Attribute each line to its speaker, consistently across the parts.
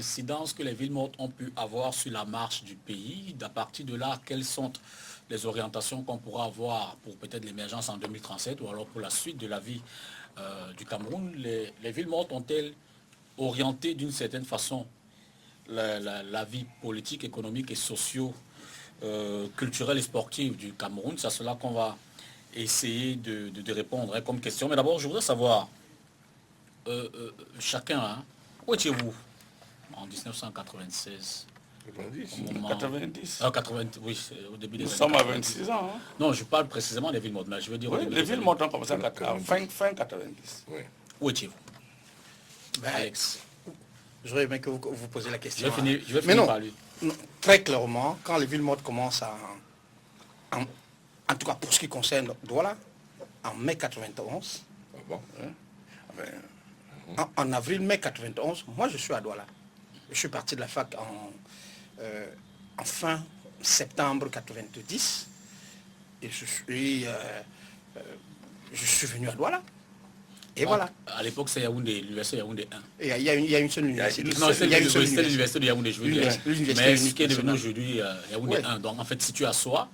Speaker 1: l'incidence que les villes mortes ont pu avoir sur la marche du pays. À partir de là, quelles sont les orientations qu'on pourra avoir pour peut-être l'émergence en 2037 ou alors pour la suite de la vie du Cameroun? Les villes mortes ont-elles orienté d'une certaine façon la vie politique, économique et culturelle et sportive du Cameroun? C'est à cela qu'on va essayer de répondre comme question. Mais d'abord, je voudrais savoir, chacun, hein, où étiez-vous en 1996?
Speaker 2: 90.
Speaker 1: 80, oui, au début des
Speaker 2: Nous
Speaker 1: années
Speaker 2: sommes à
Speaker 1: 90.
Speaker 2: 26 ans. Hein?
Speaker 1: Non, je parle précisément des villes mortes, mais je veux dire...
Speaker 2: Oui, les villes mortes ont commencé à fin 90.
Speaker 1: Oui. Où étiez-vous, Alex?
Speaker 3: J'aurais aimé que vous posiez la question.
Speaker 1: Je vais finir par lui.
Speaker 3: Non, très clairement, quand les villes mortes commencent en tout cas pour ce qui concerne Douala, en mai 91, en avril-mai 91, moi je suis à Douala. Je suis parti de la fac en fin septembre 90 et je suis venu à Douala. Et voilà.
Speaker 1: À l'époque, c'est Yaoundé, l'université Yaoundé 1.
Speaker 3: Il y a une seule université.
Speaker 1: Non, c'est l'université de Yaoundé, je veux dire. Mais ce qui est devenu aujourd'hui Yaoundé 1. Donc en fait, situé à Soi.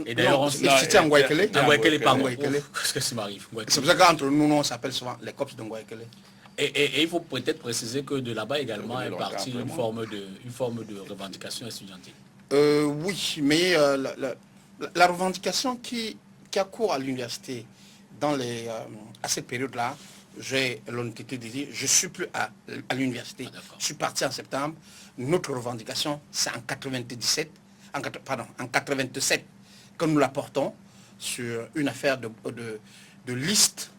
Speaker 1: Et d'ailleurs, on
Speaker 3: situé en Ngouaikele.
Speaker 1: En Ngouaikele, pardon. Qu'est-ce que ça m'arrive?
Speaker 3: C'est pour ça qu'entre nous, on s'appelle souvent les COPS de Ngouaikele.
Speaker 1: Et il faut peut-être préciser que de là-bas également est partie une forme de revendication estudiantine.
Speaker 3: Oui, mais la revendication qui a cours à l'université à cette période-là, j'ai l'honnêteté de dire, je ne suis plus à l'université. Je suis parti en septembre. Notre revendication, c'est en 97 que nous la portons sur une affaire de liste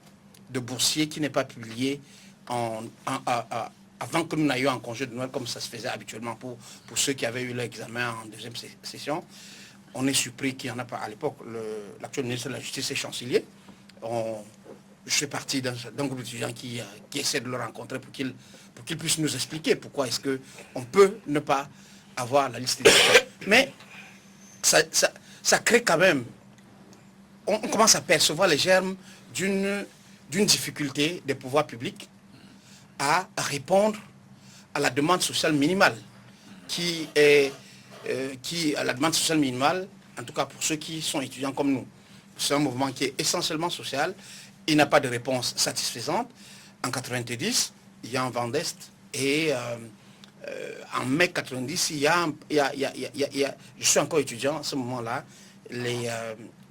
Speaker 3: de boursiers qui n'est pas publiée avant que nous n'ayons en congé de Noël, comme ça se faisait habituellement pour ceux qui avaient eu l'examen en deuxième session. On est surpris qu'il n'y en a pas à l'époque. L'actuel ministre de la Justice est chancelier. Je fais partie d'un groupe d'étudiants qui essaie de le rencontrer pour qu'il puisse nous expliquer pourquoi est-ce qu'on peut ne pas avoir la liste des étudiants. Mais ça crée quand même, on commence à percevoir les germes d'une difficulté des pouvoirs publics à répondre à la demande sociale minimale, à la demande sociale minimale, en tout cas pour ceux qui sont étudiants comme nous. C'est un mouvement qui est essentiellement social. Il n'a pas de réponse satisfaisante. En 90, il y a un vent d'Est. Et en mai 90, je suis encore étudiant à ce moment-là,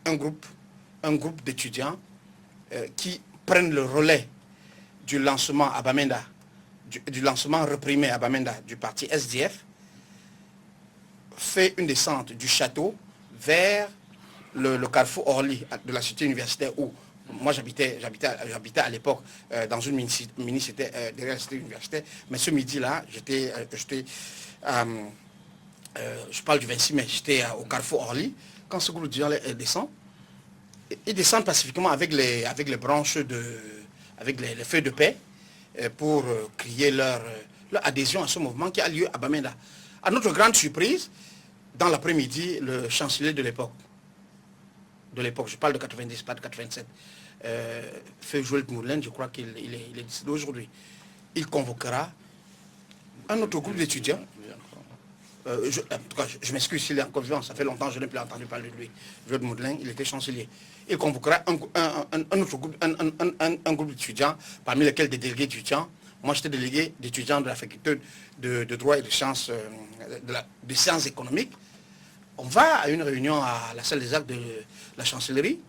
Speaker 3: un groupe d'étudiants qui prennent le relais du lancement à Bamenda, du lancement reprimé à Bamenda du parti SDF, fait une descente du château vers le carrefour Orly de la cité universitaire où moi j'habitais à l'époque dans une mini-cité derrière la cité universitaire, mais ce midi-là, je parle du 26 mai, j'étais au carrefour Orly. Quand ce groupe de gens descend, ils descendent pacifiquement avec les branches avec les feuilles de paix pour crier leur adhésion à ce mouvement qui a lieu à Bamenda. À notre grande surprise, dans l'après-midi, le chancelier de l'époque, je parle de 90, pas de 87, Feu Joël Moulin, je crois qu'il est décédé aujourd'hui. Il convoquera un autre groupe d'étudiants. En tout cas, je m'excuse s'il est encore vivant, ça fait longtemps que je n'ai plus entendu parler de lui. Joël Moulin, il était chancelier. Il convoquera un autre groupe, un groupe d'étudiants, parmi lesquels des délégués étudiants. Moi, j'étais délégué d'étudiants de la faculté de droit et de sciences, de sciences économiques. On va à une réunion à la salle des actes de la chancellerie.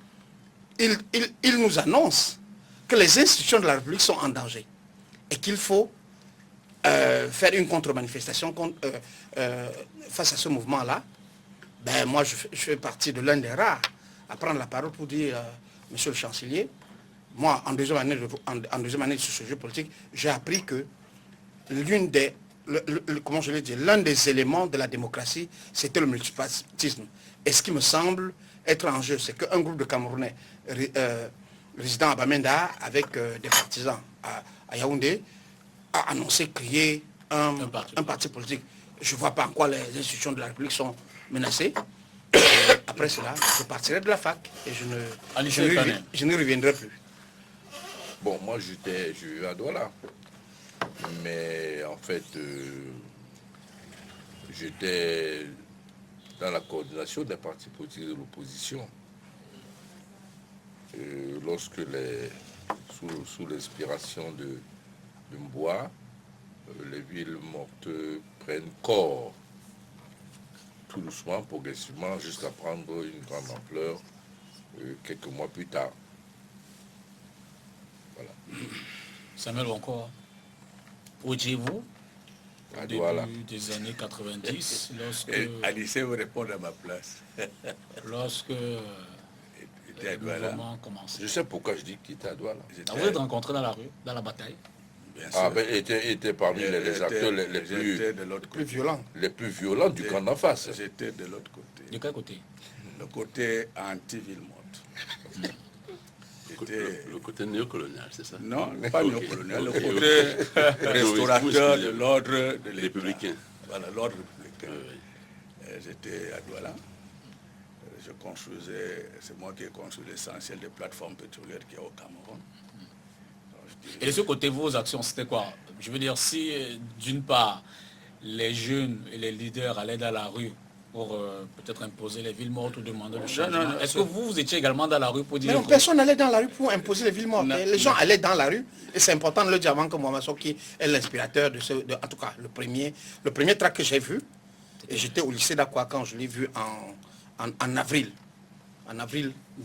Speaker 3: Il nous annonce que les institutions de la République sont en danger et qu'il faut faire une contre-manifestation face à ce mouvement-là. Ben, moi, je fais partie de l'un des rares à prendre la parole pour dire, monsieur le chancelier, moi, en deuxième année de sociologie politique, j'ai appris que l'un des éléments de la démocratie, c'était le multipartisme. Et ce qui me semble être en jeu, c'est qu'un groupe de Camerounais résidant à Bamenda, avec des partisans à Yaoundé, a annoncé créer un parti politique. Je ne vois pas en quoi les institutions de la République sont menacées. Après cela, je partirai de la fac et je ne reviendrai plus.
Speaker 4: Bon, moi, je suis à Douala. Mais en fait, j'étais dans la coordination des partis politiques de l'opposition. Lorsque sous l'inspiration de Mboua, les villes mortes prennent corps tout doucement, progressivement, jusqu'à prendre une grande ampleur quelques mois plus tard. Voilà.
Speaker 1: Samuel encore, où étiez-vous au début
Speaker 4: Voilà.
Speaker 1: des années 90, lorsque...
Speaker 2: Anissé vous répondre à ma place.
Speaker 1: Lorsque le mouvement commençait.
Speaker 4: Je sais pourquoi je dis qu'il était à Douala.
Speaker 1: Vous êtes rencontré dans la rue, dans la bataille?
Speaker 4: était parmi les acteurs les plus
Speaker 3: violents.
Speaker 4: Les plus violents du camp d'en face.
Speaker 2: J'étais de l'autre côté.
Speaker 1: De quel côté?
Speaker 2: Le côté anti-Villemot.
Speaker 5: Le côté néocolonial, c'est ça?
Speaker 2: Non, pas néocolonial, le côté restaurateur de l'ordre de
Speaker 5: républicain.
Speaker 2: Voilà, l'ordre républicain. J'étais à Douala. Je construisais, c'est moi qui ai construit l'essentiel des plateformes pétrolières qu'il y a au Cameroun.
Speaker 1: Et de ce côté, vos actions, c'était quoi? Je veux dire, si d'une part, les jeunes et les leaders allaient dans la rue pour peut-être imposer les villes mortes ou demander le changement, est-ce que vous étiez également dans la rue pour dire...
Speaker 3: Mais non, personne n'allait dans la rue pour imposer les villes mortes. Les gens allaient dans la rue, et c'est important de le dire avant que Mohamed Soki est l'inspirateur en tout cas, le premier tract que j'ai vu, et j'étais au lycée d'Aqua quand je l'ai vu en avril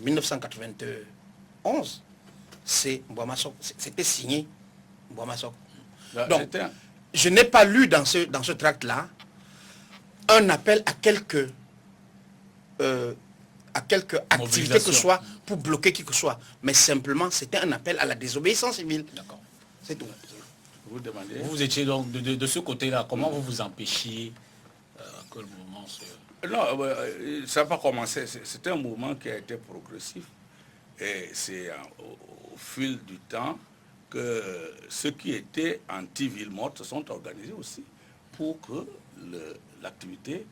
Speaker 3: 1991, c'est Mbouama Sok, c'était signé Mbouama Sok. Donc, je n'ai pas lu dans ce tract-là un appel à quelque activité que ce soit pour bloquer qui que ce soit. Mais simplement, c'était un appel à la désobéissance civile. D'accord. C'est tout.
Speaker 1: Vous étiez donc de ce côté-là. Comment vous vous empêchiez que le mouvement se...
Speaker 2: Non, ça n'a pas commencé. C'était un mouvement qui a été progressif. Et c'est au fil du temps que ceux qui étaient anti-ville morte se sont organisés aussi pour que l'activité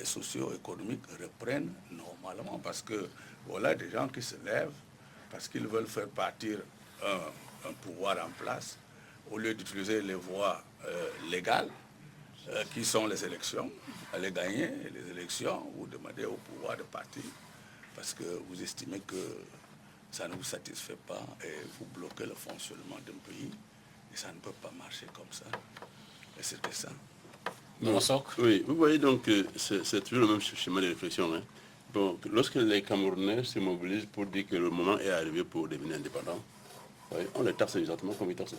Speaker 2: socio-économique reprenne normalement. Parce que voilà des gens qui se lèvent parce qu'ils veulent faire partir un pouvoir en place au lieu d'utiliser les voies légales qui sont les élections. Allez gagner les élections, vous demandez au pouvoir de partir parce que vous estimez que ça ne vous satisfait pas et vous bloquez le fonctionnement d'un pays et ça ne peut pas marcher comme ça. Et c'était ça.
Speaker 5: Oui, vous voyez donc c'est toujours le même schéma de réflexion. Hein. Bon, lorsque les Camerounais se mobilisent pour dire que le moment est arrivé pour devenir indépendant, on les taxe exactement comme ils taxent.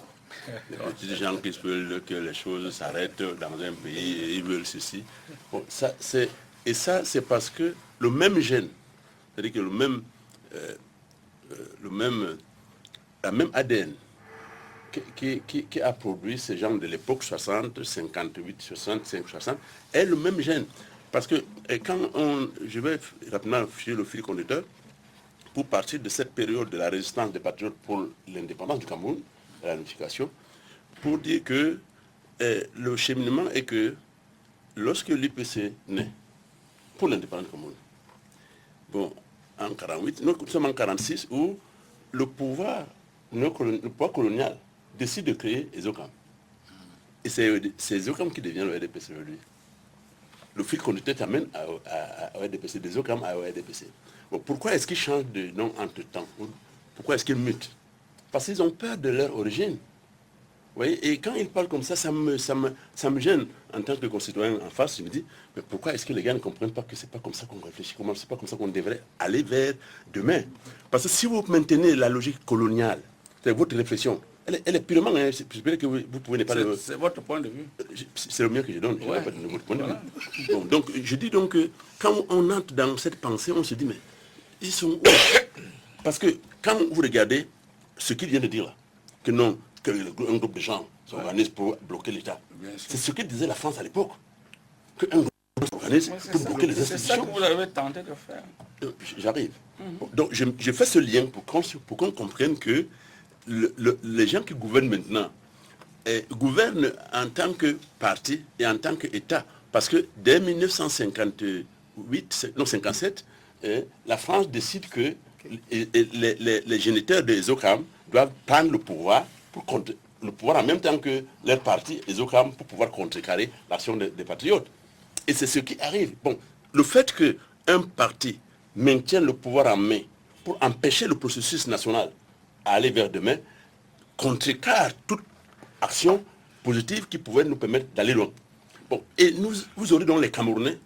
Speaker 5: Les petits gens qui veulent que les choses s'arrêtent dans un pays et ils veulent ceci. Bon, c'est parce que le même gène, c'est-à-dire que la même ADN qui a produit ces gens de l'époque 60, 58, 65, 60, est le même gène. Parce que quand je vais rapidement filer le fil conducteur, pour partir de cette période de la résistance des patriotes pour l'indépendance du Cameroun, la notification, pour dire que le cheminement est que lorsque l'UPC naît pour l'indépendance du Cameroun, bon, en 48, nous sommes en 46 où le pouvoir colonial décide de créer ESOCAM. Et c'est ESOCAM qui devient le RDPC aujourd'hui. Le fil conducteur t'amène à RDPC, des ESOCAM à RDPC. Bon, pourquoi est-ce qu'ils changent de nom entre-temps? Pourquoi est-ce qu'ils mutent? Parce qu'ils ont peur de leur origine. Vous voyez, et quand ils parlent comme ça, ça me gêne en tant que concitoyen en face. Je me dis, mais pourquoi est-ce que les gars ne comprennent pas que ce n'est pas comme ça qu'on réfléchit, comment c'est pas comme ça qu'on devrait aller vers demain? Parce que si vous maintenez la logique coloniale, c'est votre réflexion, elle est purement, j'espère que vous pouvez ne pas...
Speaker 2: C'est votre point de vue.
Speaker 5: C'est le mien que je donne, je n'ai pas de votre point de vue. Bon, donc je dis donc que quand on entre dans cette pensée, on se dit, mais ils sont où? Parce que quand vous regardez ce qu'il vient de dire là, que non, qu'un groupe de gens s'organise pour bloquer l'État, c'est ce que disait la France à l'époque. Qu'un groupe s'organise pour bloquer les institutions.
Speaker 2: C'est ça que vous avez tenté de faire.
Speaker 5: J'arrive. Donc je fais ce lien pour qu'on comprenne que les gens qui gouvernent maintenant gouvernent en tant que parti et en tant qu'État. Parce que dès 1957, la France décide que les géniteurs des ESOCAM doivent prendre le pouvoir en même temps que leur parti, ESOCAM, pour pouvoir contrecarrer l'action des patriotes. Et c'est ce qui arrive. Bon, le fait qu'un parti maintienne le pouvoir en main pour empêcher le processus national à aller vers demain, contrecarre toute action positive qui pouvait nous permettre d'aller loin. Bon, et vous aurez donc les Camerounais,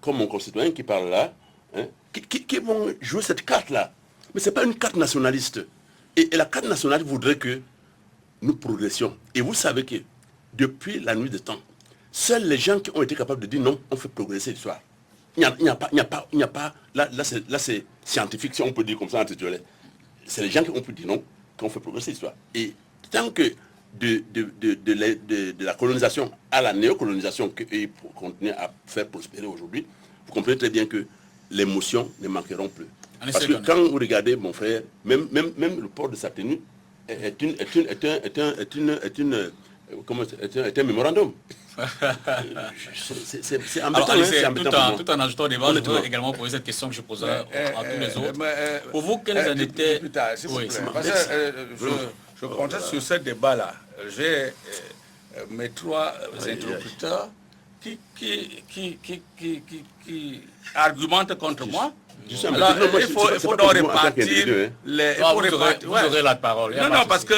Speaker 5: comme mon concitoyen qui parle là, hein, qui vont jouer cette carte-là. Mais ce n'est pas une carte nationaliste. Et la carte nationale voudrait que nous progressions. Et vous savez que depuis la nuit des temps, seuls les gens qui ont été capables de dire non, on fait progresser l'histoire. Il n'y a pas, là c'est scientifique, si on peut dire comme ça en titulaire. C'est les gens qui ont pu dire non, qu'on fait progresser l'histoire. Et tant que de la colonisation à la néocolonisation qu'ils continuent à faire prospérer aujourd'hui, vous comprenez très bien que les motions ne manqueront plus. Parce que quand vous regardez, mon frère, même le port de sa tenue est un mémorandum. C'est embêtant.
Speaker 1: Alors, tout en ajoutant au débat, je voudrais également poser cette question que je poserai à tous les autres. Pour vous, quelles en étaient...
Speaker 2: Je comptais sur ce débat-là. J'ai mes trois interlocuteurs qui argumentent contre moi. Alors, il faut donc répartir les...
Speaker 1: Vous aurez la parole.
Speaker 2: Non, parce que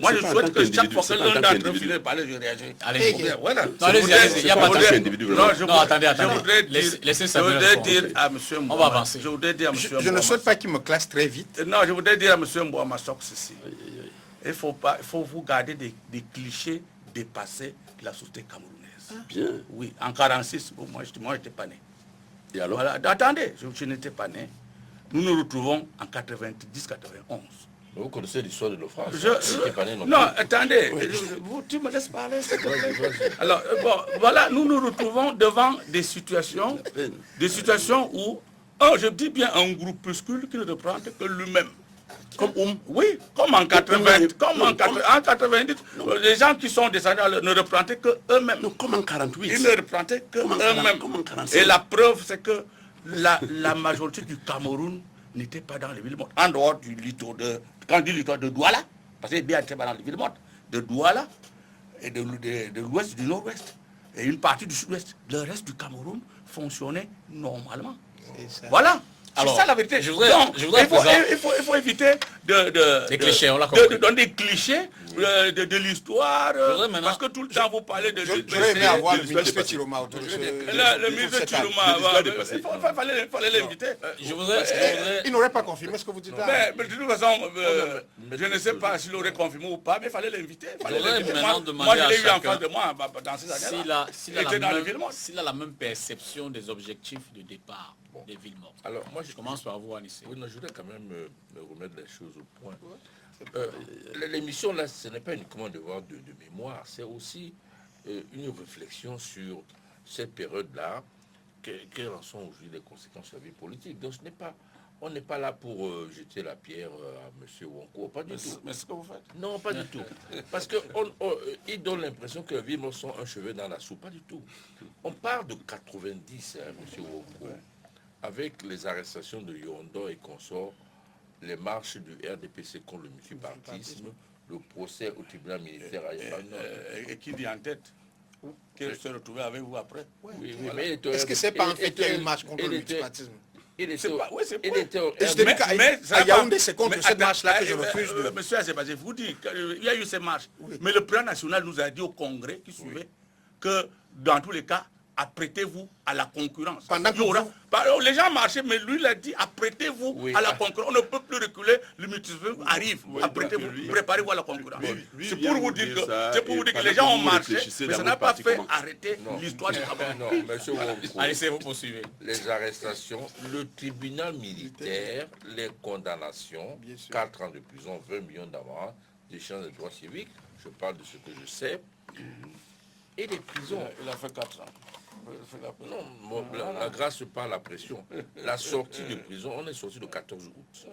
Speaker 2: moi je souhaite que chaque fois que l'un d'entre eux finit de parler, je réagis.
Speaker 1: Allez-y.
Speaker 2: Voilà.
Speaker 1: Il n'y a pas de...
Speaker 2: Non, attendez. Je voudrais dire à M.
Speaker 1: On va avancer.
Speaker 3: Je ne souhaite pas qu'il me classe très vite.
Speaker 2: Non, je voudrais dire à M. Mbouamassok ceci. Il faut vous garder des clichés dépassés de la société camerounaise.
Speaker 5: Bien.
Speaker 2: Oui, en 1946, moi je n'étais pas né.
Speaker 5: Et alors?
Speaker 2: Voilà. Attendez, je n'étais pas né. Nous nous retrouvons en 90-91.
Speaker 4: Vous connaissez l'histoire de nos frères.
Speaker 2: Non, attendez, tu me laisses parler, s'il te plaît. Alors, bon, voilà, nous nous retrouvons devant des situations où, je dis bien un groupuscule qui ne représente que lui-même. Oui, comme en 90, les gens qui sont descendus ne représentaient que eux-mêmes.
Speaker 5: Non, comme en 48.
Speaker 2: Ils ne représentaient que eux-mêmes. Et la preuve, c'est que la majorité du Cameroun n'était pas dans les villes mortes. En dehors du littoral de, quand on dit littoral de Douala, parce qu'il bien était dans les villes mortes, de Douala et de l'ouest, du nord-ouest, et une partie du sud-ouest. Le reste du Cameroun fonctionnait normalement. Voilà. C'est ça la vérité. Il faut éviter de
Speaker 1: clichés, on l'a compris.
Speaker 2: donner des clichés de l'histoire. Parce que tout le temps vous parlez de...
Speaker 3: J'aurais aimé avoir le ministre Chiloma autour de
Speaker 2: le ministre Chiloma, il fallait l'inviter.
Speaker 3: Il n'aurait pas confirmé ce que vous dites là.
Speaker 2: Mais de toute façon, je ne sais pas s'il aurait confirmé ou pas, mais il fallait l'inviter. Moi, je l'ai eu en face de moi dans ces années-là.
Speaker 1: S'il a la même perception des objectifs de départ des villes mortes.
Speaker 4: Alors, moi,
Speaker 1: je commence par vous, Anissé.
Speaker 4: Oui, non, je voudrais quand même me remettre les choses au point. L'émission, là, ce n'est pas uniquement un devoir de mémoire, c'est aussi une réflexion sur cette période-là, quelles en sont aujourd'hui les conséquences de la vie politique. Donc, on n'est pas là pour jeter la pierre à M. Wonko, pas du tout.
Speaker 2: Mais ce que vous faites?
Speaker 4: Non, pas du tout. Parce qu'il donne l'impression que les villes mortes sont un cheveu dans la soupe, pas du tout. On parle de 90, M. Wonko. Avec les arrestations de Yondo et consorts, les marches du RDPC contre le multipartisme, le procès au tribunal militaire à
Speaker 2: et qui dit en tête qu'il se retrouvait avec vous après?
Speaker 4: Oui,
Speaker 2: voilà.
Speaker 4: Mais
Speaker 3: est-ce que c'est pas en fait une marche contre le multipartisme?
Speaker 2: Il était
Speaker 3: à Yaoundé, c'est contre cette marche-là que je refuse.
Speaker 2: Monsieur Azébazé, vous dites qu'il y a eu ces marches. Mais le président national nous a dit au Congrès qui suivait que dans tous les cas, apprêtez-vous à la concurrence. Les gens marchaient, mais lui l'a dit, apprêtez-vous à la concurrence. On ne peut plus reculer, le multipartisme arrive. Apprêtez-vous, préparez-vous à la concurrence. C'est pour vous dire que les gens ont marché, mais ça n'a pas fait arrêter l'histoire du Cameroun.
Speaker 4: Non, monsieur Wonko,
Speaker 1: allez, vous poursuivez.
Speaker 4: Les arrestations, le tribunal militaire, les condamnations, 4 ans de prison, 20 millions d'amende, d'échange de droits civiques, je parle de ce que je sais, et les prisons.
Speaker 2: Il a fait 4 ans.
Speaker 4: Non, la grâce par la pression. La sortie de prison, on est sorti le 14 août.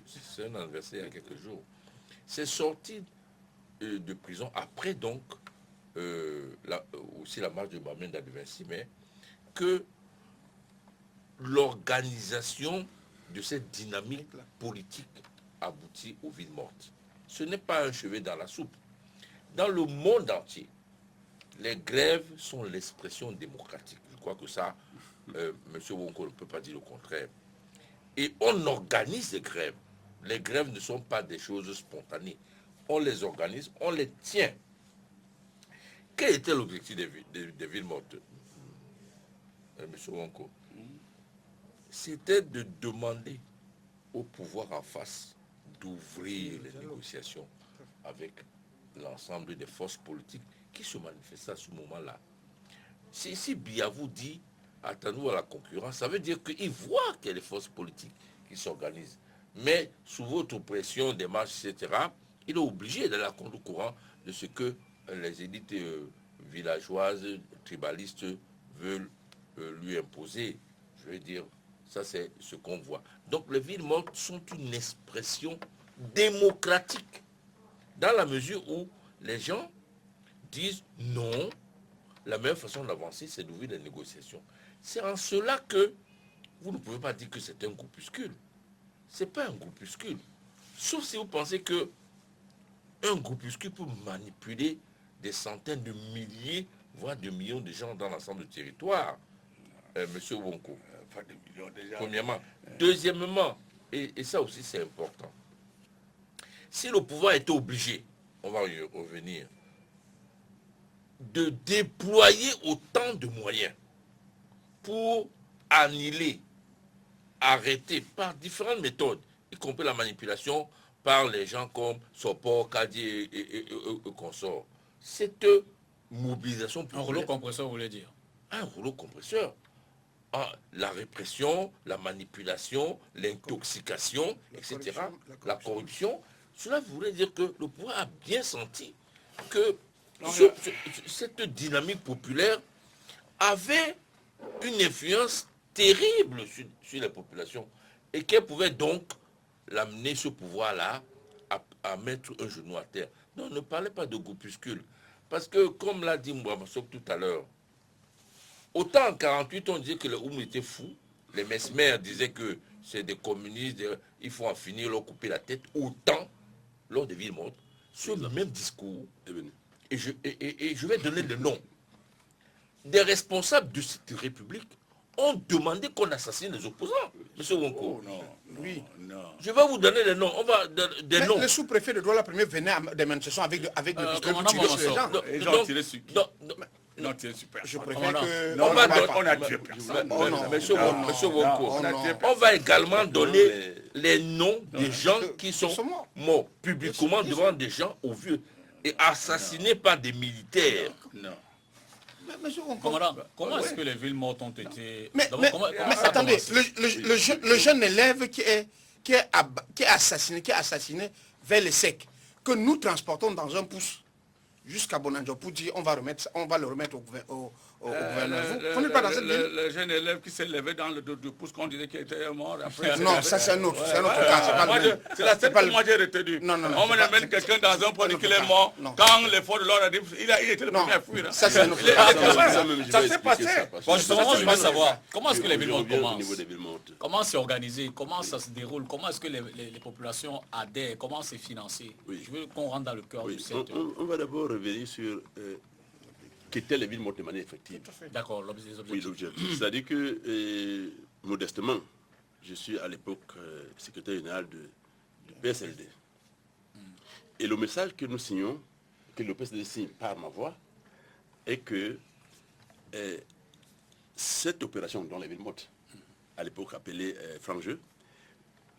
Speaker 4: C'est un anniversaire il y a quelques jours. C'est sorti de prison après donc aussi la marche de Bamenda du 26 mai que l'organisation de cette dynamique politique aboutit aux villes mortes. Ce n'est pas un cheveu dans la soupe. Dans le monde entier, les grèves sont l'expression démocratique. Je crois que ça, M. Wonko ne peut pas dire le contraire. Et on organise des grèves. Les grèves ne sont pas des choses spontanées. On les organise, on les tient. Quel était l'objectif des villes mortes, M. Wonko? C'était de demander au pouvoir en face d'ouvrir les négociations avec l'ensemble des forces politiques qui se manifestaient à ce moment-là. Si Biavou dit attendons à la concurrence, ça veut dire qu'il voit qu'il y a des forces politiques qui s'organisent. Mais sous votre pression, des marches, etc., il est obligé d'aller à contre-courant de ce que les élites villageoises, tribalistes veulent lui imposer. Je veux dire, ça c'est ce qu'on voit. Donc les villes mortes sont une expression démocratique, dans la mesure où les gens disent non, la meilleure façon d'avancer, c'est d'ouvrir les négociations. C'est en cela que vous ne pouvez pas dire que c'est un groupuscule. Ce n'est pas un groupuscule. Sauf si vous pensez que un groupuscule peut manipuler des centaines de milliers, voire de millions de gens dans l'ensemble du territoire, Monsieur Wonko.
Speaker 2: Pas de millions déjà.
Speaker 4: Premièrement. Deuxièmement, et ça aussi c'est important, si le pouvoir était obligé, on va y revenir, de déployer autant de moyens pour annihiler, arrêter par différentes méthodes, y compris la manipulation par les gens comme Sopor, Kadi et consorts. Cette mobilisation
Speaker 1: Un
Speaker 4: populaire,
Speaker 1: rouleau compresseur, vous voulez dire?
Speaker 4: un rouleau compresseur. La répression, la manipulation, l'intoxication, etc., la corruption, cela voudrait dire que le pouvoir a bien senti que cette dynamique populaire avait une influence terrible sur la population et qu'elle pouvait donc l'amener, ce pouvoir-là, à mettre un genou à terre. Non, ne parlez pas de groupuscule. Parce que, comme l'a dit Mbouamassok tout à l'heure, autant en 1948, on disait que les Oum étaient fous, les Mesmer disaient que c'est des communistes, il faut en finir, leur couper la tête, autant, lors des villes mortes, ce même discours, et je vais donner le nom, des responsables de cette république ont demandé qu'on assassine les opposants. Monsieur Wonko.
Speaker 2: Oh non, oui, non.
Speaker 4: Je vais vous donner les noms. On va des noms.
Speaker 3: Le sous-préfet de Douala premier venait à des manifestations avec le
Speaker 1: commandant
Speaker 3: tirer sur les gens.
Speaker 2: Ils ont tiré sur qui?
Speaker 4: Non,
Speaker 2: Ils ont tiré sur personne.
Speaker 3: Je préfère que...
Speaker 2: Non,
Speaker 4: on
Speaker 2: on a tué personne.
Speaker 3: Oh non.
Speaker 4: Monsieur Wonko,
Speaker 2: On a tué
Speaker 4: on
Speaker 2: personne.
Speaker 4: va également donner les noms des gens qui sont
Speaker 3: sont morts.
Speaker 4: morts publiquement devant des gens au vieux et assassinés par des militaires.
Speaker 2: Non.
Speaker 1: Commandant, comment est-ce que les villes mortes ont été...
Speaker 3: Mais
Speaker 1: Comment ça a
Speaker 3: attendez,
Speaker 1: commencé?
Speaker 3: le jeune élève qui est assassiné vers les secs, que nous transportons dans un pouce jusqu'à Bonanjo pour dire on va le remettre au gouvernement. Vous n'êtes pas dans cette ville?
Speaker 2: Le jeune élève qui s'est levé dans le dos du pouce qu'on disait qu'il était mort. Après,
Speaker 3: Non, ça c'est un autre cas. C'est pas le même.
Speaker 2: C'est la seule que moi j'ai retenue.
Speaker 3: Non,
Speaker 2: On me amène quelqu'un dans un point qu'il est mort.
Speaker 3: Non.
Speaker 2: Quand les forces de l'ordre a dit, il était le
Speaker 3: Non,
Speaker 2: premier à fuir.
Speaker 3: ça c'est un autre cas.
Speaker 2: Ça s'est passé.
Speaker 1: Bon, justement, je veux savoir, comment est-ce que les villes mortes
Speaker 5: au
Speaker 1: commencent?
Speaker 5: niveau des villes mortes.
Speaker 1: Comment c'est organisé? Comment ça se déroule? Comment est-ce que les populations adhèrent? Comment c'est financé?
Speaker 5: Oui.
Speaker 1: Je veux qu'on rentre dans le cœur
Speaker 5: Oui,
Speaker 1: du secteur.
Speaker 5: on va d'abord revenir sur qu'étaient les villes mortes de manière effective.
Speaker 1: D'accord, les
Speaker 5: Oui,
Speaker 1: objectifs.
Speaker 5: l'objectif. C'est-à-dire que, modestement, je suis à l'époque secrétaire général du PSLD. Et le message que nous signons, que le PSLD signe par ma voix, est que cette opération dans les villes mortes, à l'époque appelée franc-jeu,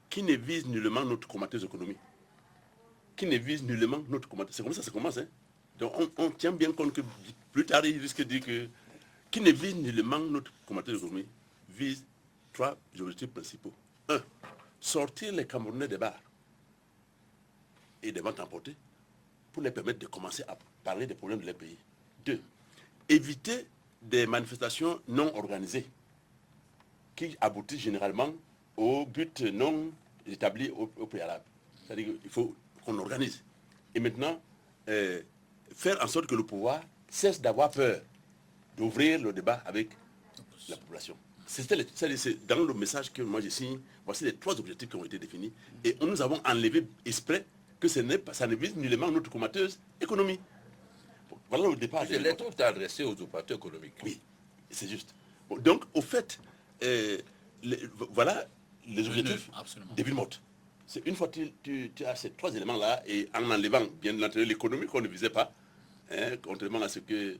Speaker 5: qui ne vise nullement notre commentaire économique, qui ne vise nullement notre commentaire. C'est comme ça commence. Hein? Donc on tient bien compte que plus tard, il risque de dire que qui ne vise nullement notre commentaire économique, vise 3 objectifs principaux. 1. Sortir les Camerounais des bars et des ventes emportées pour les permettre de commencer à parler des problèmes de leur pays. 2. Éviter des manifestations non organisées qui aboutissent généralement au but non établi au préalable. C'est-à-dire qu'il faut qu'on organise. Et maintenant, faire en sorte que le pouvoir cesse d'avoir peur d'ouvrir le débat avec la population. C'est dans le message que moi j'ai signé, voici les 3 objectifs qui ont été définis. Et nous avons enlevé exprès que ça ne vise nullement notre combatteuse économie. Voilà le départ.
Speaker 4: Les lettres sont adressées aux opérateurs économiques.
Speaker 5: Oui, c'est juste. Bon, donc, au fait, voilà les objectifs
Speaker 1: Absolument.
Speaker 5: des villes mortes. C'est une fois que tu as ces trois éléments-là, et en enlevant bien entendu l'économie qu'on ne visait pas, hein, contrairement à ce que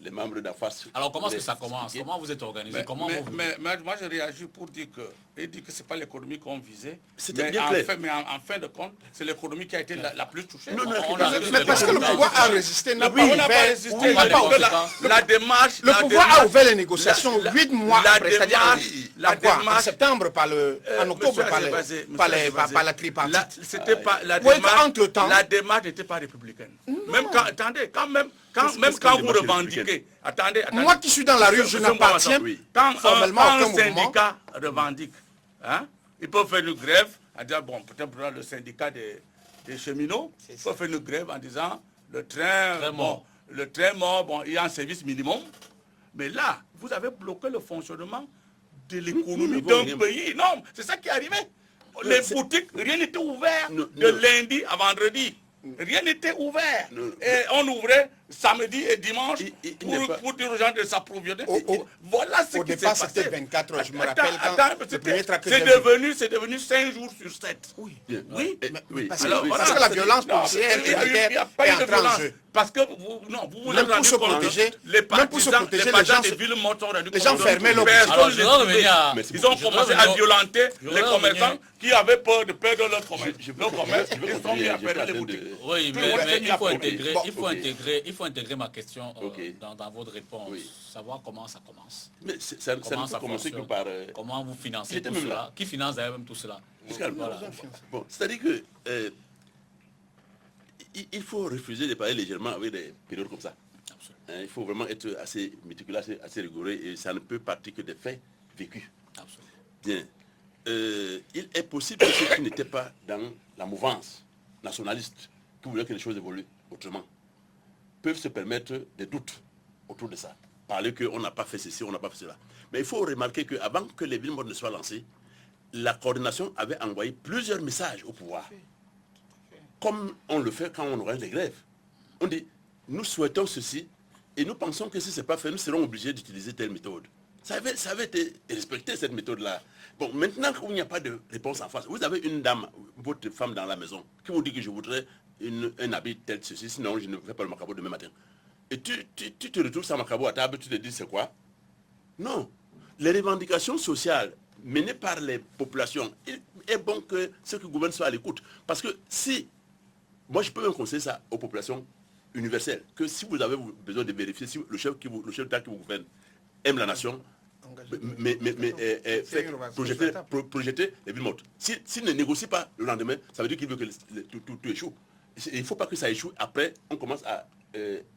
Speaker 5: les membres d'AFAS...
Speaker 1: Alors comment est-ce que ça commence? Comment vous êtes organisé?
Speaker 2: Mais moi je réagis pour dire que ce n'est pas l'économie qu'on visait.
Speaker 5: C'était bien clair.
Speaker 2: Mais en fin de compte, c'est l'économie qui a été la plus touchée.
Speaker 3: Mais parce que le pouvoir a résisté, n'a pas
Speaker 2: On n'a pas
Speaker 3: ouvert...
Speaker 2: résisté.
Speaker 3: n'a pas ouvert.
Speaker 2: La démarche...
Speaker 3: Le pouvoir a ouvert les négociations 8 mois après, c'est-à-dire en septembre, en octobre, par la tripartite.
Speaker 2: C'était pas la démarche n'était pas républicaine. Même quand, attendez, quand vous revendiquez, attendez.
Speaker 3: Moi qui suis dans la rue, je n'appartiens formellement à aucun
Speaker 2: syndicat revendique, hein, ils peuvent faire une grève, en disant, bon, peut-être le syndicat des cheminots, peut faire une grève en disant, le train mort, il y a un service minimum. Mais là, vous avez bloqué le fonctionnement de l'économie d'un pays. Non, c'est ça qui est arrivé. Les boutiques, rien n'était ouvert de lundi à vendredi. Rien n'était ouvert. Et on ouvrait samedi et dimanche pour dire aux gens de s'approvisionner. Voilà ce qui s'est passé.
Speaker 3: Au départ, c'était 24 heures. Je me rappelle quand le premier traquet...
Speaker 2: C'est devenu 5 jours sur 7. Oui.
Speaker 3: Parce que la violence policière et militaire est entrée en jeu.
Speaker 2: Parce que vous
Speaker 3: même pour se protéger,
Speaker 2: les partisans des villes mortes ont rendu
Speaker 3: les gens fermaient leurs
Speaker 2: boutiques. Ils ont commencé à violenter les commerçants qui avaient peur de perdre leur commerce. Ils sont mis à perdre les boutiques.
Speaker 1: Oui, mais il faut intégrer ma question dans votre réponse. Savoir comment ça commence.
Speaker 5: Mais ça ne peut commencer que par...
Speaker 1: Comment vous financez tout cela? Qui finance d'ailleurs même tout cela?
Speaker 5: Bon, c'est-à-dire que il faut refuser de parler légèrement avec des périodes comme ça. Il faut vraiment être assez méticuleux, assez rigoureux, et ça ne peut partir que des faits vécus.
Speaker 1: Absolument.
Speaker 5: Bien. Il est possible que ceux qui n'étaient pas dans la mouvance nationaliste, qui voulaient que les choses évoluent autrement, peuvent se permettre des doutes autour de ça. Parler qu'on n'a pas fait ceci, on n'a pas fait cela. Mais il faut remarquer qu'avant que les villes mortes ne soient lancées, la coordination avait envoyé plusieurs messages au pouvoir. Comme on le fait quand on organise des grèves. On dit, nous souhaitons ceci, et nous pensons que si ce n'est pas fait, nous serons obligés d'utiliser telle méthode. Ça avait été respecté, cette méthode-là. Bon, maintenant qu'il n'y a pas de réponse en face, vous avez une dame, votre femme dans la maison, qui vous dit que je voudrais un habit tel ceci, sinon je ne fais pas le macabo demain matin. Et tu te retrouves sans macabo à table, tu te dis c'est quoi? Non. Les revendications sociales menées par les populations, il est bon que ceux qui gouvernent soient à l'écoute. Parce que si, moi je peux même conseiller ça aux populations universelles, que si vous avez besoin de vérifier si le chef d'État qui vous gouverne aime la nation, mais projeter les villes mortes. S'il ne négocie pas le lendemain, ça veut dire qu'il veut que tout échoue. Il ne faut pas que ça échoue. Après, on commence à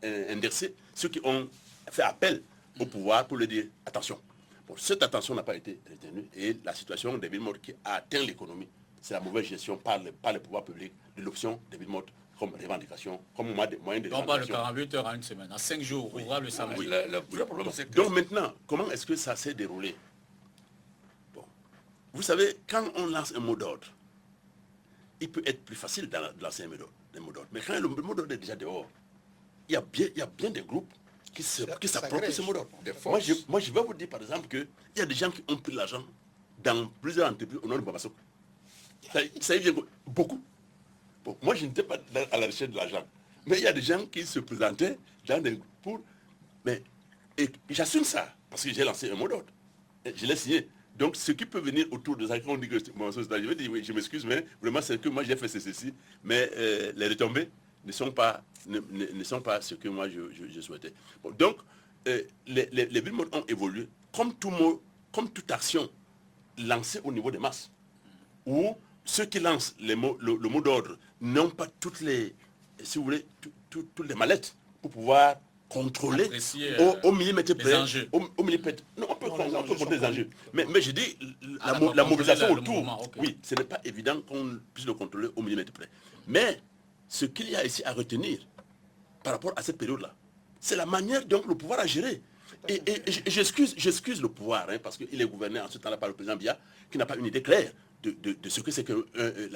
Speaker 5: indexer ceux qui ont fait appel au pouvoir pour leur dire attention. Bon, cette attention n'a pas été retenue, et la situation des villes mortes qui a atteint l'économie, c'est la mauvaise gestion par les pouvoirs publics de l'option des villes mortes comme revendication, comme moyen de revendication.
Speaker 1: On parle de 48 heures à une semaine, à 5 jours, ouvrable le samedi.
Speaker 2: Oui. Le problème, c'est que...
Speaker 5: Donc maintenant, comment est-ce que ça s'est déroulé? Bon. Vous savez, quand on lance un mot d'ordre, il peut être plus facile de lancer un mot d'ordre. Mais quand le mot d'ordre est déjà dehors, il y a bien des groupes qui s'approprient ce mot d'ordre. Moi, je vais vous dire par exemple qu'il y a des gens qui ont pris l'argent dans plusieurs entreprises au nom de Babasok. Ça y vient beaucoup. Bon, moi, je n'étais pas à la recherche de l'argent. Mais il y a des gens qui se présentaient dans des pour... Mais j'assume ça, parce que j'ai lancé un mot d'ordre. Je l'ai signé. Donc, ce qui peut venir autour de ça, quand on dit que je vais dire, oui, je m'excuse, mais vraiment, c'est que moi, j'ai fait ceci. Mais les retombées ne sont pas ce que moi, je souhaitais. Bon, donc, les villes mortes ont évolué comme toute action lancée au niveau des masses, où ceux qui lancent le mot d'ordre n'ont pas toutes les, si vous voulez, toutes les mallettes pour pouvoir contrôler au millimètre près. Au millimètre. Non, on peut compter les enjeux. Mais je dis, la mobilisation autour, oui, ce n'est pas évident qu'on puisse le contrôler au millimètre près. Mais ce qu'il y a ici à retenir par rapport à cette période-là, c'est la manière dont le pouvoir a géré. Et j'excuse le pouvoir, hein, parce qu'il est gouverné en ce temps-là par le président Biya, qui n'a pas une idée claire de ce que c'est que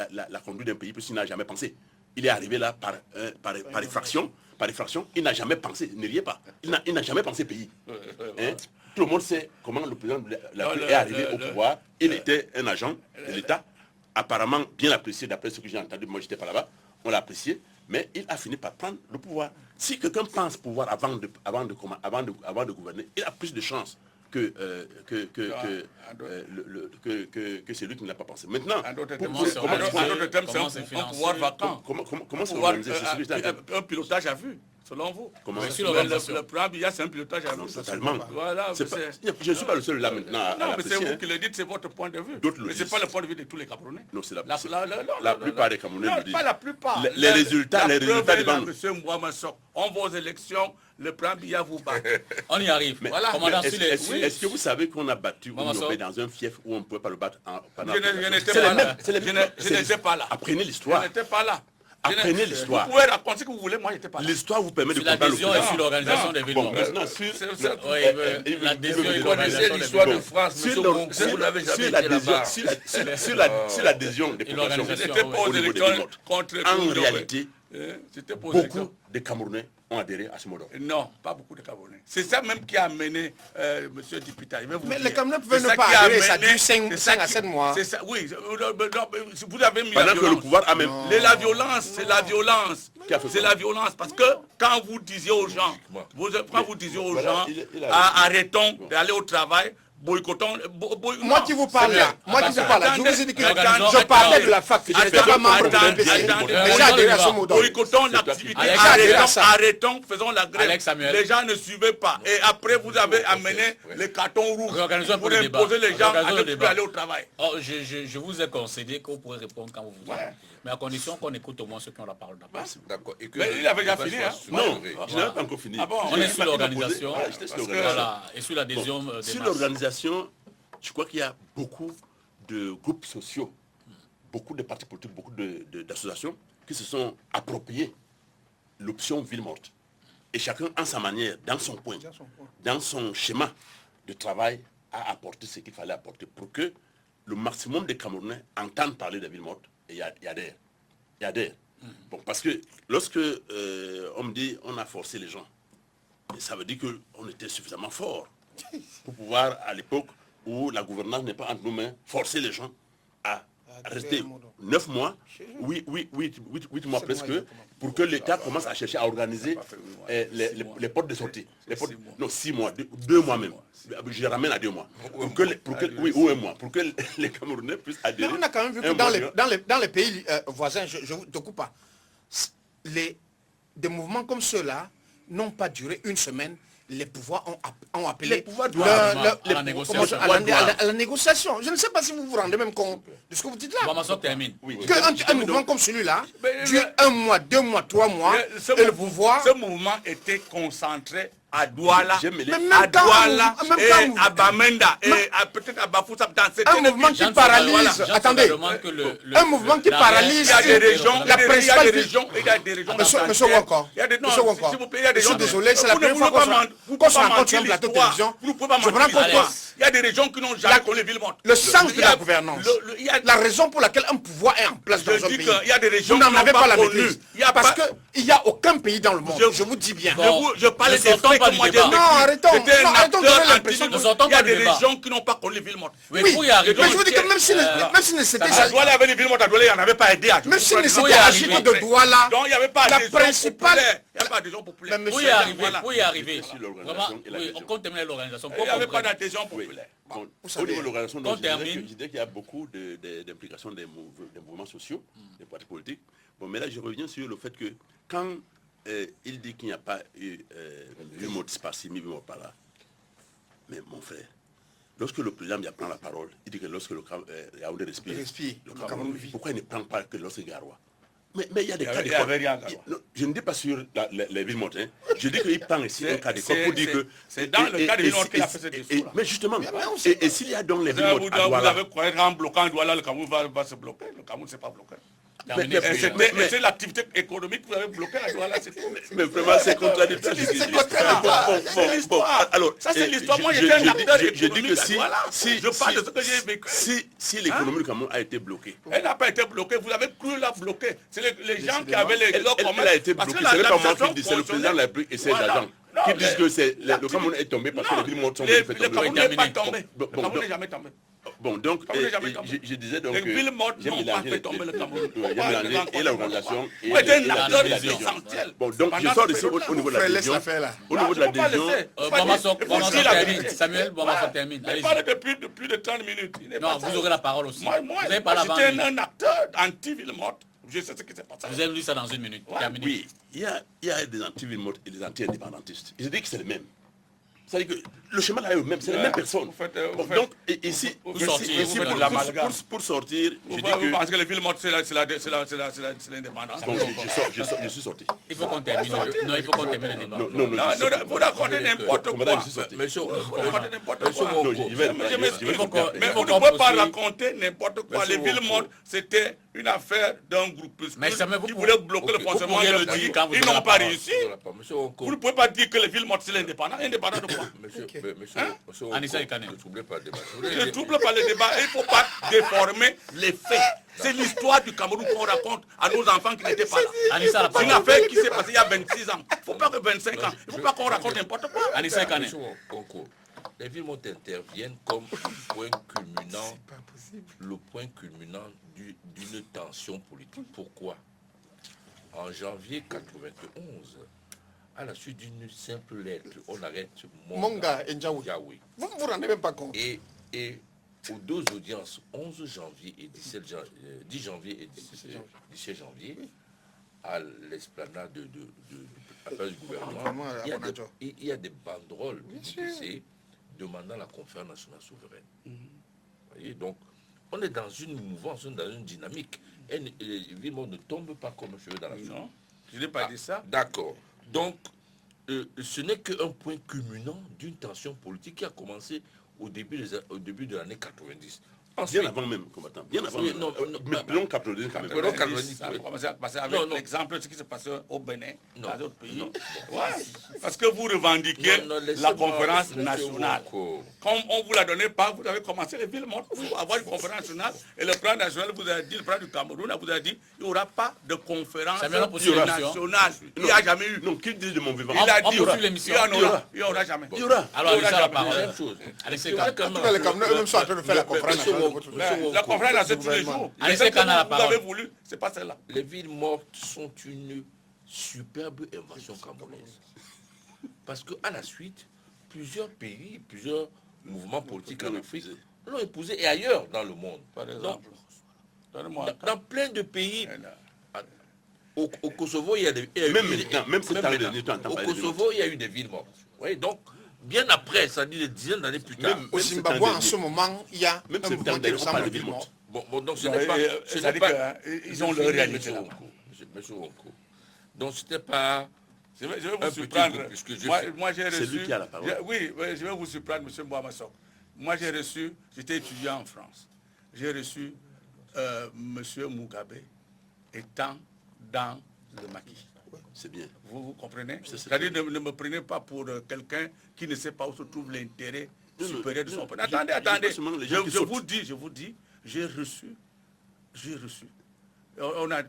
Speaker 5: la conduite d'un pays, puisqu'il n'a jamais pensé. il est arrivé là par effraction. Par effraction, il n'a jamais pensé, ne riez pas, il n'a jamais pensé pays. Hein? Tout le monde sait comment le président est arrivé au pouvoir. Il était un agent de l'État, apparemment bien apprécié d'après ce que j'ai entendu. Moi, je n'étais pas là-bas, on l'a apprécié, mais il a fini par prendre le pouvoir. Si quelqu'un pense pouvoir avant de gouverner, il a plus de chances que celui qui ne l'a pas pensé. Maintenant,
Speaker 2: en d'autres termes, c'est un pouvoir vacant.
Speaker 5: Comment c'est organisé?
Speaker 2: Un pilotage à vue, selon vous.
Speaker 1: Le
Speaker 2: plan Biya, c'est un pilotage à vue.
Speaker 5: Totalement.
Speaker 2: Voilà,
Speaker 5: je ne suis pas le seul là maintenant.
Speaker 2: Non, mais c'est vous qui le dites, c'est votre point de vue. Mais ce n'est pas le point de vue de tous les Camerounais.
Speaker 5: Non, c'est la plupart des Camerounais le disent.
Speaker 2: Pas la plupart.
Speaker 5: Les résultats
Speaker 2: devant monsieur Mouamassok, on va aux élections, le plan Biya vous bat.
Speaker 1: On y arrive.
Speaker 2: Voilà.
Speaker 5: Est-ce que vous savez qu'on a battu Oumyobé dans un fief où on ne pouvait pas le battre pendant
Speaker 2: Je n'étais pas là.
Speaker 5: Apprenez l'histoire.
Speaker 2: Je n'étais pas là.
Speaker 5: Apprenez l'histoire.
Speaker 2: Vous pouvez raconter ce que vous voulez, moi je n'étais pas là.
Speaker 5: L'histoire vous permet de
Speaker 1: comprendre
Speaker 5: comprendre
Speaker 1: l'adhésion et sur l'organisation des villes.
Speaker 5: Bon, maintenant,
Speaker 1: l'adhésion et
Speaker 4: Vous connaissez
Speaker 1: l'organisation des
Speaker 4: l'histoire de
Speaker 1: villes.
Speaker 4: France, monsieur Bongo, vous n'avez jamais été là-bas.
Speaker 5: Si l'adhésion des populations au niveau des villes, en réalité, beaucoup de Camerounais ont adhéré à ce mot d'ordre.
Speaker 2: Non, pas beaucoup de Camerounais. C'est ça même qui a amené M. Dipita.
Speaker 3: Mais les Camerounais pouvaient ne pas adhérer, ça dure 5 à 7 mois.
Speaker 2: C'est ça, oui. Vous avez mis
Speaker 5: Pendant
Speaker 2: la
Speaker 5: que
Speaker 2: violence.
Speaker 5: le pouvoir a même...
Speaker 2: La violence, c'est la violence. C'est la violence. Parce que quand vous disiez aux gens, arrêtons d'aller au travail, boycottons.
Speaker 3: Moi qui vous parle là, je vous ai dit que je parlais de la fac, je n'étais pas membre de l'MPC. Mais j'ai adhéré à ce mot d'ordre.
Speaker 2: Boycottons l'activité, arrêtons, faisons la grève. Les gens ne suivaient pas. Et après, vous avez amené les cartons rouges pour imposer les gens à ne plus aller au travail.
Speaker 1: Je vous ai concédé que vous pourrez répondre quand vous voulez. Mais à condition qu'on écoute au moins ceux qui ont la parole d'abord.
Speaker 4: D'accord.
Speaker 2: Mais il avait déjà fini.
Speaker 5: Non, je n'avais pas encore fini.
Speaker 1: On est sur l'organisation et sur l'adhésion des
Speaker 5: sur
Speaker 1: masses.
Speaker 5: l'organisation, je crois qu'il y a beaucoup de groupes sociaux, beaucoup de partis politiques, beaucoup d'associations qui se sont appropriés l'option ville morte. Et chacun, en sa manière, dans son point, dans son schéma de travail, a apporté ce qu'il fallait apporter pour que le maximum des Camerounais entendent parler de ville morte et y adhèrent. Bon, parce que lorsque on me dit on a forcé les gens, ça veut dire qu'on était suffisamment fort pour pouvoir, à l'époque où la gouvernance n'est pas entre nos mains, forcer les gens à rester 9 mois, 8 mois presque, pour que l'État commence à chercher à organiser les portes de sortie. Non, 6 mois, 2 mois même. Je ramène à 2 mois. Ou 1 mois, pour que les Camerounais puissent adhérer.
Speaker 3: Mais on a quand même vu que dans les pays voisins, je ne te coupe pas, des mouvements comme ceux-là n'ont pas duré une semaine. Les pouvoirs ont appelé
Speaker 1: à la
Speaker 3: négociation. Je ne sais pas si vous vous rendez même compte de ce que vous dites là.
Speaker 1: Termine.
Speaker 3: Qu'un mouvement comme celui-là dure 1 mois, 2 mois, 3 mois, et le pouvoir...
Speaker 2: Ce mouvement était concentré à Douala,
Speaker 3: à Douala,
Speaker 2: à Bamenda, et peut-être à Bafoussam.
Speaker 3: Un mouvement qui paralyse, attendez, un mouvement qui paralyse la principale région. Monsieur Wankor, je suis désolé, c'est la première fois qu'on se rencontre sur un plateau de télévision. Je me rends compte
Speaker 2: il y a des régions qui n'ont jamais connu ville morte.
Speaker 3: Le sens de la gouvernance, la raison pour laquelle un pouvoir est en place dans un pays, vous n'en avez pas la maîtrise. Parce qu'il n'y a aucun pays dans le monde, je vous dis bien.
Speaker 2: Je parle des faits que moi j'ai.
Speaker 3: Non, arrêtons de donner l'impression.
Speaker 2: Il y a des régions qui n'ont pas connu ville morte.
Speaker 3: Oui, mais je vous dis que même si c'était ça,
Speaker 2: Douala avait les villes mortes à Douala, il n'y en avait pas aidé à
Speaker 3: même si c'était agi de Douala,
Speaker 2: donc il n'y avait pas
Speaker 3: la principale...
Speaker 2: Il n'y a pas d'adhésion populaire.
Speaker 1: Pour y arriver. Vraiment, on compte terminer l'organisation.
Speaker 2: Il n'y avait pas d'adhésion populaire.
Speaker 5: Au niveau de l'organisation, je disais qu'il y a beaucoup d'implications des mouvements sociaux, des partis politiques. Bon, mais là, je reviens sur le fait que quand il dit qu'il n'y a pas eu mot par-ci, mot par-là, mais mon frère, lorsque le président prend la parole, il dit que lorsque le Yaoundé respire, le Cameroun vit. Pourquoi il ne prend pas que lorsque Garoua? Mais il y a des cas de corps. Je ne dis pas sur les villes mortes. Je dis qu'il prend ici un cas de corps pour dire que...
Speaker 2: C'est dans le cas de villes mortes qu'il a fait ce discours.
Speaker 5: Mais justement, et s'il y a donc les villes mortes à Douala...
Speaker 2: Vous avez croyé qu'en bloquant Douala, le Cameroun va se bloquer. Le Cameroun ne s'est pas bloqué.
Speaker 1: Terminé.
Speaker 2: Et c'est l'activité économique que vous avez bloquée à Douala.
Speaker 5: Mais vraiment, c'est contradictoire.
Speaker 2: C'est contradictoire. C'est l'histoire.
Speaker 5: Alors,
Speaker 2: ça, c'est l'histoire. Moi,
Speaker 5: je
Speaker 2: j'étais un acteur
Speaker 5: dis que
Speaker 2: économique à Douala. Je parle de ce que j'ai vécu.
Speaker 5: Si l'économie du Cameroun a été bloquée,
Speaker 2: Elle n'a pas été bloquée. Vous avez cru la bloquer. C'est les gens qui avaient les
Speaker 5: elle a été bloquée. Ce n'est pas moi qui dis, c'est le président de la République et ses agents qui disent que le Cameroun est tombé parce que les villes mortes sont
Speaker 2: Le
Speaker 5: tombées.
Speaker 2: Cameroun n'est pas tombé. Le Cameroun n'est jamais tombé.
Speaker 5: Bon, donc, je disais donc
Speaker 2: les villes mortes
Speaker 5: j'ai
Speaker 2: n'ont pas
Speaker 5: mélangé
Speaker 2: fait tomber le Cameroun.
Speaker 5: j'ai mélangé et l'organisation et
Speaker 2: Vous êtes un
Speaker 5: la
Speaker 2: acteur
Speaker 5: décision.
Speaker 2: essentiel.
Speaker 5: Bon, donc je sors d'ici au niveau de la
Speaker 3: Laisse
Speaker 5: décision.
Speaker 3: l'affaire là.
Speaker 5: Au niveau de la décision,
Speaker 1: Bomasso termine. Samuel, Bomasso termine.
Speaker 2: Il
Speaker 1: Allez-y.
Speaker 2: parle depuis plus de 30 minutes.
Speaker 1: Non, vous aurez la parole aussi.
Speaker 2: Moi,
Speaker 1: Vous avez parlé avant
Speaker 2: j'étais
Speaker 1: lui.
Speaker 2: un acteur anti-ville morte. Je sais ce qui s'est passé.
Speaker 1: Vous avez lu ça dans une minute. Terminé.
Speaker 5: oui, il y a des anti-villes mortes et des anti-indépendantistes. Je dis que c'est les mêmes. C'est-à-dire que le chemin là est le même, c'est les mêmes personnes. Donc, ici, pour sortir, je dis
Speaker 2: Vous
Speaker 5: que...
Speaker 2: pensez que les villes mortes, c'est l'indépendance?
Speaker 5: Bon, je suis sorti.
Speaker 1: Il faut qu'on termine. Non, il faut qu'on termine le débat.
Speaker 5: Non,
Speaker 2: Vous racontez n'importe quoi.
Speaker 5: Madame, je suis sorti.
Speaker 4: Monsieur,
Speaker 2: Vous racontez n'importe quoi.
Speaker 5: Non, je vais
Speaker 2: Mais vous ne
Speaker 1: qu'on
Speaker 2: pouvez pas
Speaker 1: poursuive.
Speaker 2: raconter n'importe quoi. Les villes mortes, c'était une affaire d'un groupuscule
Speaker 1: Mais ça me-
Speaker 2: qui voulait bloquer le fonctionnement
Speaker 1: pourriez
Speaker 2: de
Speaker 1: le
Speaker 2: leur
Speaker 1: dire
Speaker 2: pays.
Speaker 1: quand vous
Speaker 2: Ils
Speaker 1: aurez
Speaker 2: n'ont
Speaker 1: la
Speaker 2: pas
Speaker 1: parole.
Speaker 2: réussi.
Speaker 4: Monsieur
Speaker 2: Vous
Speaker 4: Onko,
Speaker 2: ne pouvez pas dire que les villes mortes, c'est l'indépendant. Indépendant de quoi?
Speaker 4: monsieur Onko,
Speaker 1: Anissa Ekane.
Speaker 4: ne troublez pas le débat.
Speaker 2: Je ne trouble pas le débat. Il ne faut pas déformer les faits. C'est l'histoire du Cameroun qu'on raconte à nos enfants qui n'étaient pas là.
Speaker 1: Anissa, la
Speaker 2: C'est une
Speaker 1: parole.
Speaker 2: affaire qui s'est passée il y a 26 ans. Il ne faut pas que 25 ans. Il ne faut pas qu'on raconte n'importe quoi.
Speaker 1: Anissa Ekane.
Speaker 4: Monsieur Onko, les villes montes interviennent comme point culminant, le point culminant d'une tension politique. Pourquoi? En janvier 91, à la suite d'une simple lettre, on arrête
Speaker 3: Monga et Ndjaoui.
Speaker 4: Yahweh.
Speaker 3: Vous ne vous rendez même pas compte.
Speaker 4: Et aux deux audiences, 11 janvier et 10 janvier et 17 janvier, à l'esplanade de la place du gouvernement, il y a des banderoles du DPC demandant la conférence nationale souveraine. Vous voyez, donc, on est dans une mouvance, on est dans une dynamique. Et les villes ne tombent pas comme un cheveu dans la soupe.
Speaker 2: Non, je n'ai pas dit ça.
Speaker 4: D'accord. Donc, ce n'est qu'un point culminant d'une tension politique qui a commencé au début de l'année 90. Ensuite,
Speaker 5: Bien avant même, combattant. Bien avant
Speaker 4: oui,
Speaker 5: même.
Speaker 4: non,
Speaker 5: Mais non, 90 quand même.
Speaker 4: Mais non, 90,
Speaker 2: Ça a
Speaker 4: oui.
Speaker 2: commencé à passer
Speaker 4: Non,
Speaker 2: avec
Speaker 4: non.
Speaker 2: l'exemple de ce qui s'est passé au Bénin,
Speaker 4: Non.
Speaker 2: dans d'autres pays.
Speaker 4: Non.
Speaker 2: Ouais. Parce que vous revendiquez
Speaker 4: Non, laissez-moi,
Speaker 2: la conférence
Speaker 4: monsieur
Speaker 2: nationale.
Speaker 4: Woko.
Speaker 2: Comme on ne vous la donnait pas, vous avez commencé les villes mortes pour avoir une conférence nationale. Et le plan national vous a dit, le plan du Cameroun vous a dit, il n'y aura pas de conférence
Speaker 1: Ça vient là pour suivre l'émission.
Speaker 2: nationale. Il n'y a jamais eu.
Speaker 5: Non, qui dit de mon vivant?
Speaker 2: Il a
Speaker 1: On
Speaker 2: dit,
Speaker 1: poursuit l'émission.
Speaker 2: il n'y aura jamais.
Speaker 5: Il y aura.
Speaker 1: Alors,
Speaker 2: Il y aura
Speaker 1: Anissa, la
Speaker 2: jamais.
Speaker 1: parole.
Speaker 4: Même chose.
Speaker 1: Anissa
Speaker 4: C'est vrai
Speaker 1: Ekane.
Speaker 4: quand
Speaker 3: En tout cas, les Camerounais eux-mêmes sont en train de faire la conférence
Speaker 4: Monsieur
Speaker 3: nationale de
Speaker 4: Woko,
Speaker 3: votre
Speaker 4: monsieur Woko.
Speaker 2: La conférence nationale, c'est tous les jours.
Speaker 1: Allez,
Speaker 2: Et ce
Speaker 1: c'est
Speaker 2: que
Speaker 1: qu'on a la
Speaker 2: vous
Speaker 1: parole.
Speaker 2: avez voulu, c'est pas celle-là.
Speaker 4: Les villes mortes sont une superbe invention camerounaise. Parce qu'à la suite, plusieurs pays, plusieurs mouvements politiques en Afrique l'ont épousé et ailleurs dans le monde.
Speaker 2: Par exemple.
Speaker 4: Donc,
Speaker 2: Donnez-moi.
Speaker 4: dans plein de pays, au Kosovo, il y a des...
Speaker 5: Même cette année dernière, tu entends
Speaker 4: Au
Speaker 5: parler de
Speaker 4: Kosovo, il y a eu des villes mortes. Oui, donc, bien après, ça dit des dizaines d'années plus tard.
Speaker 5: Même
Speaker 3: Au
Speaker 5: cette
Speaker 3: Zimbabwe,
Speaker 5: année
Speaker 3: en ce moment, il y a
Speaker 5: Même
Speaker 3: un
Speaker 5: cette
Speaker 3: mouvement
Speaker 5: année,
Speaker 3: qui
Speaker 5: on parle
Speaker 3: ressemble
Speaker 5: de
Speaker 3: à
Speaker 5: villes
Speaker 3: ville
Speaker 5: mortes.
Speaker 4: Bon, donc ce
Speaker 2: Non,
Speaker 4: n'est pas...
Speaker 2: et-
Speaker 4: ce
Speaker 2: c'est-à-dire
Speaker 4: n'est pas-
Speaker 2: qu'ils ont leur réalité là.
Speaker 4: Monsieur Wonko. Donc, ce n'était pas...
Speaker 2: Je vais
Speaker 4: Un
Speaker 2: vous
Speaker 4: petit
Speaker 2: surprendre.
Speaker 4: peu, puisque je
Speaker 2: Moi,
Speaker 4: sais.
Speaker 2: moi, j'ai
Speaker 5: C'est
Speaker 2: reçu.
Speaker 5: lui qui a la parole.
Speaker 2: Oui, je vais vous surprendre, monsieur Mbouamassok. Moi, j'ai reçu, j'étais étudiant en France. J'ai reçu monsieur Mugabe étant dans le maquis.
Speaker 5: C'est bien.
Speaker 2: Vous comprenez?
Speaker 5: C'est-
Speaker 2: C'est-à-dire, ne me prenez pas pour quelqu'un qui ne sait pas où se trouve l'intérêt
Speaker 5: Non, non,
Speaker 2: supérieur de
Speaker 5: non,
Speaker 2: son pays.
Speaker 5: je-
Speaker 2: Attendez,
Speaker 5: je
Speaker 2: attendez.
Speaker 5: dis pas seulement les gens qui
Speaker 2: Je
Speaker 5: sautent.
Speaker 2: vous dis, j'ai reçu. On a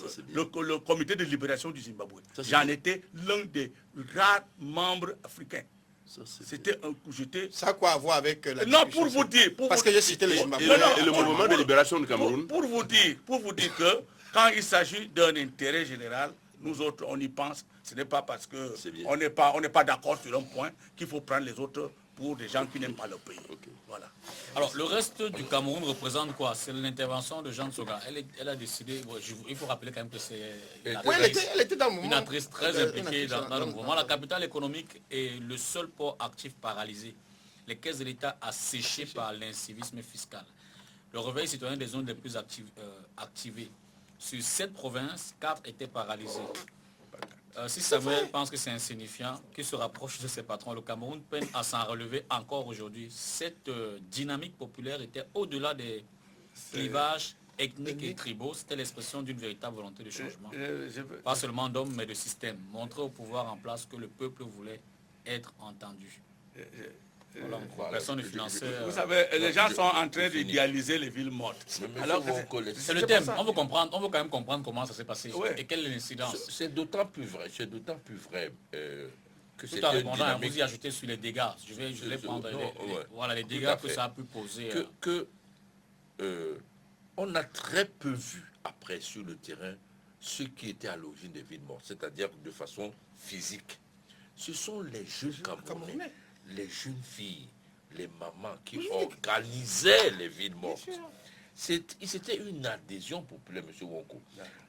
Speaker 5: c'est bien.
Speaker 2: le comité de libération du Zimbabwe.
Speaker 5: Ça, c'est
Speaker 2: J'en
Speaker 5: bien.
Speaker 2: étais l'un des rares membres africains.
Speaker 5: Ça, c'est
Speaker 2: C'était j'étais.
Speaker 3: Ça a quoi à voir avec la
Speaker 2: Non,
Speaker 3: discussion,
Speaker 2: pour vous dire.
Speaker 3: Parce que j'ai cité les Zimbabwe.
Speaker 5: Et le mouvement de libération du Cameroun,
Speaker 2: Pour vous dire que quand il s'agit d'un intérêt général, nous autres, on y pense. Ce n'est pas parce que
Speaker 5: C'est bien.
Speaker 2: on n'est pas d'accord sur un point qu'il faut prendre les autres pour des gens qui n'aiment pas le pays. Voilà.
Speaker 1: Alors, le reste du Cameroun représente quoi? C'est l'intervention de Jean Tsoga. Elle a décidé, bon, il faut rappeler quand même que c'est une
Speaker 3: Oui,
Speaker 1: actrice,
Speaker 3: elle était dans le mouvement.
Speaker 1: une actrice très
Speaker 3: Une
Speaker 1: impliquée
Speaker 3: actrice
Speaker 1: dans le mouvement. La capitale économique est le seul port actif paralysé. Les caisses de l'État asséchées par l'incivisme fiscal. Le réveil citoyen des zones les plus activées. Sur 7 provinces, 4 étaient paralysées. Si Samuel pense que c'est insignifiant, qu'il se rapproche de ses patrons, le Cameroun peine à s'en relever encore aujourd'hui. Cette dynamique populaire était au-delà des clivages ethniques et tribaux, c'était l'expression d'une véritable volonté de changement.
Speaker 2: Je veux-
Speaker 1: Pas seulement d'hommes, mais de système. Montrer au pouvoir en place que le peuple voulait être entendu. Voilà,
Speaker 4: Voilà,
Speaker 1: personne ne
Speaker 4: je-
Speaker 1: finançait...
Speaker 2: Vous savez, les gens sont en train
Speaker 4: je finis.
Speaker 2: d'idéaliser les villes mortes.
Speaker 4: Mais
Speaker 2: Alors
Speaker 4: monsieur
Speaker 2: que
Speaker 4: Wonko,
Speaker 1: C'est le
Speaker 2: pour
Speaker 1: thème.
Speaker 2: ça.
Speaker 1: On veut comprendre, on veut quand même comprendre comment ça s'est passé
Speaker 2: Ouais.
Speaker 1: et quelle est l'incidence.
Speaker 4: c'est d'autant plus vrai, que
Speaker 1: Tout
Speaker 4: c'était
Speaker 1: en
Speaker 4: une
Speaker 1: répondant,
Speaker 4: dynamique
Speaker 1: vous y ajoutez sur les dégâts. Je vais prendre
Speaker 4: non, ouais.
Speaker 1: voilà, les
Speaker 4: Tout
Speaker 1: dégâts
Speaker 4: à
Speaker 1: que
Speaker 4: fait.
Speaker 1: ça a pu poser.
Speaker 4: On a très peu vu après sur le terrain ce qui était à l'origine des villes mortes, c'est-à-dire de façon physique. Ce sont les jeunes Camerounais, les jeunes filles, les mamans qui organisaient les villes mortes. C'était une adhésion populaire, M. Wonko.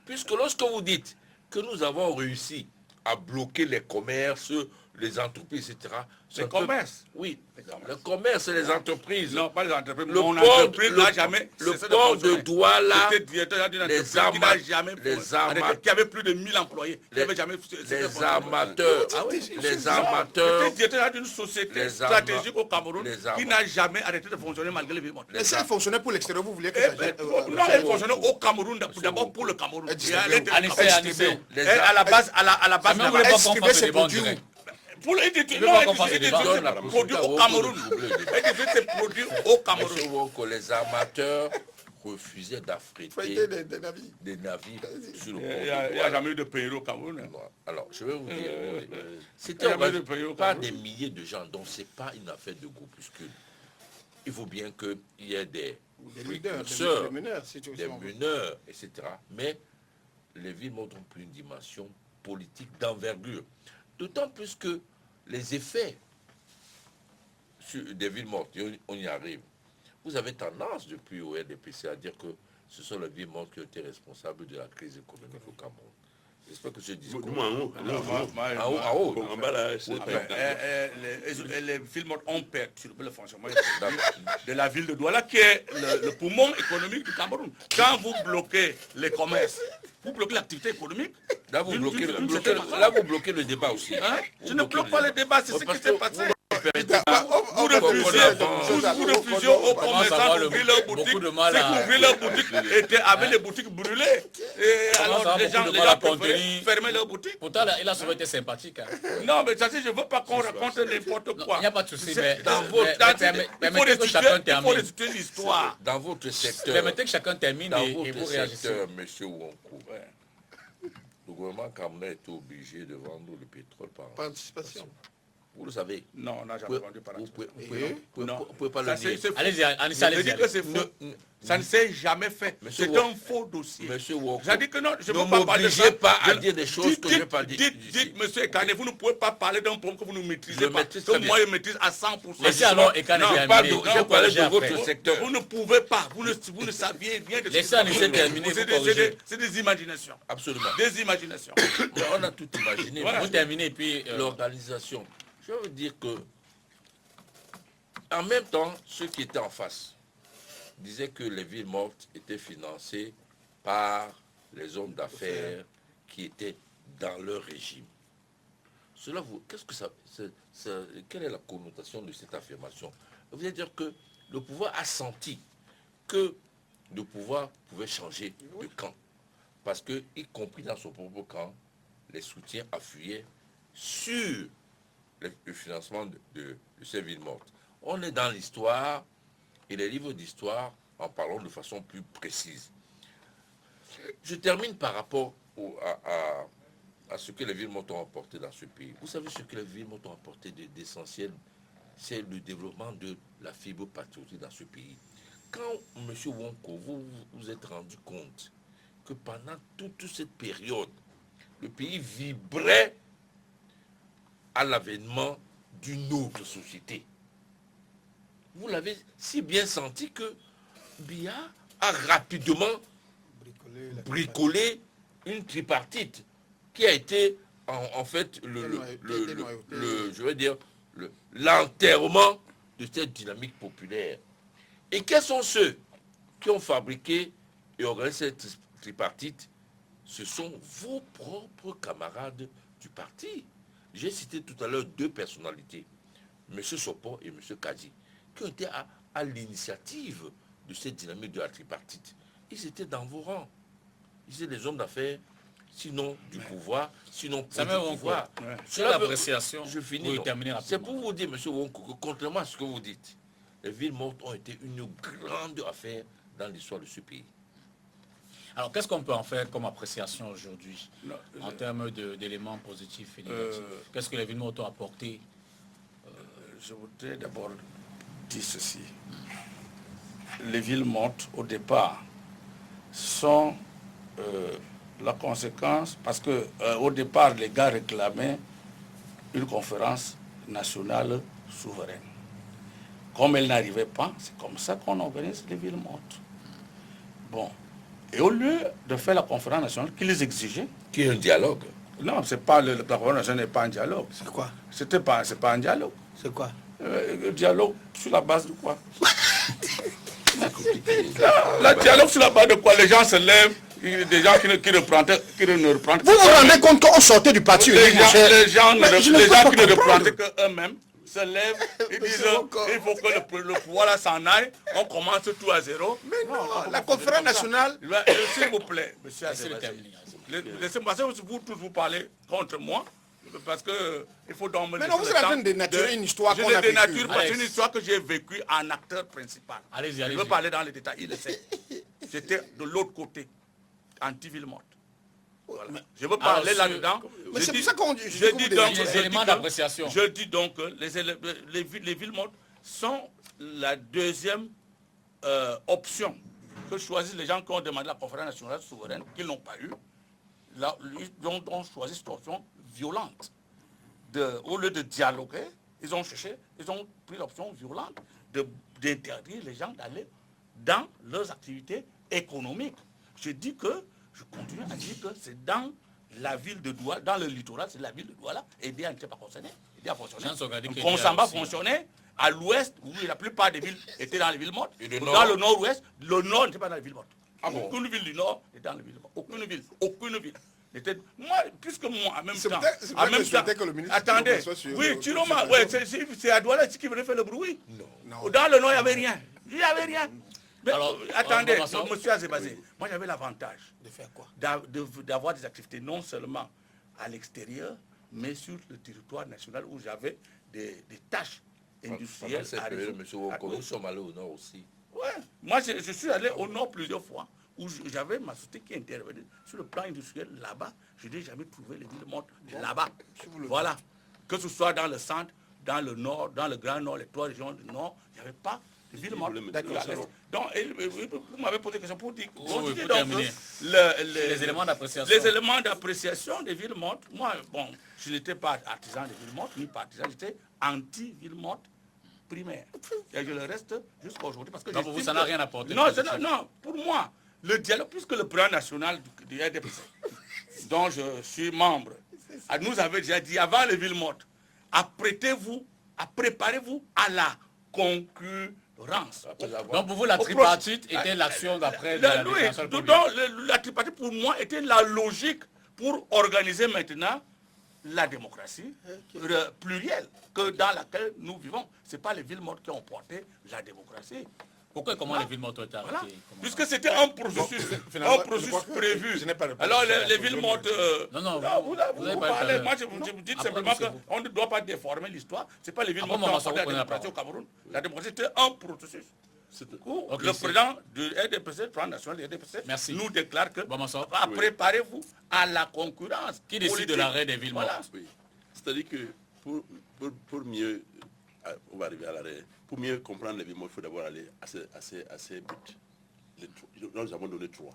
Speaker 4: Puisque lorsque vous dites que nous avons réussi à bloquer les commerces, les entreprises, etc.
Speaker 2: Les commerces.
Speaker 4: Oui, le commerce et les entreprises.
Speaker 2: Non, pas les entreprises.
Speaker 4: Le
Speaker 2: Mon
Speaker 4: port,
Speaker 2: entreprise n'a jamais
Speaker 4: le
Speaker 2: cessé
Speaker 4: port de
Speaker 2: fonctionner.
Speaker 4: Douala,
Speaker 2: J'étais directeur d'une
Speaker 4: les
Speaker 2: entreprise qui n'a jamais
Speaker 4: amateurs,
Speaker 2: qui avait plus de 1000 employés. Qui
Speaker 4: les-
Speaker 2: avait jamais cessé de
Speaker 4: les
Speaker 2: fonctionner.
Speaker 4: amateurs,
Speaker 2: Ah oui,
Speaker 4: les amateurs,
Speaker 2: J'étais directeur d'une société
Speaker 4: les
Speaker 2: stratégique au Cameroun
Speaker 4: les
Speaker 2: qui n'a jamais arrêté de fonctionner malgré les villes mortes.
Speaker 3: Mais si elle fonctionnait pour l'extérieur, vous vouliez que
Speaker 2: Eh
Speaker 3: ça
Speaker 2: ben,
Speaker 3: jette,
Speaker 2: non, elle fonctionnait au Cameroun, d'abord pour le Cameroun.
Speaker 3: Elle
Speaker 2: Et à l'intérieur-
Speaker 1: Anissé.
Speaker 2: Et à la base, à la base,
Speaker 1: Mais on
Speaker 2: là-bas,
Speaker 1: voulait pas
Speaker 3: est-ce
Speaker 1: qu'on
Speaker 3: qu'il
Speaker 1: fasse
Speaker 3: veut
Speaker 1: ce débat en
Speaker 3: se produire
Speaker 1: direct.
Speaker 2: pour les
Speaker 1: veux pas qu'on fasse des débats.
Speaker 2: produits au Cameroun. Elle devait se produire au Cameroun.
Speaker 4: Monsieur Wonko, les amateurs refusaient d'affréter
Speaker 3: fêter des navires.
Speaker 4: des navires sur le
Speaker 2: Il
Speaker 4: port
Speaker 2: n'y
Speaker 4: de
Speaker 2: a
Speaker 4: Douala.
Speaker 2: jamais eu de pays au Cameroun. hein.
Speaker 4: Alors, je vais vous dire, c'était
Speaker 2: Il y avait
Speaker 4: organisé
Speaker 2: des pays au
Speaker 4: par
Speaker 2: Cameroun.
Speaker 4: des milliers de gens, donc c'est pas une affaire de groupuscule. Il faut bien qu'il y ait des
Speaker 3: Des leaders,
Speaker 4: précurseurs,
Speaker 3: des meneurs, si tu veux.
Speaker 4: des meneurs, etc. Mais les villes montrent plus une dimension politique d'envergure. D'autant plus que les effets des villes mortes, et on y arrive. Vous avez tendance depuis au RDPC à dire que ce sont les villes mortes qui ont été responsables de la crise économique au Cameroun. J'espère que ce discours...
Speaker 5: Du moins en haut.
Speaker 4: En haut, en haut.
Speaker 5: Bon, en bas là, c'est
Speaker 2: Les villes mortes ont perturbé le fonctionnement de la ville de Douala, qui est le poumon économique du Cameroun. Quand vous bloquez les commerces, vous bloquez l'activité économique.
Speaker 4: Là, vous bloquez,
Speaker 2: d'une certaine façon.
Speaker 4: là, vous bloquez le débat aussi.
Speaker 2: Hein?
Speaker 4: Vous
Speaker 2: Je ne
Speaker 4: bloquez
Speaker 2: bloque pas le débat, c'est ce
Speaker 4: Parce
Speaker 2: qui s'est
Speaker 4: que
Speaker 2: passé.
Speaker 3: Vous
Speaker 2: Vous refusiez aux
Speaker 1: Commence à
Speaker 2: commerçants
Speaker 1: avoir
Speaker 2: d'ouvrir leurs
Speaker 1: beaucoup
Speaker 2: boutiques.
Speaker 1: de mal
Speaker 2: Ceux
Speaker 1: à-
Speaker 2: qui ouvraient leurs boutiques étaient avec les boutiques brûlées. Et
Speaker 1: Commence à
Speaker 2: alors
Speaker 1: avoir
Speaker 2: les gens
Speaker 1: beaucoup de mal à
Speaker 2: préféraient
Speaker 1: contenir.
Speaker 2: fermer leurs boutiques.
Speaker 1: Pourtant, il a souvent été sympathique. hein.
Speaker 2: Non, mais ça, je ne veux pas qu'on raconte n'importe
Speaker 1: Non,
Speaker 2: quoi.
Speaker 1: il n'y a pas de souci,
Speaker 2: C'est-
Speaker 1: mais
Speaker 2: dans
Speaker 1: mais-
Speaker 2: votre-
Speaker 1: mais
Speaker 2: dans-
Speaker 1: permettez
Speaker 2: il faut
Speaker 1: que
Speaker 2: restituer-
Speaker 1: chacun
Speaker 2: il faut
Speaker 1: termine.
Speaker 2: restituer l'histoire.
Speaker 4: Dans votre secteur,
Speaker 1: Permettez que chacun termine
Speaker 4: dans
Speaker 1: et vous
Speaker 4: votre
Speaker 1: réagissez.
Speaker 4: secteur, monsieur Wonko,
Speaker 2: Ouais.
Speaker 4: le gouvernement camerounais était obligé de vendre le pétrole par
Speaker 3: Par anticipation.
Speaker 4: Vous le savez.
Speaker 2: Non, on n'a
Speaker 4: Vous
Speaker 2: jamais vendu par
Speaker 4: pouvez,
Speaker 2: anticipation.
Speaker 4: vous pouvez pas le
Speaker 2: Ça,
Speaker 4: nier.
Speaker 2: c'est faux.
Speaker 1: Allez-y, Anissa,
Speaker 2: Je dis
Speaker 1: allez-y.
Speaker 2: que c'est faux. Ça ne s'est jamais fait.
Speaker 4: Monsieur
Speaker 2: C'est
Speaker 4: Wong.
Speaker 2: un faux dossier.
Speaker 4: Monsieur Wonko,
Speaker 2: J'ai dit que non, je ne
Speaker 4: ne
Speaker 2: peux pas parler de ça.
Speaker 4: m'obligez pas à
Speaker 2: Je-
Speaker 4: dire des choses que je n'ai pas dites.
Speaker 2: Dites, monsieur Ekane, vous ne pouvez pas parler d'un problème que vous ne maîtrisez
Speaker 4: Je
Speaker 2: pas.
Speaker 4: maîtrise
Speaker 2: Que
Speaker 4: très bien.
Speaker 2: moi, je maîtrise à 100%.
Speaker 1: Laissez alors Ekane
Speaker 2: Non,
Speaker 1: terminer.
Speaker 4: pas de-
Speaker 1: Vous
Speaker 4: j'ai parlé
Speaker 1: corrigez
Speaker 4: de
Speaker 1: après.
Speaker 4: votre secteur.
Speaker 2: Vous ne pouvez pas. Vous ne saviez rien de ce
Speaker 1: Laissez
Speaker 2: que
Speaker 1: Anissa
Speaker 2: vous-
Speaker 1: terminer,
Speaker 2: C'est
Speaker 1: vous
Speaker 2: des-
Speaker 1: corrigez.
Speaker 2: c'est des imaginations.
Speaker 4: Absolument.
Speaker 2: Des imaginations.
Speaker 4: Mais on a tout imaginé.
Speaker 2: Voilà.
Speaker 1: Vous terminez, puis...
Speaker 4: L'organisation. Je veux dire que, en même temps, ceux qui étaient en face disaient que les villes mortes étaient financées par les hommes d'affaires qui étaient dans leur régime. Cela vous, qu'est-ce que quelle est la connotation de cette affirmation? Vous allez dire que le pouvoir a senti que le pouvoir pouvait changer de camp. Parce que, y compris dans son propre camp, les soutiens appuyaient sur le financement de ces villes mortes. On est dans l'histoire, et les livres d'histoire en parlent de façon plus précise. Je termine par rapport à ce que les villes mortes ont apporté dans ce pays. Vous savez ce que les villes mortes ont apporté d'essentiel? C'est le développement de la fibre patriotique dans ce pays. Quand, M. Wonko, vous vous êtes rendu compte que pendant toute cette période, le pays vibrait à l'avènement d'une autre société. Vous l'avez si bien senti que Biya a rapidement bricolé une tripartite qui a été en fait je vais dire l'enterrement de cette dynamique populaire. Et quels sont ceux qui ont fabriqué et organisé cette tripartite? Ce sont vos propres camarades du parti. J'ai cité tout à l'heure deux personnalités, M. Sopo et M. Kaji, qui ont été à l'initiative de cette dynamique de la tripartite. ils étaient dans vos rangs. Ils étaient des hommes d'affaires, sinon du pouvoir, sinon pour
Speaker 1: Ça
Speaker 4: du
Speaker 1: met
Speaker 4: pouvoir.
Speaker 1: sur l'appréciation.
Speaker 4: Je finis.
Speaker 1: Pour terminer
Speaker 4: C'est
Speaker 1: rapidement.
Speaker 4: pour vous dire, monsieur Wonko, que contrairement à ce que vous dites, les villes mortes ont été une grande affaire dans l'histoire de ce pays.
Speaker 1: Alors, qu'est-ce qu'on peut en faire comme appréciation aujourd'hui
Speaker 2: Non,
Speaker 1: en termes d'éléments positifs et négatifs? Qu'est-ce que les villes mortes ont apporté?
Speaker 2: Je voudrais d'abord dire ceci. Les villes mortes, au départ, sont la conséquence, parce que au départ, les gars réclamaient une conférence nationale souveraine. Comme elle n'arrivait pas, c'est comme ça qu'on organise les villes mortes. Bon. Et au lieu de faire la conférence nationale qu'ils exigeaient,
Speaker 4: Qui est un dialogue.
Speaker 2: non, c'est pas la conférence nationale n'est pas un dialogue.
Speaker 3: C'est quoi?
Speaker 2: C'est pas un dialogue.
Speaker 3: C'est quoi?
Speaker 2: Le dialogue sur la base de quoi? Le dialogue sur la base de quoi? Les gens se lèvent, des gens qui ne reprennent
Speaker 3: Vous vous rendez compte qu'on sortait du parti
Speaker 2: les
Speaker 3: unique, mon cher?
Speaker 2: gens, les gens
Speaker 3: Mais je
Speaker 2: les
Speaker 3: ne peux
Speaker 2: gens
Speaker 3: pas
Speaker 2: qui ne
Speaker 3: comprendre.
Speaker 2: reprennent que eux-mêmes se lèvent et disent il faut que le pouvoir là s'en aille, on commence tout à zéro.
Speaker 3: Mais non, la conférence nationale...
Speaker 2: S'il vous plaît, monsieur
Speaker 1: Laissez-le
Speaker 2: Azebazé,
Speaker 1: terminer.
Speaker 2: laissez-moi, vous tous vous parlez contre moi, parce que il faut donc me
Speaker 3: Mais non,
Speaker 2: laisser
Speaker 3: vous
Speaker 2: le
Speaker 3: êtes en train
Speaker 2: temps
Speaker 3: de dénaturer une histoire
Speaker 2: Je
Speaker 3: qu'on
Speaker 2: ne
Speaker 3: a vécue.
Speaker 2: dénature pas, c'est
Speaker 1: Alex.
Speaker 2: une histoire que j'ai vécue en acteur principal.
Speaker 1: Allez-y,
Speaker 2: Je
Speaker 1: allez-y.
Speaker 2: veux parler dans les détails, il le sait. J'étais de l'autre côté, anti-ville morte. Voilà. Je veux parler
Speaker 1: Alors,
Speaker 2: là-dedans.
Speaker 3: Mais
Speaker 2: Je
Speaker 3: c'est
Speaker 2: dis-
Speaker 3: pour ça qu'on dit...
Speaker 2: je dis donc,
Speaker 1: Les
Speaker 2: je dis
Speaker 1: éléments
Speaker 2: que-
Speaker 1: d'appréciation.
Speaker 2: Je dis donc que les villes mortes sont la deuxième option que choisissent les gens qui ont demandé la conférence nationale souveraine, qu'ils n'ont pas eu. Là, ils ont choisi cette option violente. Au lieu de dialoguer, ils ont pris l'option violente d'interdire les gens d'aller dans leurs activités économiques. Je continue à dire que c'est dans la ville de Douala, dans le littoral, c'est la ville de Douala, aider à ne pas fonctionner, aider à fonctionner.
Speaker 1: Jean Sogadi qui
Speaker 2: Konsamba
Speaker 1: était là aussi.
Speaker 2: fonctionnait à l'ouest, où la plupart des villes étaient dans les villes mortes.
Speaker 4: Et le
Speaker 2: Dans
Speaker 4: nord?
Speaker 2: le nord-ouest, le nord n'était pas dans les villes mortes.
Speaker 4: Ah bon?
Speaker 2: Aucune ville du nord n'était dans les villes mortes. Aucune ville. Moi, puisque moi, en même
Speaker 3: C'est
Speaker 2: temps,
Speaker 3: peut-être- c'est
Speaker 2: en
Speaker 3: vrai
Speaker 2: même
Speaker 3: que je
Speaker 2: temps,
Speaker 3: souhaitais que le ministre
Speaker 2: attendez,
Speaker 3: Chiroma soit sur-
Speaker 2: oui,
Speaker 3: sur
Speaker 2: Chiroma,
Speaker 3: cette
Speaker 2: ouais,
Speaker 3: raison.
Speaker 2: c'est à Douala qui venait faire le bruit.
Speaker 3: Non.
Speaker 2: Dans le nord, il n'y avait rien. Il n'y avait rien. Mais,
Speaker 1: Alors,
Speaker 2: attendez,
Speaker 1: Vincent,
Speaker 2: monsieur Azebazé, moi j'avais l'avantage
Speaker 3: De faire quoi?
Speaker 2: d'avoir des activités non seulement à l'extérieur, mais sur le territoire national où j'avais des tâches
Speaker 4: Pendant
Speaker 2: industrielles
Speaker 4: cette
Speaker 2: à
Speaker 4: période,
Speaker 2: résoudre.
Speaker 4: monsieur Wonko, nous sommes allés au nord aussi.
Speaker 2: Ouais. Moi, je suis allé au nord plusieurs fois, où j'avais ma société qui intervenait sur le plan industriel là-bas. Je n'ai jamais trouvé les villes mortes là-bas. Voilà. Que ce soit dans le centre, dans le nord, dans le grand nord, les trois régions du nord, il n'y avait pas de villes mortes.
Speaker 5: D'accord.
Speaker 2: Donc, vous m'avez posé une question pour dire.
Speaker 1: Oui,
Speaker 2: donc,
Speaker 1: oui,
Speaker 2: je dis
Speaker 1: pour
Speaker 2: donc
Speaker 1: terminer.
Speaker 2: que
Speaker 1: Les éléments d'appréciation.
Speaker 2: les éléments d'appréciation des villes mortes, moi, bon, je n'étais pas artisan des villes mortes, ni partisan, j'étais anti-villes mortes primaire. Et je le reste jusqu'à aujourd'hui parce que
Speaker 1: Donc, pour vous,
Speaker 2: j'estime
Speaker 1: ça n'a
Speaker 2: que-
Speaker 1: rien apporté.
Speaker 2: Non, non, pour moi, le dialogue, puisque le président national du RDPC, dont je suis membre, nous avait déjà dit avant les villes mortes, préparez-vous à la concurrence.
Speaker 1: Donc, pour vous, la tripartite était l'action d'après la
Speaker 2: Oui,
Speaker 1: déclaration
Speaker 2: donc,
Speaker 1: publique.
Speaker 2: la tripartite pour moi était la logique pour organiser maintenant la démocratie plurielle que dans laquelle nous vivons. Ce n'est pas les villes mortes qui ont porté la démocratie.
Speaker 1: Pourquoi et comment les villes mortes ont été
Speaker 2: Voilà.
Speaker 1: arrêtées? Comment-
Speaker 2: Puisque c'était un processus,
Speaker 3: finalement,
Speaker 2: un
Speaker 3: je
Speaker 2: processus
Speaker 3: crois que
Speaker 2: prévu.
Speaker 3: je n'ai pas répondu
Speaker 2: Alors
Speaker 3: à la
Speaker 2: les
Speaker 3: question
Speaker 2: villes
Speaker 3: de
Speaker 2: mortes...
Speaker 1: Non,
Speaker 2: vous
Speaker 1: avez pas
Speaker 2: parlez.
Speaker 1: parlé.
Speaker 2: Moi, je vous dis
Speaker 1: Après,
Speaker 2: simplement
Speaker 1: c'est vous.
Speaker 2: qu'on ne doit pas déformer l'histoire. Ce n'est pas les villes
Speaker 1: Après,
Speaker 2: mortes qui ont
Speaker 1: Maman
Speaker 2: porté la
Speaker 1: Soro, prenez la
Speaker 2: démocratie au
Speaker 1: parole.
Speaker 2: Cameroun. La démocratie était un processus. Où
Speaker 1: Ok,
Speaker 2: le
Speaker 1: c'est-
Speaker 2: président du RDPC, le président national du RDPC,
Speaker 1: Merci.
Speaker 2: nous déclare que
Speaker 1: Maman Soro.
Speaker 2: préparez-vous à la concurrence.
Speaker 1: Qui décide de
Speaker 2: politique.
Speaker 1: l'arrêt des villes
Speaker 2: Voilà.
Speaker 1: mortes?
Speaker 5: Oui. C'est-à-dire que pour mieux, on va arriver à l'arrêt, pour mieux comprendre les villes mortes, il faut d'abord aller à ces buts. Nous avons donné 3.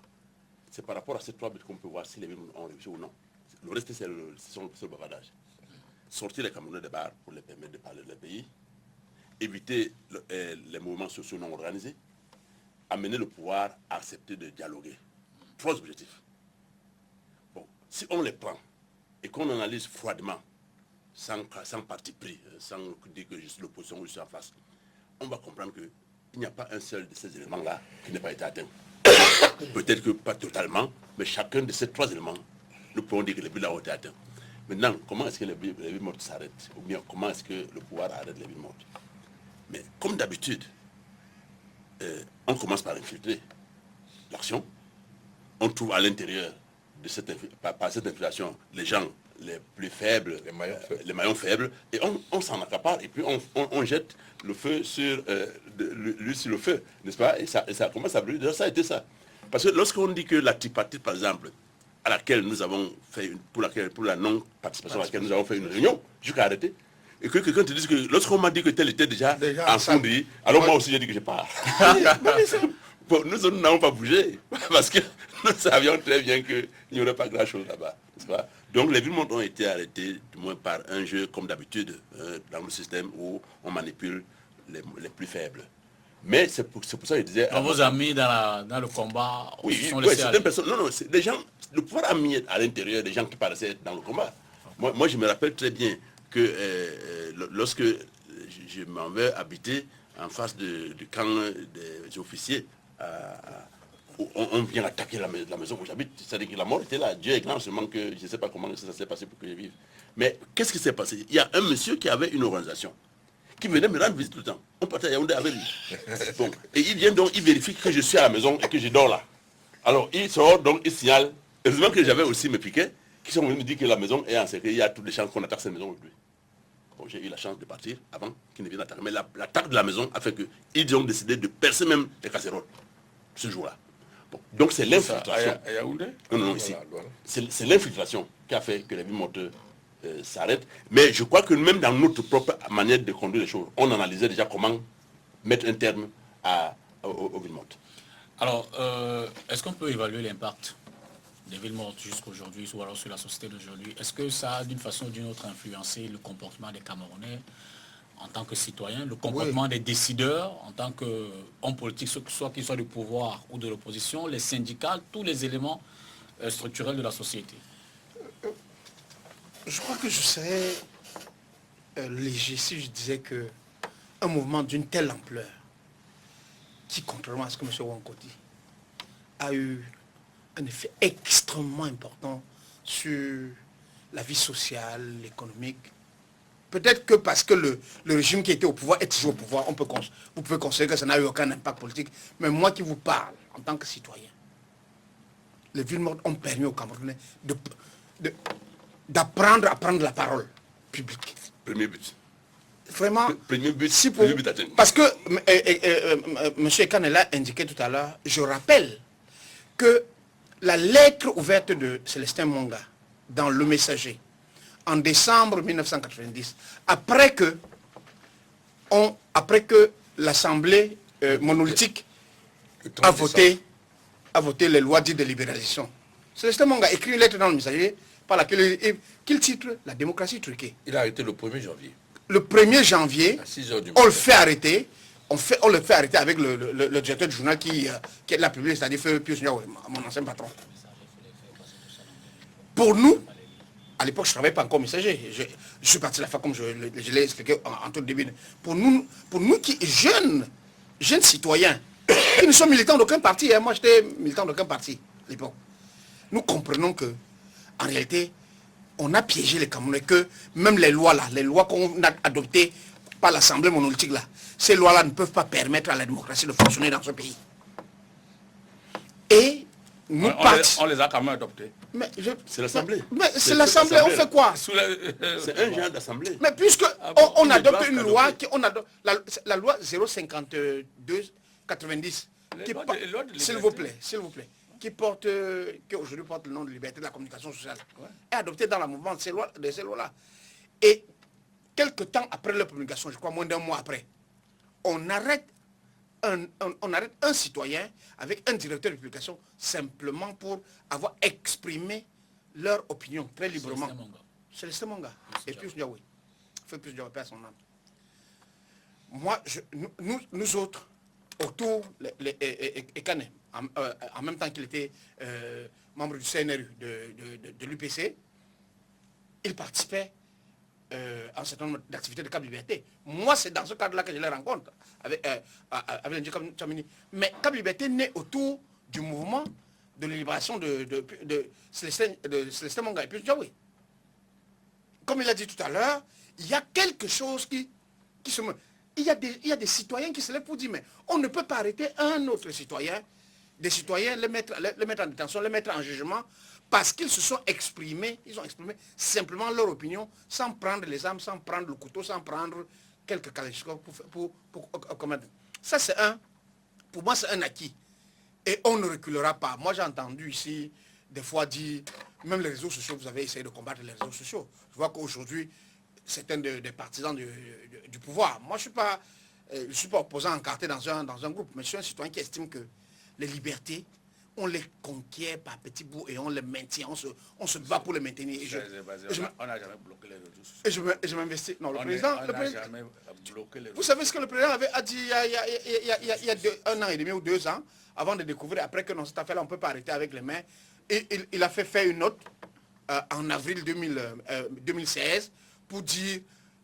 Speaker 5: C'est par rapport à ces 3 buts qu'on peut voir si les villes ont réussi ou non. Le reste, c'est le bavardage. Sortir les Camerounais des bars pour les permettre de parler de leur pays, éviter les mouvements sociaux non organisés, amener le pouvoir à accepter de dialoguer. 3 objectifs. Bon, si on les prend et qu'on analyse froidement, sans parti pris, sans dire que je suis l'opposition ou je suis en face, on va comprendre qu'il n'y a pas un seul de ces éléments-là qui n'a pas été atteint. Peut-être que pas totalement, mais chacun de ces 3 éléments, nous pouvons dire que les buts ont été atteints. Maintenant, comment est-ce que les villes mortes s'arrêtent? Ou bien comment est-ce que le pouvoir arrête les villes mortes? Mais comme d'habitude, on commence par infiltrer l'action. On trouve à l'intérieur de par cette infiltration les gens les plus faibles, les maillons faibles, et on s'en accapare, et puis on jette le feu sur l'huile sur le feu, n'est-ce pas, et ça commence à brûler. D'ailleurs, ça a été ça. Parce que lorsqu'on dit que la tripartite, par exemple, à laquelle nous avons fait, pour la non-participation à laquelle nous avons fait une réunion, jusqu'à arrêter, et que quelqu'un te dise que lorsqu'on m'a dit que tel était déjà en fonderie, alors moi aussi j'ai dit que je pars. Bon, nous n'avons pas bougé, parce que nous savions très bien qu'il n'y aurait pas grand-chose là-bas, n'est-ce pas? Donc les villes ont été arrêtées, du moins par un jeu comme d'habitude, dans le système où on manipule les plus faibles. Mais c'est pour ça que je disais...
Speaker 1: Dans vos amis dans le combat,
Speaker 5: oui,
Speaker 1: sont
Speaker 5: certaines personnes... Non, c'est des gens... Le pouvoir a mis à l'intérieur des gens qui paraissaient être dans le combat. Moi, je me rappelle très bien que lorsque je m'en vais habiter en face du camp des officiers, on vient attaquer la maison où j'habite. C'est-à-dire que la mort était là. Dieu est grand, seulement que je ne sais pas comment ça s'est passé pour que je vive. Mais qu'est-ce qui s'est passé? Il y a un monsieur qui avait une organisation, qui venait me rendre visite tout le temps. On partait à Yaoundé avec lui. Bon. Et il vient donc, il vérifie que je suis à la maison et que je dors là. Alors il sort, donc il signale. Heureusement que j'avais aussi mes piquets, qui sont venus me dire que la maison est en sécurité. Il y a toutes les chances qu'on attaque cette maison aujourd'hui. Bon, j'ai eu la chance de partir avant qu'ils ne viennent attaquer. Mais l'attaque de la maison a fait qu'ils ont décidé de percer même les casseroles ce jour-là. Bon. Donc c'est l'infiltration.
Speaker 2: À Yaoundé?
Speaker 5: Non, ici. C'est l'infiltration qui a fait que les villes moteurs s'arrêtent. Mais je crois que même dans notre propre manière de conduire les choses, on analysait déjà comment mettre un terme aux villes mortes.
Speaker 1: Alors, est-ce qu'on peut évaluer l'impact des villes mortes jusqu'aujourd'hui, ou alors sur la société d'aujourd'hui? Est-ce que ça a d'une façon ou d'une autre influencé le comportement des Camerounais en tant que citoyens, le comportement des décideurs en tant qu'hommes politiques, soit qu'ils soient du pouvoir ou de l'opposition, les syndicats, tous les éléments structurels de la société?
Speaker 3: Je crois que je serais léger si je disais que un mouvement d'une telle ampleur, qui, contrairement à ce que M. Wanko dit, a eu un effet extrêmement important sur la vie sociale, économique. Peut-être que parce que le régime qui était au pouvoir est toujours au pouvoir, vous pouvez considérer que ça n'a eu aucun impact politique. Mais moi qui vous parle, en tant que citoyen, les villes mortes ont permis aux Camerounais d'apprendre à prendre la parole publique.
Speaker 5: Premier but.
Speaker 3: Vraiment,
Speaker 5: Premier but,
Speaker 3: si
Speaker 5: premier but atteint.
Speaker 3: parce que M. Ekane l'a indiqué tout à l'heure, je rappelle que la lettre ouverte de Célestin Monga dans Le Messager, en décembre 1990, après que l'Assemblée monolithique a voté les lois dites de libéralisation, Célestin Monga écrit une lettre dans Le Messager par laquelle qu'il titre La démocratie truquée.
Speaker 4: Il a arrêté le 1er janvier.
Speaker 3: Le 1er janvier,
Speaker 4: À 6 heures du
Speaker 3: on
Speaker 4: matin.
Speaker 3: le fait arrêter. On le fait arrêter avec le directeur du journal qui l'a publié, c'est-à-dire Pius Ndiaye, mon ancien patron. Pour nous, à l'époque, je ne travaillais pas encore au Messager. Je suis parti à la fois, comme je l'ai expliqué en tout début. Pour nous qui jeunes citoyens, qui ne sont militants d'aucun parti, moi j'étais militant d'aucun parti à l'époque, nous comprenons que, en réalité, on a piégé les Camerounais, que même les lois qu'on a adoptées par l'Assemblée monolithique là, ces lois-là ne peuvent pas permettre à la démocratie de fonctionner dans ce pays. Et nous
Speaker 2: On les a quand même adoptés.
Speaker 5: C'est l'Assemblée.
Speaker 3: Mais c'est l'Assemblée, on fait quoi?
Speaker 5: C'est un genre d'Assemblée.
Speaker 3: Mais puisque on adopte une loi, la loi 052-90, s'il vous plaît, qui aujourd'hui porte le nom de liberté de la communication sociale, est adoptée dans la mouvement de ces lois-là. Et quelques temps après leur publication, je crois moins d'un mois après, on arrête un citoyen avec un directeur de publication simplement pour avoir exprimé leur opinion très librement. Célestin Monga. Et puis Ndiaye. Fait plus Ndiaye à son âme. Moi, nous autres, autour, Ekane, en même temps qu'il était membre du CNRU, de l'UPC, il participait à un certain nombre d'activités de Cap Liberté. Moi, c'est dans ce cadre-là que je les rencontre avec Ndji Tchamini. Mais Cap Liberté naît autour du mouvement de libération de Célestin Monga et puis Ndiaye. Comme il a dit tout à l'heure, il y a quelque chose qui se... Il y a des citoyens qui se lèvent pour dire, mais on ne peut pas arrêter un autre citoyen des citoyens, les mettre en détention, les mettre en jugement, parce qu'ils se sont exprimés, ils ont exprimé simplement leur opinion, sans prendre les armes, sans prendre le couteau, sans prendre quelques kalachnikovs pour commettre. Ça, pour moi, c'est un acquis. Et on ne reculera pas. Moi, j'ai entendu ici, des fois, dire, même les réseaux sociaux, vous avez essayé de combattre les réseaux sociaux. Je vois qu'aujourd'hui, certains des partisans du pouvoir. Moi, je ne suis pas opposant encarté dans un groupe, mais je suis un citoyen qui estime que les libertés, on les conquiert par petits bouts et on les maintient, on se bat pour les maintenir.
Speaker 2: On n'a jamais bloqué les réseaux sociaux.
Speaker 3: Et je m'investis. Non, le
Speaker 2: On
Speaker 3: président...
Speaker 2: n'a jamais bloqué les réseaux sociaux.
Speaker 3: Vous savez ce que le président a dit il y a 1 an et demi ou 2 ans, avant de découvrir, après que dans cette affaire-là, on ne peut pas arrêter avec les mains. Et il a fait faire une note en avril 2016 pour dire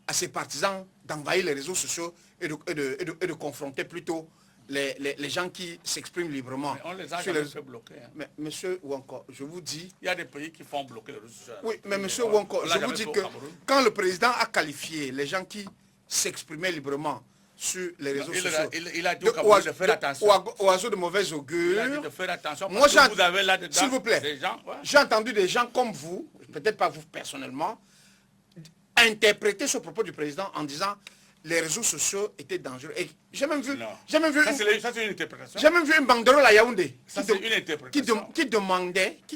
Speaker 3: à ses partisans d'envahir les réseaux sociaux et de confronter plutôt les gens qui s'expriment librement.
Speaker 2: Mais on les a jamais fait bloquer. Hein.
Speaker 3: Mais monsieur Ouanko, je vous dis...
Speaker 2: Il y a des pays qui font bloquer les réseaux sociaux.
Speaker 3: Oui, mais monsieur Ouanko, je vous dis que quand le président a qualifié les gens qui s'exprimaient librement sur les réseaux sociaux...
Speaker 2: Il a dit au Cameroun de faire attention.
Speaker 3: Oiseau de mauvaise augure.
Speaker 2: Il a dit de faire attention parce
Speaker 3: Moi,
Speaker 2: que vous avez là-dedans
Speaker 3: s'il vous plaît,
Speaker 2: des gens... Ouais.
Speaker 3: J'ai entendu des gens comme vous, peut-être pas vous personnellement, interpréter ce propos du président en disant les réseaux sociaux étaient dangereux. Et j'ai même vu,
Speaker 2: Ça, c'est une interprétation.
Speaker 3: j'ai même vu une banderole à Yaoundé
Speaker 2: Ça, c'est une interprétation.
Speaker 3: qui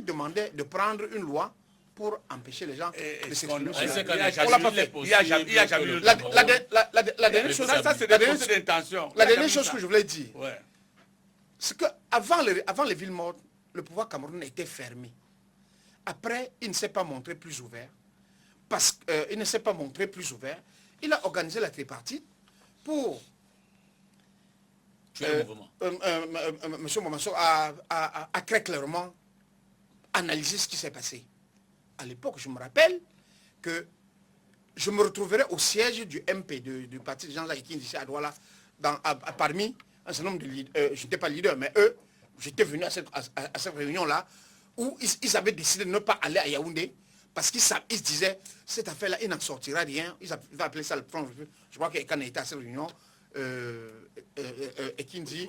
Speaker 3: demandait de prendre une loi pour empêcher les gens de s'exprimer. On l'a pas fait.
Speaker 2: Il n'y a jamais eu
Speaker 3: La dernière chose,
Speaker 2: ça, c'est des fausses intentions.
Speaker 3: la dernière chose que je voulais dire,
Speaker 2: Ouais.
Speaker 3: c'est qu'avant les villes mortes, le pouvoir camerounais était fermé. Après, il ne s'est pas montré plus ouvert. Il a organisé la tripartite pour... Monsieur Momasso a très clairement analysé ce qui s'est passé. À l'époque, je me rappelle que je me retrouverais au siège du MP, du parti de Jean-Jacques Ekine ici à Douala, parmi un certain nombre de leaders. Je n'étais pas leader, mais eux, j'étais venu à cette réunion-là, où ils avaient décidé de ne pas aller à Yaoundé, parce qu'ils se disaient, cette affaire-là, il n'en sortira rien. Ils avaient appelé ça le plan. Je crois que quand il était à cette réunion, Ekine dit,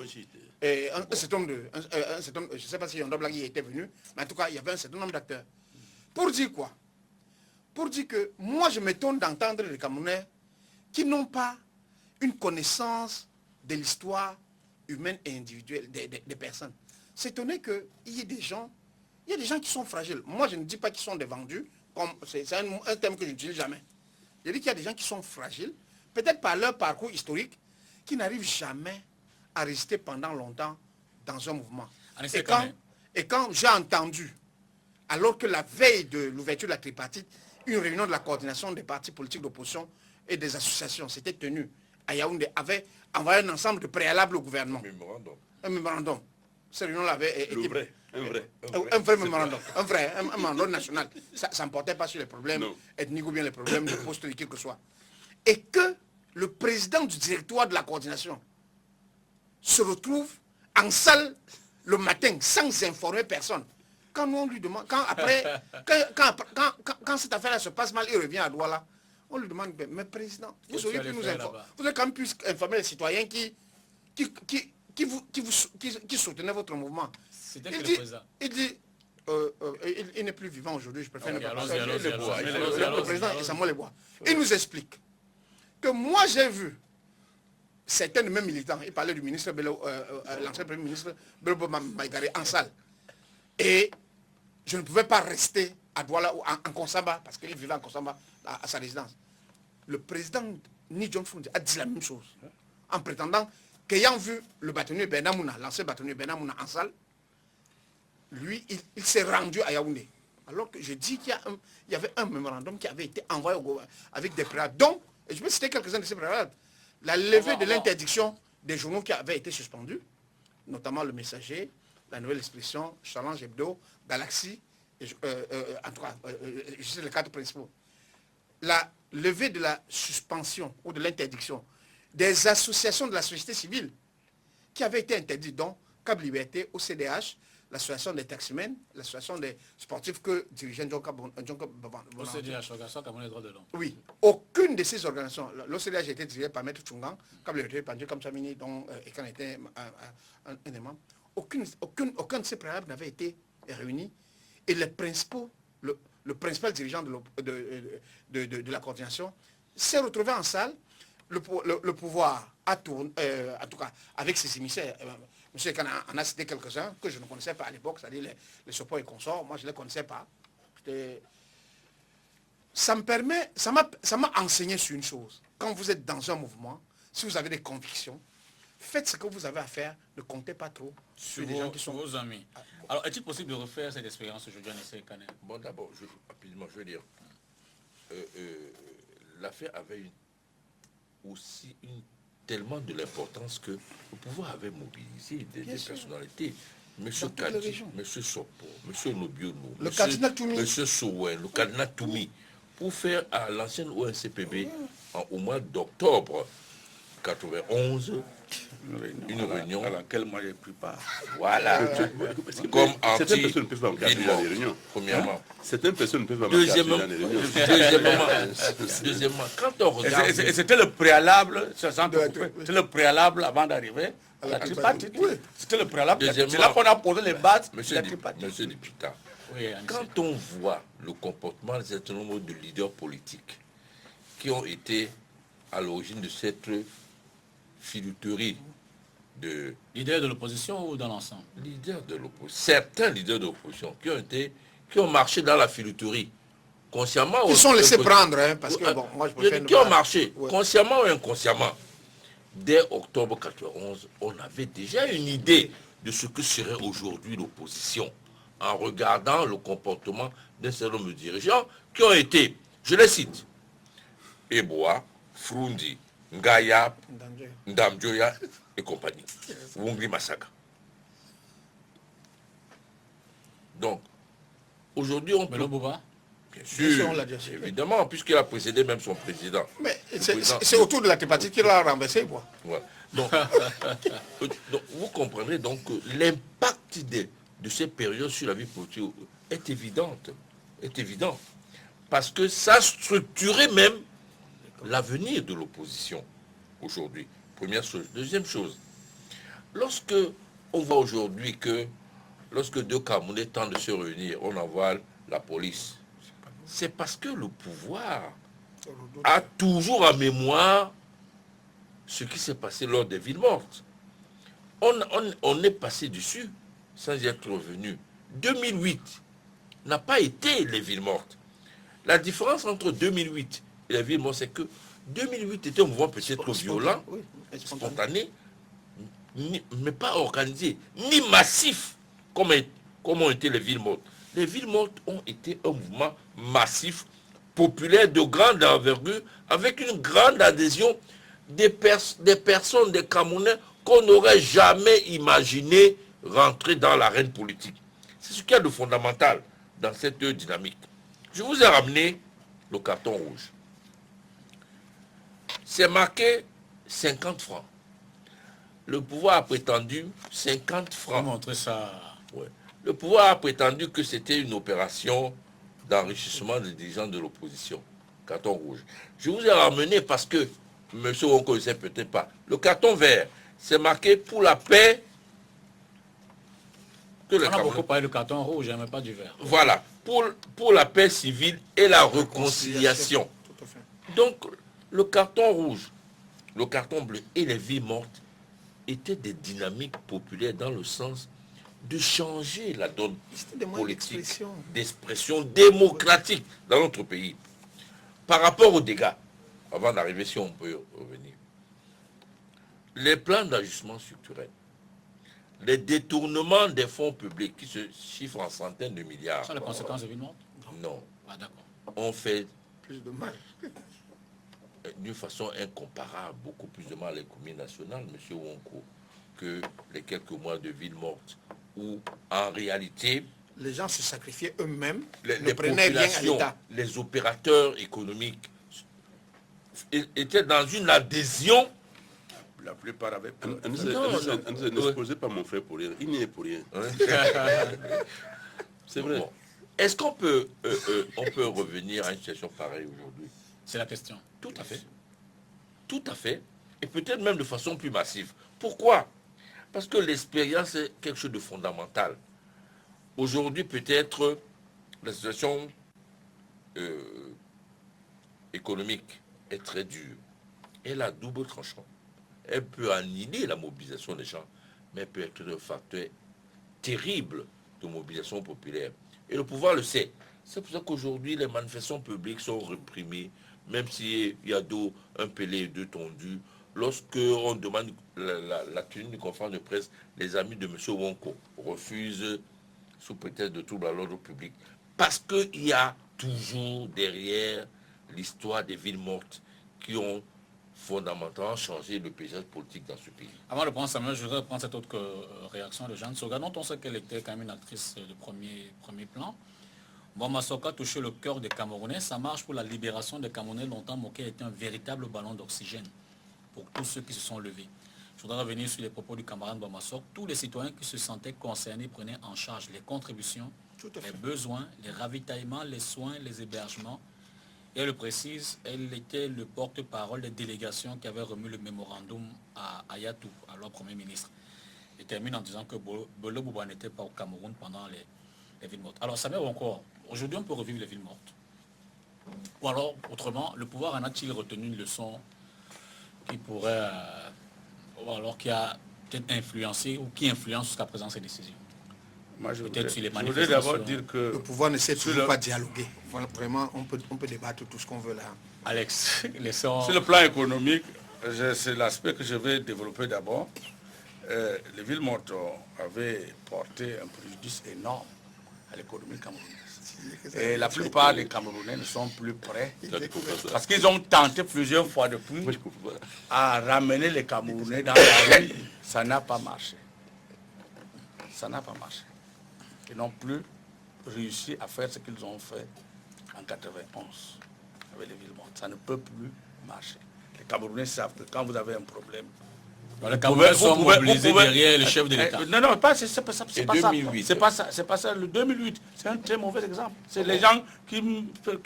Speaker 3: un certain nombre je ne sais pas si Yondo Blagui était venu, mais en tout cas, il y avait un certain nombre d'acteurs. Pour dire quoi? Pour dire que moi, je m'étonne d'entendre les Camerounais qui n'ont pas une connaissance de l'histoire humaine et individuelle des personnes. C'est étonné qu'il y ait des gens, qui sont fragiles. Moi, je ne dis pas qu'ils sont des vendus, c'est un terme que je n'utilise jamais. Je dis qu'il y a des gens qui sont fragiles, peut-être par leur parcours historique, qui n'arrivent jamais à résister pendant longtemps dans un mouvement. Et quand j'ai entendu, alors que la veille de l'ouverture de la tripartite, une réunion de la coordination des partis politiques d'opposition et des associations s'était tenue à Yaoundé, avait envoyé un ensemble de préalables au gouvernement. Un mémorandum. Cette réunion-là avait été... Un vrai mémorandum. Un mémorandum national. Ça ne portait pas sur les problèmes ethniques ou bien les problèmes de poste de qui que ce soit. Et que le président du directoire de la coordination se retrouve en salle le matin sans informer personne. Quand nous on lui demande, quand cette affaire-là se passe mal, il revient à Douala, on lui demande, mais président, vous auriez pu nous informer. Vous avez quand même pu informer les citoyens qui soutenaient votre mouvement. Il dit, il n'est plus vivant aujourd'hui, je préfère ne pas parler. Le président Samuel Lebois. Il nous explique que moi j'ai vu certains de mes militants, il parlait du ministre, l'ancien premier ministre Belbo Maïgaré en salle. Et je ne pouvais pas rester à Douala ou en Konsamba, parce qu'il vivait en Konsamba à sa résidence. Le président Ni John Fundi a dit la même chose, en prétendant qu'ayant vu le bâtonnier Benamouna, l'ancien bâtonnier Benamouna en salle, lui, il s'est rendu à Yaoundé. Alors que je dis qu'il y avait un mémorandum qui avait été envoyé au gouvernement avec des préalables, dont, et je peux citer quelques-uns de ces préalables, la levée de l'interdiction des journaux qui avaient été suspendus, notamment Le Messager, La Nouvelle Expression, Challenge Hebdo, Galaxy, en tout cas, je sais les 4 principaux. La levée de la suspension ou de l'interdiction des associations de la société civile qui avaient été interdites, dont Cap Liberté, OCDH, l'association des taximens, l'association des sportifs que dirigeait John Bonanto.
Speaker 1: OCDH, Organisation Camerounaise des droits de l'homme.
Speaker 3: Oui. Aucune de ces organisations, l'OCDH a été dirigée par Maître Tchungang, Cap Liberté, Pandje Kamsamini, dont Ekan était un des membres. aucun de ces préalables n'avait été réuni. Et les principaux, le principal dirigeant de la coordination s'est retrouvé en salle. Le pouvoir a tourné, en tout cas avec ses émissaires. Monsieur Kana en a cité quelques-uns que je ne connaissais pas à l'époque, c'est-à-dire les Sopos et consorts. Moi, je ne les connaissais pas. Ça m'a enseigné sur une chose. Quand vous êtes dans un mouvement, si vous avez des convictions, faites ce que vous avez à faire. Ne comptez pas trop
Speaker 1: sur des gens qui sont vos amis. Alors, est-il possible de refaire cette expérience aujourd'hui en essai Kané?
Speaker 4: Bon, d'abord, rapidement, je veux dire, l'affaire avait aussi tellement de l'importance que le pouvoir avait mobilisé des personnalités. M. Kadi, M. Sopo, M. Nobiono, M. Sowen, le cardinal Toumi, pour faire à l'ancienne ONCPB, au mois d'octobre 91, une réunion
Speaker 2: à laquelle moi j'ai pris part.
Speaker 4: Voilà. Comme
Speaker 5: certaines personnes ne peuvent pas me dans les réunions.
Speaker 4: Premièrement.
Speaker 5: Certaines personnes ne peuvent pas me dans les réunions.
Speaker 4: Deuxièmement, quand on regarde...
Speaker 2: C'était le préalable, c'est le préalable avant d'arriver à la tripartite. C'était le préalable. C'est là qu'on a posé les bases de la tripartite.
Speaker 4: Monsieur Députat, quand on voit le comportement d'un certain nombre de leaders politiques qui ont été à l'origine de cette filouterie de...
Speaker 1: Leaders de l'opposition ou dans l'ensemble?
Speaker 4: Leaders de l'opposition. Certains leaders de l'opposition qui ont marché dans la filouterie, consciemment...
Speaker 3: Ils sont laissés prendre, hein, parce que, bon, moi je préfère...
Speaker 4: Qui ont marché, consciemment ou inconsciemment. Dès octobre 91, on avait déjà une idée de ce que serait aujourd'hui l'opposition, en regardant le comportement d'un certain nombre de dirigeants qui ont été, je les cite, Eboa, Frundi, Ngaya, Ndamjoya et compagnie. Wungri Masaka. Donc, aujourd'hui, on peut...
Speaker 1: Bouba?
Speaker 4: Bien sûr, évidemment, puisqu'il a précédé même son président.
Speaker 3: Mais c'est autour de la thématique qu'il a renversé, quoi.
Speaker 4: Ouais. Donc, vous comprendrez donc que l'impact de ces périodes sur la vie politique est évidente. Est évident. Parce que ça structurait même l'avenir de l'opposition aujourd'hui. Première chose. Deuxième chose, lorsque on voit aujourd'hui que lorsque deux Camerounais tentent de se réunir, on envoie la police, c'est parce que le pouvoir a toujours en mémoire ce qui s'est passé lors des villes mortes. On est passé dessus sans y être revenu. 2008 n'a pas été les villes mortes. La différence entre 2008 et les villes mortes, c'est que 2008 était un mouvement peut-être violent, spontané, mais pas organisé, ni massif, comme ont été les villes mortes. Les villes mortes ont été un mouvement massif, populaire, de grande envergure, avec une grande adhésion des personnes, des Camerounais qu'on n'aurait jamais imaginé rentrer dans l'arène politique. C'est ce qu'il y a de fondamental dans cette dynamique. Je vous ai ramené le carton rouge. C'est marqué 50 francs. Le pouvoir a prétendu 50 francs.
Speaker 1: Montrer ça.
Speaker 4: Ouais. Le pouvoir a prétendu que c'était une opération d'enrichissement des dirigeants de l'opposition. Carton rouge. Je vous ai ramené parce que, monsieur, on ne connaissait peut-être pas. Le carton vert, c'est marqué pour la paix.
Speaker 1: On a beaucoup parlé du carton rouge, mais pas du vert.
Speaker 4: Voilà. Pour la paix civile et la réconciliation. Donc, le carton rouge, le carton bleu et les vies mortes étaient des dynamiques populaires dans le sens de changer la donne politique, d'expression démocratique dans notre pays. Par rapport aux dégâts, avant d'arriver, si on peut revenir, les plans d'ajustement structurel, les détournements des fonds publics qui se chiffrent en centaines de milliards.
Speaker 1: Ce sont les conséquences de villes mortes?
Speaker 4: Non.
Speaker 1: Ah, d'accord.
Speaker 4: On fait
Speaker 3: plus de mal.
Speaker 4: D'une façon incomparable, beaucoup plus de mal à l'économie nationale, M. Wonko, que les quelques mois de ville morte, où en réalité,
Speaker 3: les gens se sacrifiaient eux-mêmes,
Speaker 4: les populations, les opérateurs économiques étaient dans une adhésion.
Speaker 2: La plupart avaient peur.
Speaker 5: Ne supposez pas mon frère pour rien. Il n'y est pour rien. C'est vrai.
Speaker 4: Bon. Est-ce qu'on peut, on peut revenir à une situation pareille aujourd'hui?
Speaker 1: C'est la question.
Speaker 4: Tout à fait. Tout à fait. Et peut-être même de façon plus massive. Pourquoi? Parce que l'expérience est quelque chose de fondamental. Aujourd'hui, peut-être, la situation économique est très dure. Elle a double tranchant. Elle peut annihiler la mobilisation des gens, mais elle peut être un facteur terrible de mobilisation populaire. Et le pouvoir le sait. C'est pour ça qu'aujourd'hui, les manifestations publiques sont réprimées, même s'il y a un pelé et deux tondus. Lorsque on demande la tenue d'une conférence de presse, les amis de M. Wonko refusent sous prétexte de trouble à l'ordre public. Parce qu'il y a toujours derrière l'histoire des villes mortes qui ont fondamentalement changé le paysage politique dans ce pays.
Speaker 1: Avant de prendre Samuel, je voudrais prendre cette autre réaction de Jeanne Soga, dont on sait qu'elle était quand même une actrice de premier plan. Bambasoka a touché le cœur des Camerounais. Sa marche pour la libération des Camerounais, longtemps moquée, était un véritable ballon d'oxygène pour tous ceux qui se sont levés. Je voudrais revenir sur les propos du camarade Bambasoka. Tous les citoyens qui se sentaient concernés prenaient en charge les contributions, les besoins, les ravitaillements, les soins, les hébergements. Et elle le précise, elle était le porte-parole des délégations qui avaient remis le mémorandum à Ayatou, alors Premier ministre. Il termine en disant que Bolo Bouba n'était pas au Cameroun pendant les villes mortes. Alors, ça met encore. Aujourd'hui, on peut revivre les villes mortes. Ou alors, autrement, le pouvoir en a-t-il retenu une leçon qui pourrait, ou alors qui a peut-être influencé ou qui influence jusqu'à présent ces décisions?
Speaker 2: Moi, je
Speaker 1: Sur
Speaker 2: voudrais d'abord dire que
Speaker 3: Le pouvoir ne sait toujours pas dialoguer. Voilà, vraiment, on peut débattre tout ce qu'on veut là.
Speaker 1: Alex, laissons...
Speaker 2: sur le plan économique, c'est l'aspect que je vais développer d'abord. Les villes mortes avaient porté un préjudice énorme à l'économie camerounaise. Et la plupart des Camerounais ne sont plus prêts parce qu'ils ont tenté plusieurs fois depuis à ramener les Camerounais dans la rue. Ça n'a pas marché. Ça n'a pas marché. Ils n'ont plus réussi à faire ce qu'ils ont fait en 91 avec les villes mortes. Ça ne peut plus marcher. Les Camerounais savent que quand vous avez un problème,
Speaker 1: les Camerounais sont mobilisés derrière le chef de l'État.
Speaker 2: Non, c'est pas ça. C'est pas ça. Le 2008, c'est un très mauvais exemple. C'est les gens qui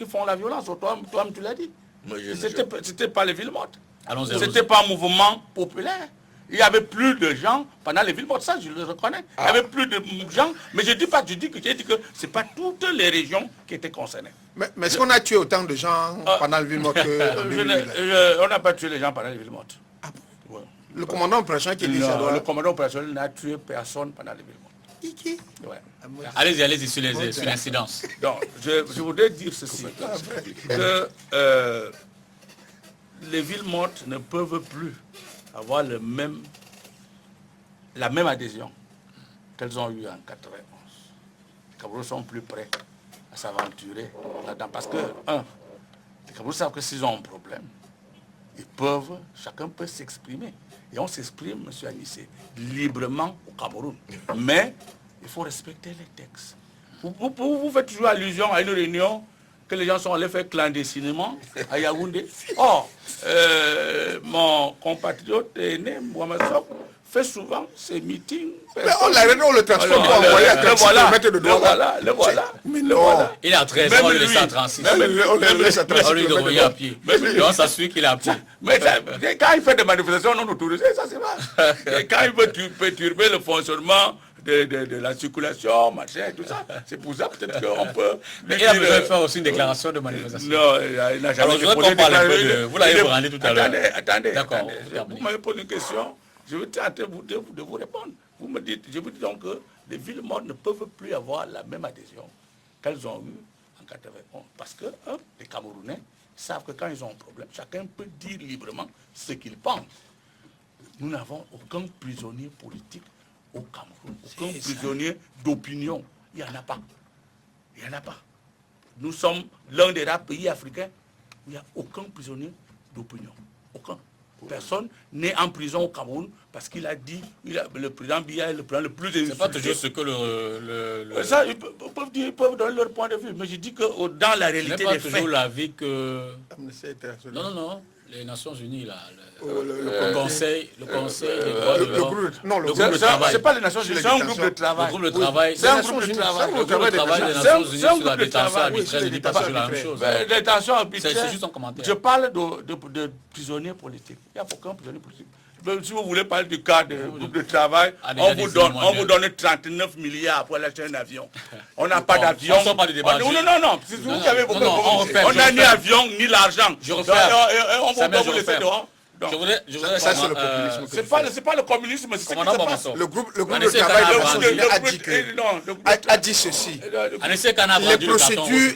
Speaker 2: font la violence. Toi-même, tu l'as dit. C'était pas les villes mortes. C'était pas un mouvement populaire. Il n'y avait plus de gens pendant les villes mortes, ça je le reconnais. Il n'y avait plus de gens, mais je dis que ce n'est pas toutes les régions qui étaient concernées.
Speaker 3: Mais est-ce qu'on a tué autant de gens pendant les villes mortes
Speaker 2: On n'a pas tué les gens pendant les villes mortes.
Speaker 3: Ouais. Le commandant opérationnel qui dit ça doit...
Speaker 2: Le commandant opérationnel n'a tué personne pendant les villes mortes. Ouais.
Speaker 1: Allez-y sur l'incidence.
Speaker 2: Donc, je voudrais dire ceci, que les villes mortes ne peuvent plus avoir la même adhésion qu'elles ont eue en 91. Les Camerounais sont plus prêts à s'aventurer là-dedans. Parce que, les Camerounais savent que s'ils ont un problème, chacun peut s'exprimer. Et on s'exprime, M. Anissé, librement au Cameroun. Mais il faut respecter les textes. Vous faites toujours allusion à une réunion que les gens sont allés faire clandestinement à Yaoundé. Or, mon compatriote aîné, Mohamed Sok, fait souvent ces meetings.
Speaker 3: Mais on le transporte pour envoyer à 36 km de droit.
Speaker 2: Le voilà.
Speaker 1: Il est à 13 ans, on le laisse à 36.
Speaker 3: On le laisse à 36
Speaker 1: On lui revient à pied. Et on s'assure qu'il est à pied.
Speaker 2: Mais quand il fait des manifestations non autorisées, ça c'est vrai. Quand il veut perturber le fonctionnement de la circulation, machin, tout ça. C'est pour ça peut-être qu'on peut...
Speaker 1: Mais il a besoin de faire aussi une déclaration de manifestation.
Speaker 2: Non, il n'a jamais
Speaker 1: déposé de déclaration. Vous l'avez brandé tout à l'heure.
Speaker 2: Attendez.
Speaker 1: D'accord.
Speaker 2: Vous m'avez posé une question. Je vais tenter de vous répondre. Je vous dis donc que les villes mortes ne peuvent plus avoir la même adhésion qu'elles ont eue en 91. Parce que les Camerounais savent que quand ils ont un problème, chacun peut dire librement ce qu'il pense. Nous n'avons aucun prisonnier politique au Cameroun, aucun prisonnier d'opinion. Il n'y en a pas. Il n'y en a pas. Nous sommes l'un des rares pays africains où il n'y a aucun prisonnier d'opinion. Aucun. Personne n'est en prison au Cameroun parce qu'il a dit, le président Biya est le président le plus insulté.
Speaker 1: C'est pas toujours ce que
Speaker 2: Ça, ils peuvent donner leur point de vue. Mais je dis que dans la réalité
Speaker 1: des faits...
Speaker 2: n'est
Speaker 1: pas toujours l'avis que...
Speaker 3: Non.
Speaker 1: Les Nations Unies, là,
Speaker 3: le
Speaker 1: conseil des droits de l'homme.
Speaker 3: Le groupe de travail.
Speaker 2: C'est pas les Nations Unies, c'est un groupe de travail.
Speaker 1: Le groupe de travail,
Speaker 2: c'est un groupe de travail.
Speaker 1: Le groupe de travail des Nations Unies sur la détention arbitraire ne dit pas toujours la même chose.
Speaker 2: Détention arbitraire,
Speaker 1: c'est juste un commentaire.
Speaker 2: Je parle de prisonniers politiques. Il n'y a aucun prisonnier politique. Même si vous voulez parler du cas du groupe de travail,
Speaker 1: déjà
Speaker 2: on vous donne 39 milliards pour acheter un avion. On n'a pas d'avion.
Speaker 1: On sort pas du débat.
Speaker 2: Non. C'est vous qui avez beaucoup de on n'a ni avion, ni l'argent.
Speaker 1: Je refais.
Speaker 2: On vous laisser dehors.
Speaker 3: Ça, c'est le populisme.
Speaker 2: C'est pas le communisme, c'est ce qui se passe.
Speaker 3: Le groupe de travail a dit ceci.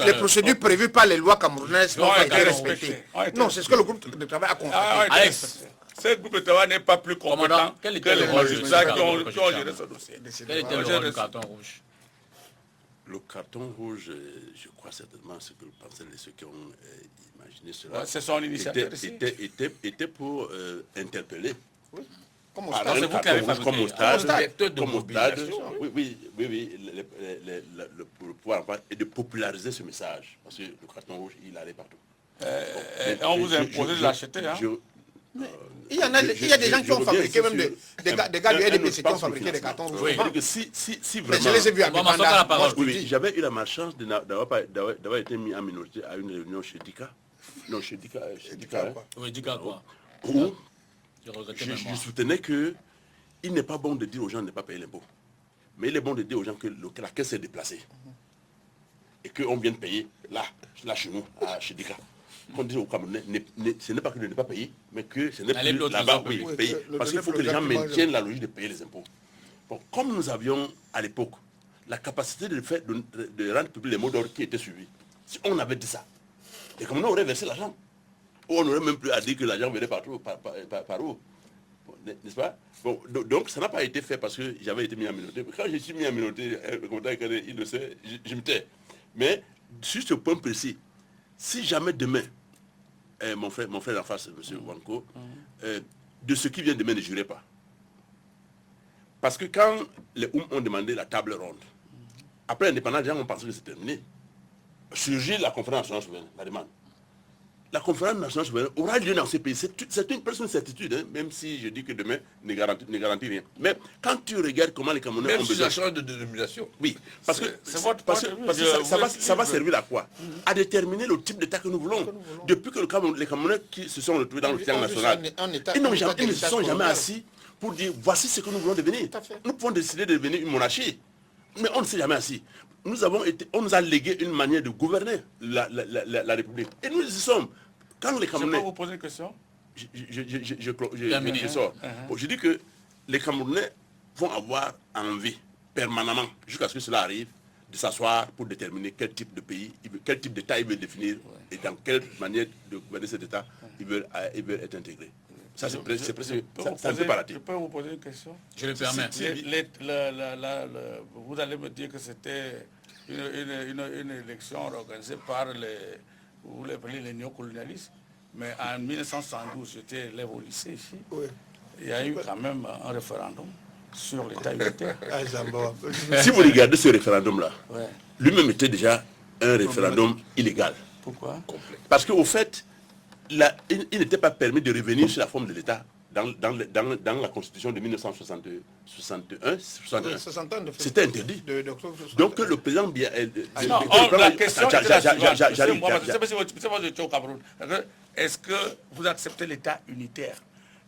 Speaker 3: Les procédures prévues par les lois camerounaises n'ont pas été respectées. Non, c'est ce que le groupe de travail a constaté.
Speaker 1: Alex,
Speaker 2: ce groupe de travail n'est pas plus compétent
Speaker 1: quel
Speaker 2: que
Speaker 1: était
Speaker 2: les
Speaker 1: le rôle
Speaker 2: magistrats qui ont géré ce dossier.
Speaker 1: quel était le rôle du carton rouge?
Speaker 5: Le carton rouge, je crois certainement ce que pensaient ceux qui ont imaginé cela.
Speaker 2: C'est son initiative.
Speaker 5: Était pour interpeller.
Speaker 3: Comme au
Speaker 5: Par
Speaker 3: stade.
Speaker 5: un carton rouge, comme au stade,
Speaker 4: de
Speaker 5: comme au stade.
Speaker 4: mobilisation.
Speaker 5: Oui, le pouvoir et de populariser ce message. Parce que le carton rouge, il allait partout.
Speaker 2: On vous a imposé de l'acheter.
Speaker 3: Il y a des gens qui ont fabriqué, même des gars du RDPC qui ont fabriqué des cartons rouges.
Speaker 5: Si
Speaker 3: Mais
Speaker 5: vraiment...
Speaker 3: je les ai vus à Bibanda.
Speaker 5: Oui, j'avais eu la malchance d'avoir été mis en minorité à une réunion chez Dika. Non, chez Dika.
Speaker 1: Oui, Dika quoi?
Speaker 5: Où
Speaker 1: je
Speaker 5: je soutenais qu'il n'est pas bon de dire aux gens de ne pas payer l'impôt. Mais il est bon de dire aux gens que la caisse est déplacée. Et qu'on vient de payer là chez nous, chez Dika. Qu'on dit aux Camerounais, ce n'est pas que de ne pas payer, mais que ce n'est plus là-bas où il paye. Parce qu'il faut que les gens maintiennent la logique de payer les impôts. Bon, comme nous avions à l'époque la capacité de rendre public les mots d'ordre qui étaient suivis, si on avait dit ça, les Camerounais auraient versé l'argent. Ou on n'aurait même plus à dire que l'argent venait par où. Bon, n'est-ce pas? Bon, donc ça n'a pas été fait parce que j'avais été mis en minorité. Quand je suis mis en minorité, le commandant il le sait, je me tais. Mais sur ce point précis, si jamais demain, mon frère en face, M. Wanko, de ce qui vient demain ne jurait pas. Parce que quand les ont demandé la table ronde, après l'indépendance, les gens ont pensé que c'est terminé. Surgit la conférence nationale souveraine, la demande. La conférence nationale souveraine aura lieu dans ces pays. C'est une certitude, hein, même si je dis que demain ne garantit rien. Mais quand tu regardes comment les Camerounais ont besoin...
Speaker 4: Même si ça change de dénomination.
Speaker 5: Oui, parce que ça va servir à quoi? À déterminer le type d'État que nous voulons. Depuis que les Camerounais qui se sont retrouvés dans le triangle national, ils ne se sont jamais assis pour dire voici ce que nous voulons devenir. Nous pouvons décider de devenir une monarchie, mais on ne s'est jamais assis. On nous a légué une manière de gouverner la République. Et nous y sommes. Quand les Camerounais...
Speaker 2: Je peux vous poser une question?
Speaker 5: Je sors. Bon, je dis que les Camerounais vont avoir envie permanemment, jusqu'à ce que cela arrive, de s'asseoir pour déterminer quel type de pays, quel type d'État ils veulent définir et dans quelle manière de gouverner cet État ils veulent être intégrés. Ça, c'est un peu paraté.
Speaker 2: Je peux vous poser une question?
Speaker 1: Je le permets.
Speaker 2: Vous allez me dire que c'était une élection organisée par les néocolonialistes, mais en 1972, j'étais élève au lycée ici. Oui. Il y a eu quand même un référendum sur l'État unitaire.
Speaker 5: Si vous regardez ce référendum-là, lui-même était déjà un référendum illégal.
Speaker 2: Pourquoi?
Speaker 5: Parce qu'au fait, il n'était pas permis de revenir sur la forme de l'État dans la Constitution de 1961. C'était interdit. Donc le président...
Speaker 2: La question est au Cameroun. Est-ce que vous acceptez l'État unitaire?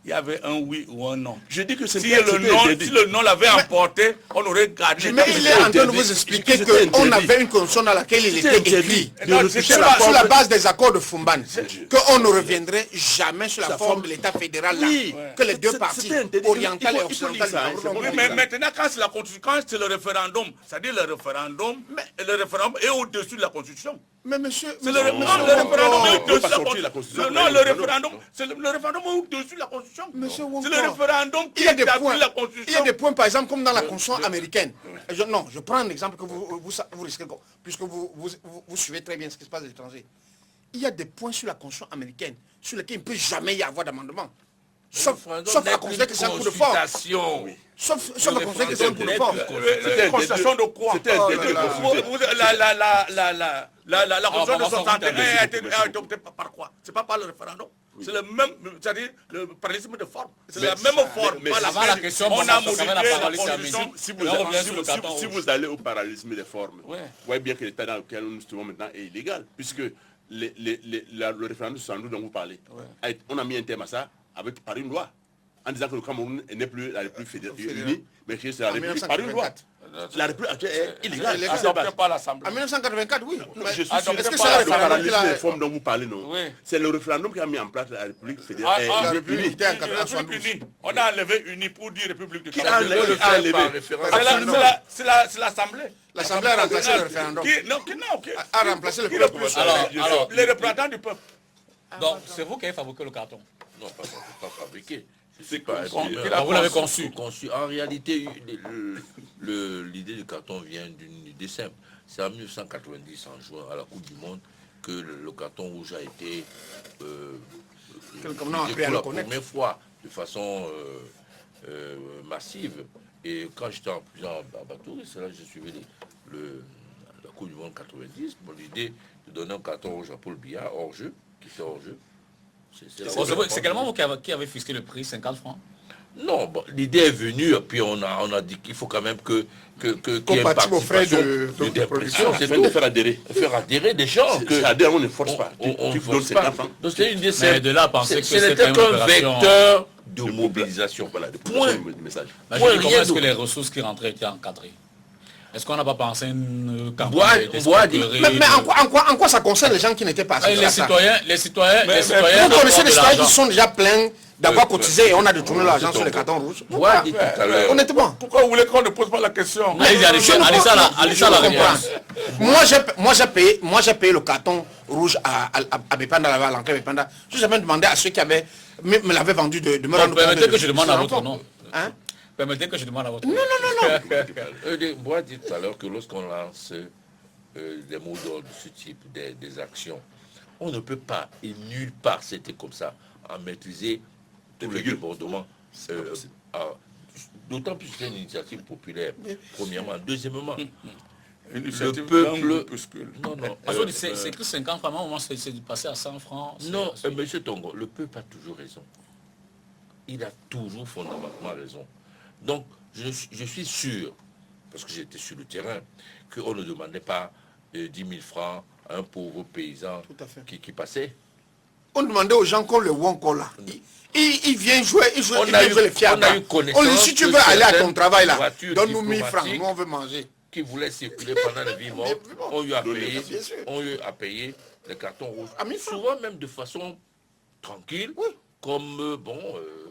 Speaker 2: Il y avait un oui ou un non.
Speaker 5: Je dis que
Speaker 2: si le non l'avait emporté, on aurait gardé.
Speaker 3: Mais il est en train de vous expliquer qu'on avait une constitution dans laquelle il était écrit sur la base des accords de Fumban qu'on ne reviendrait jamais sur la forme de l'État fédéral là, que les deux parties orientales et occidentales.
Speaker 2: Oui, mais maintenant quand c'est la constitution, quand c'est le référendum, c'est-à-dire le référendum est au-dessus de la constitution.
Speaker 3: Mais monsieur,
Speaker 2: le référendum est au-dessus de la constitution. Non, le référendum est au-dessus de la constitution. C'est le référendum qui établit la constitution.
Speaker 3: Il y a des points, par exemple, comme dans la constitution américaine. Je prends un exemple que vous risquez, puisque vous suivez très bien ce qui se passe à l'étranger. Il y a des points sur la constitution américaine sur lesquels il ne peut jamais y avoir d'amendement. Sauf à considérer que c'est un coup de force. Sauf à considérer que c'est un coup de force.
Speaker 2: Constitution de quoi?
Speaker 5: C'était interdit.
Speaker 2: La constitution de 61 a été adoptée par quoi? C'est pas par le référendum. C'est le même, c'est-à-dire le parallélisme de forme. C'est la même forme. On a modifié la constitution.
Speaker 5: Si vous allez au parallélisme des formes, vous voyez bien que l'état dans lequel nous nous trouvons maintenant est illégal, puisque le référendum de 72 dont vous parlez, on a mis un terme à ça par une loi. en disant que le Cameroun n'est plus la République fédérale unie, mais que c'est la République par une loi. La République actuelle est illégale.
Speaker 2: Adopté par l'Assemblée.
Speaker 3: En 1984, oui.
Speaker 5: Je suis
Speaker 3: Est-ce
Speaker 5: sûr
Speaker 3: que
Speaker 5: que
Speaker 3: c'est
Speaker 5: c'est
Speaker 3: le
Speaker 5: le
Speaker 3: référendum qui
Speaker 5: parallélisme des
Speaker 3: l'a...
Speaker 5: formes dont vous parlez, non?
Speaker 2: Oui.
Speaker 5: C'est le référendum qui a mis en place la République fédérale.
Speaker 3: La République était en 92.
Speaker 2: Unie. On a enlevé unie pour dire République du
Speaker 5: Qui a
Speaker 2: Cameroun.
Speaker 5: enlevé le
Speaker 4: Par
Speaker 5: enlevé?
Speaker 4: référendum.
Speaker 2: C'est l'Assemblée.
Speaker 3: L'Assemblée a remplacé le référendum. A remplacé le peuple.
Speaker 1: Alors,
Speaker 2: les représentants du peuple.
Speaker 1: donc, c'est vous qui avez fabriqué le carton.
Speaker 4: Non, pas fabriqué.
Speaker 2: C'est
Speaker 4: Pas
Speaker 2: qu'il
Speaker 1: Ah, vous l'avez conçu.
Speaker 4: En réalité, l'idée du carton vient d'une idée simple. C'est en 1990, en juin, à la Coupe du Monde, que le carton rouge a été
Speaker 3: Comme on a appris à
Speaker 4: pour
Speaker 3: le
Speaker 4: la
Speaker 3: connaître.
Speaker 4: première fois de façon massive. Et quand j'étais en prison à Batouri, c'est là que j'ai suivi la Coupe du Monde 90. Bon, l'idée de donner un carton rouge à Paul Biya, hors jeu, qui était hors jeu.
Speaker 1: C'est également vous qui avez fixé le prix, 50 francs.
Speaker 4: Non, bon, l'idée est venue, et puis on a dit qu'il faut quand même qu'il y ait une
Speaker 3: Compatible aux frais
Speaker 4: participation
Speaker 3: de
Speaker 4: production, c'est
Speaker 5: Afin de
Speaker 4: tout.
Speaker 5: faire adhérer.
Speaker 4: Faire adhérer des gens.
Speaker 5: Que adhérer, on ne force pas.
Speaker 4: On
Speaker 5: Tu
Speaker 4: ne
Speaker 5: donnes
Speaker 4: force pas.
Speaker 5: 50 francs.
Speaker 4: Donc c'est une idée
Speaker 1: Mais
Speaker 4: simple.
Speaker 1: de là à penser que
Speaker 4: Ce
Speaker 1: c'est
Speaker 4: n'était
Speaker 1: quand même une
Speaker 4: qu'un
Speaker 1: opération...
Speaker 4: vecteur de mobilisation.
Speaker 5: Voilà, de
Speaker 4: Point.
Speaker 5: message.
Speaker 1: Mais
Speaker 4: Ouais,
Speaker 1: je dis, comment
Speaker 4: rien
Speaker 1: est-ce que
Speaker 4: d'autre.
Speaker 1: les ressources qui rentraient étaient encadrées? Est-ce qu'on n'a pas pensé à une campagne
Speaker 4: Bois-
Speaker 1: qui a été
Speaker 4: bois-
Speaker 1: structurée
Speaker 3: Mais
Speaker 1: de-
Speaker 3: en quoi ça concerne les gens qui n'étaient pas associés
Speaker 1: Les
Speaker 3: à ça?
Speaker 1: citoyens,
Speaker 3: Vous
Speaker 1: apportent
Speaker 3: connaissez
Speaker 1: de
Speaker 3: des citoyens
Speaker 1: l'argent.
Speaker 3: qui sont déjà pleins d'avoir cotisé et on a détourné l'argent sur les cartons rouges.
Speaker 4: Bois dit tout à l'heure.
Speaker 3: Honnêtement.
Speaker 2: Pourquoi vous voulez qu'on ne pose pas la question?
Speaker 1: Allez-y,
Speaker 3: Je ne
Speaker 1: Alissa
Speaker 3: comprends-
Speaker 1: la
Speaker 3: je ne comprends.
Speaker 1: réponse.
Speaker 3: Moi j'ai payé le carton rouge à Bépanda, à l'entrée Bépanda. Je jamais demandé à ceux qui me l'avaient vendu de me rendre compte.
Speaker 1: Permettez que je demande à votre nom.
Speaker 3: Hein?
Speaker 1: Permettez que je demande à votre nom.
Speaker 4: Bois dit tout à l'heure que lorsqu'on lance des mots d'ordre de ce type, des actions, on ne peut pas, et nulle part c'était comme ça, en maîtriser tous les débordements. D'autant plus que c'est une initiative populaire, premièrement. Deuxièmement,
Speaker 2: Initiative
Speaker 4: le peuple...
Speaker 2: d'un groupuscule.
Speaker 4: Non, non.
Speaker 1: Parce que c'est écrit 50 francs, à un moment c'est passé à 100 francs.
Speaker 4: Non, monsieur Tongo, le peuple a toujours raison. Il a toujours fondamentalement raison. Donc, je suis sûr, parce que j'étais sur le terrain, qu'on ne demandait pas 10 000 francs à un pauvre paysan
Speaker 3: Tout à fait.
Speaker 4: qui passait.
Speaker 3: On demandait aux gens qu'on le wonko là. Il vient jouer, il
Speaker 4: On
Speaker 3: vient
Speaker 4: a eu-
Speaker 3: jouer les fiables.
Speaker 4: on a eu connaissance
Speaker 3: On lui dit, si tu
Speaker 4: que
Speaker 3: veux aller à ton
Speaker 4: certaines
Speaker 3: travail là,
Speaker 4: voitures
Speaker 3: donne-nous 1000 francs,
Speaker 4: diplomatiques
Speaker 3: nous on veut manger.
Speaker 4: Qui voulait circuler pendant la vie morte, on lui a payé,
Speaker 3: bien sûr.
Speaker 4: on lui a payé les cartons rouges.
Speaker 3: À 1000 francs.
Speaker 4: Souvent même de façon tranquille,
Speaker 3: Oui.
Speaker 4: comme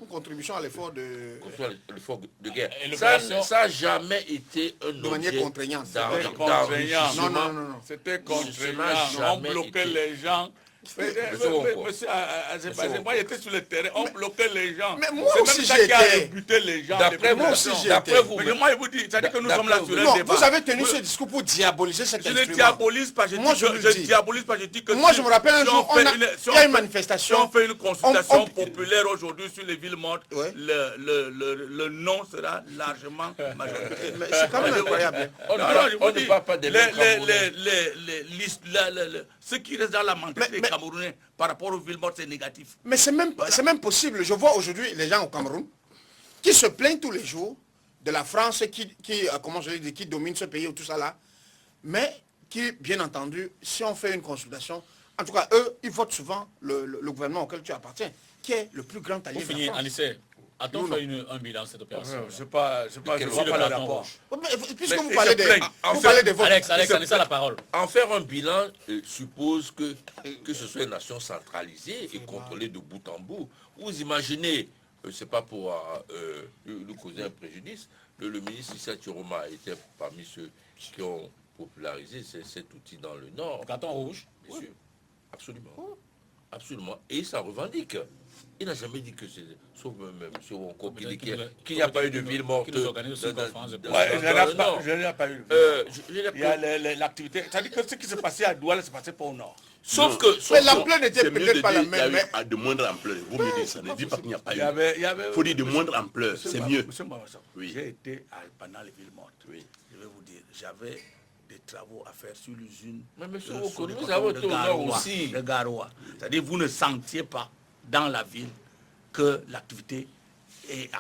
Speaker 3: Une contribution à l'effort de...
Speaker 4: qu'on soit l'effort de guerre.
Speaker 1: Et
Speaker 4: Ça
Speaker 1: l'opération-
Speaker 4: n'a jamais été un
Speaker 3: De manière
Speaker 4: objet
Speaker 3: contraignante.
Speaker 4: d'argent-
Speaker 2: C'était contraignant.
Speaker 4: d'enrichissement.
Speaker 3: Non.
Speaker 2: C'était
Speaker 4: Ça n'a
Speaker 2: contraignant. On
Speaker 4: jamais
Speaker 2: bloquait
Speaker 4: été.
Speaker 2: les gens. Monsieur Azebazé, moi j'étais sur le terrain, on bloquait les gens.
Speaker 3: Mais moi
Speaker 2: C'est
Speaker 3: aussi,
Speaker 2: même ça
Speaker 3: j'y
Speaker 2: qui a
Speaker 3: étais.
Speaker 2: rebuté les gens.
Speaker 4: D'après
Speaker 2: les
Speaker 4: vous,
Speaker 2: populations.
Speaker 4: d'après vous,
Speaker 2: Mais moi je vous dis, c'est-à-dire que nous sommes là sur un
Speaker 3: Non,
Speaker 2: débat.
Speaker 3: vous avez tenu ce discours pour diaboliser cet
Speaker 2: Je ne
Speaker 3: instrument.
Speaker 2: diabolise pas, je
Speaker 3: Moi,
Speaker 2: dis
Speaker 3: je
Speaker 2: que
Speaker 3: le
Speaker 2: je
Speaker 3: dis.
Speaker 2: diabolise pas, je dis que
Speaker 3: Moi,
Speaker 2: si-
Speaker 3: je me rappelle un
Speaker 2: si
Speaker 3: jour,
Speaker 2: on fait
Speaker 3: il y a
Speaker 2: si
Speaker 3: une
Speaker 2: on
Speaker 3: manifestation.
Speaker 2: fait une consultation
Speaker 3: On-
Speaker 2: populaire aujourd'hui sur les villes mortes,
Speaker 3: Ouais.
Speaker 2: le non sera largement majoritaire.
Speaker 3: Mais c'est quand même incroyable.
Speaker 4: On
Speaker 2: Non,
Speaker 4: ne
Speaker 2: non,
Speaker 4: parle-
Speaker 2: je
Speaker 4: on
Speaker 2: vous
Speaker 4: ne
Speaker 2: dis,
Speaker 4: parle pas des mêmes Camerounais.
Speaker 2: ce qui reste dans la mentalité
Speaker 3: Mais-
Speaker 2: des Camerounais par rapport aux villes mortes, c'est négatif.
Speaker 3: Mais c'est même possible. Je vois aujourd'hui les gens au Cameroun qui se plaignent tous les jours de la France comment je dis, qui domine ce pays ou tout ça là. Mais qui, bien entendu, si on fait une consultation, en tout cas, eux, ils votent souvent le gouvernement auquel tu appartiens, qui est le plus grand allié
Speaker 1: Pour
Speaker 3: de la
Speaker 1: finir,
Speaker 3: France.
Speaker 1: Anissé, a-t-on
Speaker 3: Nous,
Speaker 1: fait un bilan de cette opération?
Speaker 2: Je ne vois
Speaker 1: le
Speaker 2: pas le
Speaker 1: carton
Speaker 2: rapport.
Speaker 1: rouge.
Speaker 3: Mais puisque
Speaker 2: Mais
Speaker 3: vous
Speaker 2: ils
Speaker 3: parlez
Speaker 2: se
Speaker 3: des,
Speaker 2: plaignent.
Speaker 3: vous parlez des votes.
Speaker 1: Alex, Anissa la parole.
Speaker 4: En faire un bilan suppose que ce soit une nation centralisée et contrôlée de bout en bout. Vous imaginez, c'est pas pour lui causer un préjudice, le ministre Issa Chiroma était parmi ceux qui ont popularisé cet outil dans le Nord.
Speaker 1: Carton rouge.
Speaker 4: Bien sûr. Absolument. Absolument. Et ça revendique. Il n'a jamais dit que c'est... Sauf même M. Wonko qui dit qu'il n'y a pas eu de ville morte.
Speaker 1: Qui nous organise une conférence de presse.
Speaker 2: Ouais, je
Speaker 4: dans le
Speaker 2: n'ai pas-
Speaker 4: Nord.
Speaker 2: je n'ai pas eu.
Speaker 4: Je n'ai
Speaker 2: Il y a
Speaker 4: pas-
Speaker 2: l'activité. C'est-à-dire que ce qui s'est passé à Douala, c'est passé pas au nord.
Speaker 4: Sauf que...
Speaker 3: Mais l'ampleur n'était
Speaker 5: C'est mieux de
Speaker 3: peut-être pas la
Speaker 5: dire qu'il y a
Speaker 3: même.
Speaker 5: eu
Speaker 3: Mais
Speaker 5: à de moindre ampleur. Vous me dites ça. Ne dites pas qu'il n'y a pas eu.
Speaker 2: Il y avait
Speaker 5: Il faut dire de moindre ampleur. C'est mieux.
Speaker 2: Monsieur Mawassa,
Speaker 5: Oui.
Speaker 2: j'ai été pendant les villes mortes. Oui. Je vais vous dire, j'avais des travaux à faire sur l'usine.
Speaker 4: Mais monsieur
Speaker 2: sur
Speaker 4: Wonko,
Speaker 2: le
Speaker 4: nous
Speaker 2: canton
Speaker 4: avons
Speaker 2: de
Speaker 4: été au nord
Speaker 2: Garoua,
Speaker 4: aussi.
Speaker 2: de Garoua. C'est-à-dire vous ne sentiez pas dans la ville que l'activité est...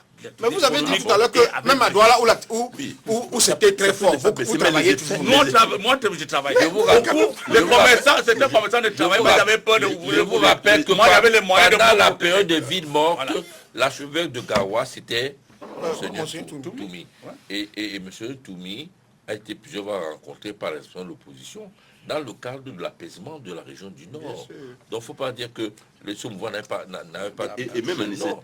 Speaker 3: Mais vous avez dit tout à l'heure que même à Douala où c'était très fort, vous travaillez toujours.
Speaker 2: Moi, je travaille. Les commerçants, c'était commerçants de travail, mais j'avais peur de
Speaker 4: Je vous rappelle que
Speaker 2: moi, j'avais les moyens de
Speaker 4: pendant la
Speaker 2: monter.
Speaker 4: période des villes mortes, l'archevêque de Gawa, c'était Monseigneur
Speaker 3: Monseigneur
Speaker 4: Toumi. Et M. Toumi a été plusieurs fois rencontré par les responsables de l'opposition dans le cadre de l'apaisement de la région du Nord. Donc il ne faut pas dire que ce mouvement n'avait pas...
Speaker 5: Et même Anicet,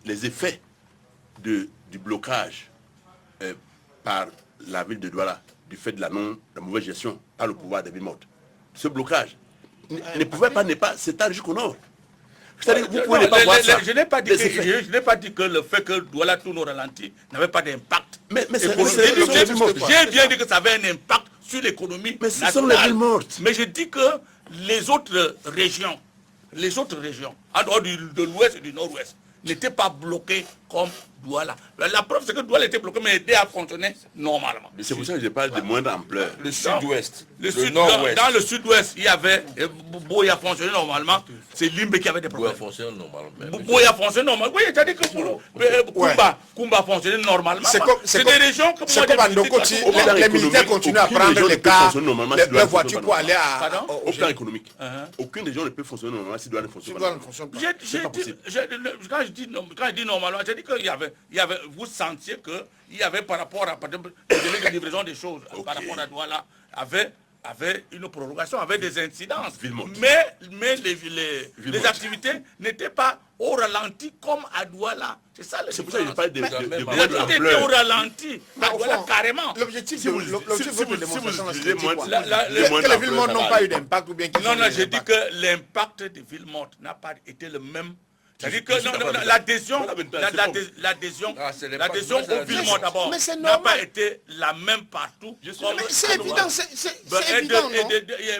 Speaker 5: les effets du blocage par la ville de Douala, du fait de la mauvaise gestion par le pouvoir des villes mortes, ce blocage ne pouvait pas s'étendre jusqu'au Nord. C'est-à-dire que vous pouvez pas voir ça.
Speaker 2: Je n'ai pas dit que le fait que Douala tourne au ralenti n'avait pas d'impact.
Speaker 5: Mais
Speaker 2: J'ai bien dit que ça avait un impact sur l'économie
Speaker 5: Mais ce
Speaker 2: nationale.
Speaker 5: sont les villes mortes.
Speaker 2: Mais je dis que les autres régions, en dehors de l'ouest et du nord-ouest, n'étaient pas bloquées comme Douala. La preuve, c'est que Douala était bloqué, mais aidé à fonctionner normalement.
Speaker 5: C'est pour ça que je parle de moindre ampleur.
Speaker 4: Le sud-ouest,
Speaker 2: Le
Speaker 4: nord-ouest.
Speaker 2: dans le sud-ouest, il y avait Boya fonctionné normalement. C'est Limbe qui avait des problèmes.
Speaker 4: fonctionne normalement.
Speaker 2: Boya fonctionne normalement. Oui, c'est-à-dire que pour Kumba fonctionnait normalement. C'est des régions comme
Speaker 3: c'est comme à Ndokoti, les militaires continuent à prendre les cars, les voitures pour aller
Speaker 5: au plan économique. Aucune région ne peut fonctionner normalement si Douala ne fonctionne pas.
Speaker 2: Quand je dis normalement, j'ai dit qu'il y avait, vous sentiez qu'il y avait par rapport à le délai de livraison des choses, par rapport à Douala, avait une prorogation, avait des incidences. Mais les activités n'étaient pas au ralenti comme à Douala. C'est ça le
Speaker 5: C'est pour ça que je parle de
Speaker 2: les activités étaient au ralenti, à Douala carrément.
Speaker 3: L'objectif de votre démonstration, c'est
Speaker 5: que
Speaker 3: les villes mortes n'ont pas eu d'impact ou bien qu'ils
Speaker 2: Non, j'ai dit que l'impact des villes mortes n'a pas été le même. C'est-à-dire que l'adhésion aux villes mortes d'abord n'a pas été la même partout.
Speaker 3: c'est évident, c'est évident.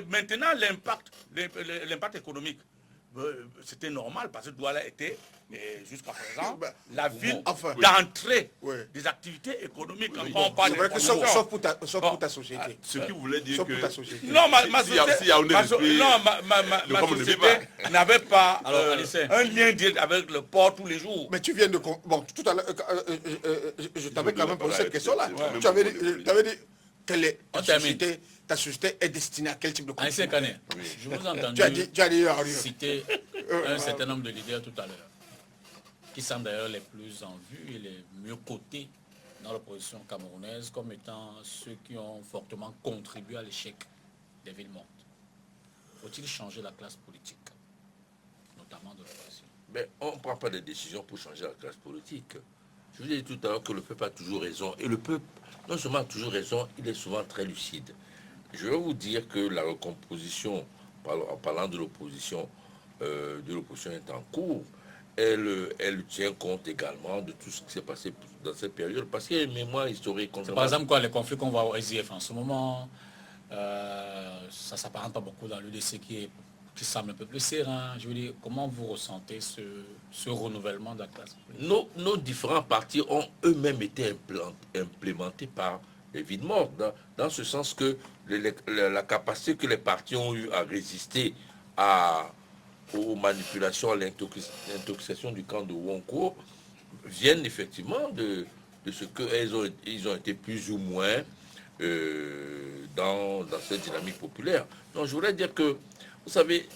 Speaker 2: Maintenant, l'impact économique, c'était normal parce que Douala était, jusqu'à présent, la ville d'entrée des activités économiques.
Speaker 3: C'est vrai que sauf pour ta société.
Speaker 5: Ce qui voulait dire que...
Speaker 2: Non, ma société n'avait pas un lien direct avec le port tous les jours.
Speaker 3: Mais tu viens de... Bon, tout à l'heure, je t'avais quand même posé cette question-là. Tu avais dit que ta société est destinée à quel type de
Speaker 1: conditions? Je vous ai entendu citer un certain nombre de leaders tout à l'heure, qui sont d'ailleurs les plus en vue et les mieux cotés dans l'opposition camerounaise comme étant ceux qui ont fortement contribué à l'échec des villes mortes. Faut-il changer la classe politique, notamment de l'opposition?
Speaker 4: Mais on ne prend pas de décisions pour changer la classe politique. Je vous ai dit tout à l'heure que le peuple a toujours raison. Et le peuple, non seulement a toujours raison, il est souvent très lucide. Je vais vous dire que la recomposition, en parlant de l'opposition est en cours. Elle tient compte également de tout ce qui s'est passé dans cette période, parce qu'il y a une mémoire historique.
Speaker 1: Par exemple, quoi, les conflits qu'on voit au SIF en ce moment, ça ne s'apparente pas beaucoup dans l'UDC qui semble un peu plus serein. Je veux dire, comment vous ressentez ce renouvellement de la classe?
Speaker 4: Nos différents partis ont eux-mêmes été implémentés par les villes mortes, dans ce sens que la capacité que les partis ont eu à résister aux manipulations, à l'intoxication du camp de Wonko, viennent effectivement de ce qu'ils ont été plus ou moins dans cette dynamique populaire. Donc je voudrais dire que, vous savez,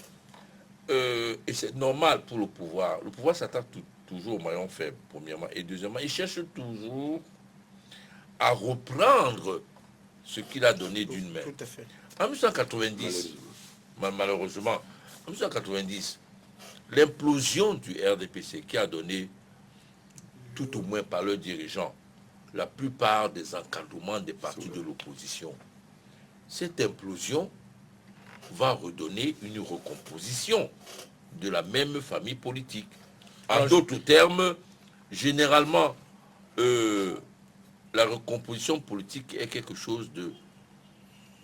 Speaker 4: et c'est normal pour le pouvoir s'attaque toujours au maillon faible, premièrement, et deuxièmement, il cherche toujours à reprendre ce qu'il a donné d'une main.
Speaker 3: Tout à fait.
Speaker 4: En 1990, malheureusement, en 1990, l'implosion du RDPC qui a donné, tout au moins par leurs dirigeants, la plupart des encadrements des partis de l'opposition. Cette implosion va redonner une recomposition de la même famille politique. En d'autres termes, généralement, la recomposition politique est quelque chose de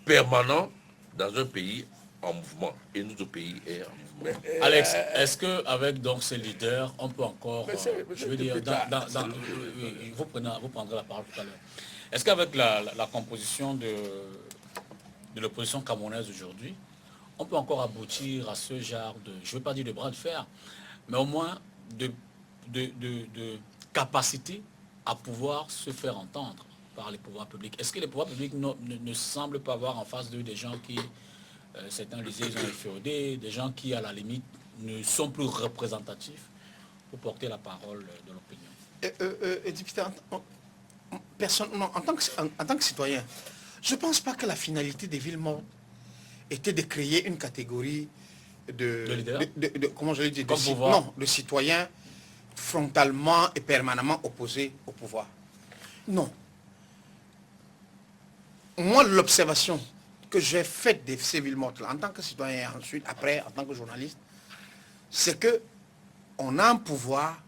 Speaker 4: permanent dans un pays en mouvement. Et notre pays est en mouvement.
Speaker 1: Alex, est-ce qu'avec donc ces leaders, on peut encore... je veux dire, vous prendrez la parole tout à l'heure. Est-ce qu'avec la composition de l'opposition camerounaise aujourd'hui, on peut encore aboutir à ce genre de, je ne veux pas dire de bras de fer, mais au moins de capacité à pouvoir se faire entendre par les pouvoirs publics? Est-ce que les pouvoirs publics ne semblent pas avoir en face d'eux des gens qui, certains disaient, ils ont inféodé, des gens qui, à la limite, ne sont plus représentatifs pour porter la parole de l'opinion.
Speaker 3: Député, en tant que citoyen, je ne pense pas que la finalité des villes mortes était de créer une catégorie comment je l'ai dit, de citoyens frontalement et permanemment opposés au pouvoir. Non. Moi, l'observation que j'ai faite de ces villes mortes là, en tant que citoyen et ensuite, après, en tant que journaliste, c'est que on a un pouvoir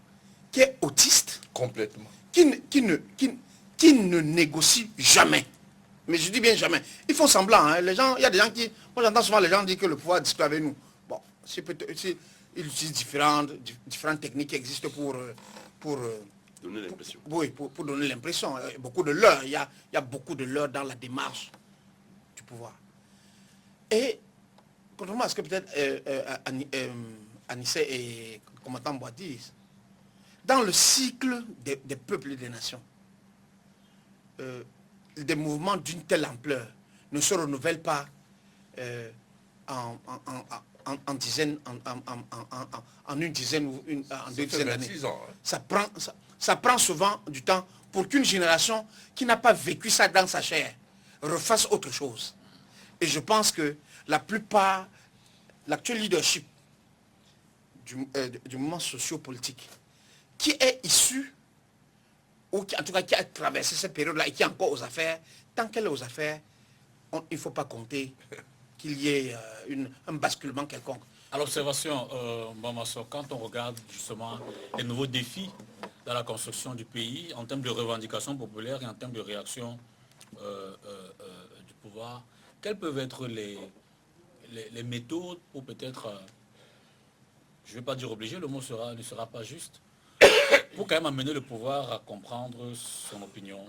Speaker 3: qui est autiste.
Speaker 4: Complètement.
Speaker 3: Qui ne négocie jamais. Mais je dis bien jamais. Ils font semblant. Hein. Les gens, il y a des gens qui... Moi, j'entends souvent les gens dire que le pouvoir discute avec nous. Bon, ils utilisent différentes techniques qui existent pour
Speaker 5: donner l'impression.
Speaker 3: Oui, pour donner l'impression. Beaucoup de leurres. Il y a beaucoup de leurres dans la démarche du pouvoir. Et, contrairement à ce que peut-être Anissé et Commandant Bois disent, dans le cycle des peuples et des nations, des mouvements d'une telle ampleur ne se renouvellent pas en dizaines, en une dizaine ou en 2 dizaines d'années.
Speaker 4: Hein.
Speaker 3: Ça prend souvent du temps pour qu'une génération qui n'a pas vécu ça dans sa chair refasse autre chose. Et je pense que la plupart, l'actuel leadership du mouvement socio-politique, qui est issu, ou qui, en tout cas qui a traversé cette période-là et qui est encore aux affaires, tant qu'elle est aux affaires, il ne faut pas compter qu'il y ait un basculement quelconque.
Speaker 1: À l'observation, Mamasso, quand on regarde justement les nouveaux défis dans la construction du pays, en termes de revendications populaires et en termes de réaction du pouvoir, quelles peuvent être les méthodes pour peut-être, je ne vais pas dire obliger, le mot ne sera pas juste, pour quand même amener le pouvoir à comprendre son opinion,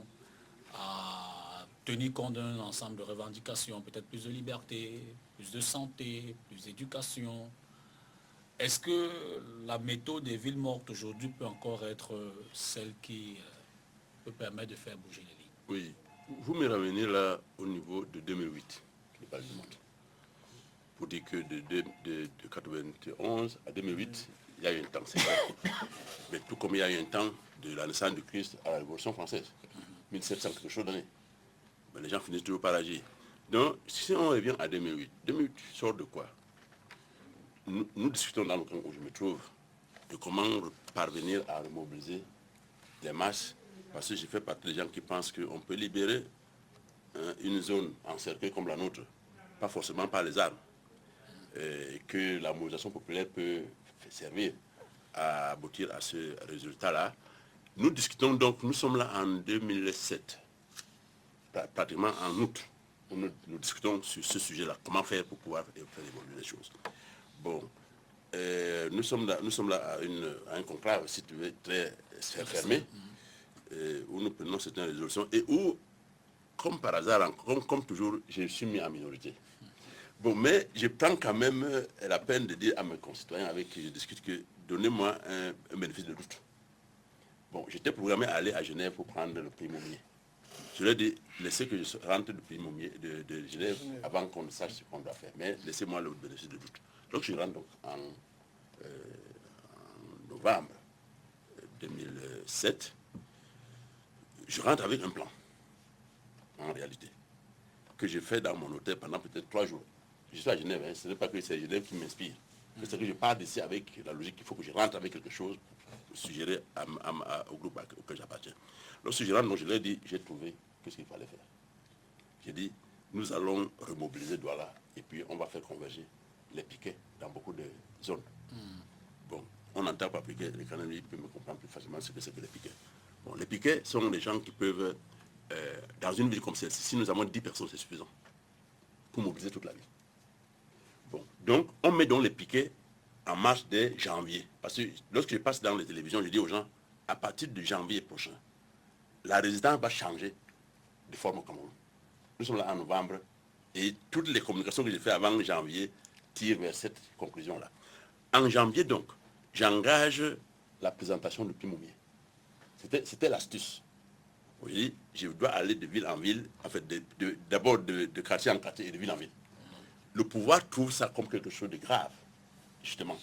Speaker 1: à tenir compte d'un ensemble de revendications, peut-être plus de liberté, plus de santé, plus d'éducation. Est-ce que la méthode des villes mortes aujourd'hui peut encore être celle qui peut permettre de faire bouger les lignes?
Speaker 5: Oui. Vous me ramenez là au niveau de 2008, qui parle du monde. Pour dire que de 91 à 2008, il y a eu un temps, c'est vrai. Mais tout comme il y a eu un temps de la naissance de Christ à la Révolution française, 1700 quelque chose d'années. Mais les gens finissent toujours par agir. Donc, si on revient à 2008, 2008 sort de quoi? Nous discutons dans le camp où je me trouve de comment parvenir à remobiliser les masses, parce que je fais partie des gens qui pensent qu'on peut libérer une zone encerclée comme la nôtre, pas forcément par les armes, et que la mobilisation populaire peut servir à aboutir à ce résultat-là. Nous discutons donc, nous sommes là en 2007, pratiquement en août, où nous discutons sur ce sujet-là, comment faire pour pouvoir faire évoluer les choses. Bon, nous sommes là à un conclave, si tu veux, très fermé, où nous prenons certaines résolutions et où, comme par hasard, comme toujours, je suis mis en minorité. Bon, mais je prends quand même la peine de dire à mes concitoyens avec qui je discute que donnez-moi un bénéfice de doute. Bon, j'étais programmé à aller à Genève pour prendre le prix Moumier. Je leur ai dit, laissez que je rentre du prix Moumier de Genève avant qu'on ne sache ce qu'on doit faire. Mais laissez-moi le bénéfice de doute. Donc je rentre donc en novembre 2007. Je rentre avec un plan, en réalité, que j'ai fait dans mon hôtel pendant peut-être 3 jours. Je suis à Genève, hein. Ce n'est pas que c'est Genève qui m'inspire. C'est que je pars d'ici avec la logique qu'il faut que je rentre avec quelque chose pour suggérer au groupe auquel j'appartiens. Lorsque je rentre, donc, je leur ai dit, j'ai trouvé ce qu'il fallait faire. J'ai dit, nous allons remobiliser Douala et puis on va faire converger les piquets dans beaucoup de zones. Bon, on n'entend pas piquet, les Canadiens peuvent me comprendre plus facilement ce que c'est que les piquets. Bon, les piquets sont des gens qui peuvent, dans une ville comme celle-ci, si nous avons 10 personnes, c'est suffisant pour mobiliser toute la ville. Bon, donc, on met donc les piquets en marche dès janvier. Parce que lorsque je passe dans les télévisions, je dis aux gens, à partir de janvier prochain, la résidence va changer de forme au Cameroun. Nous sommes là en novembre et toutes les communications que j'ai faites avant janvier tirent vers cette conclusion-là. En janvier, donc, j'engage la présentation du Pimoumier. C'était l'astuce. Oui, je dois aller de ville en ville, en fait, d'abord de quartier en quartier et de ville en ville. Le pouvoir trouve ça comme quelque chose de grave, justement.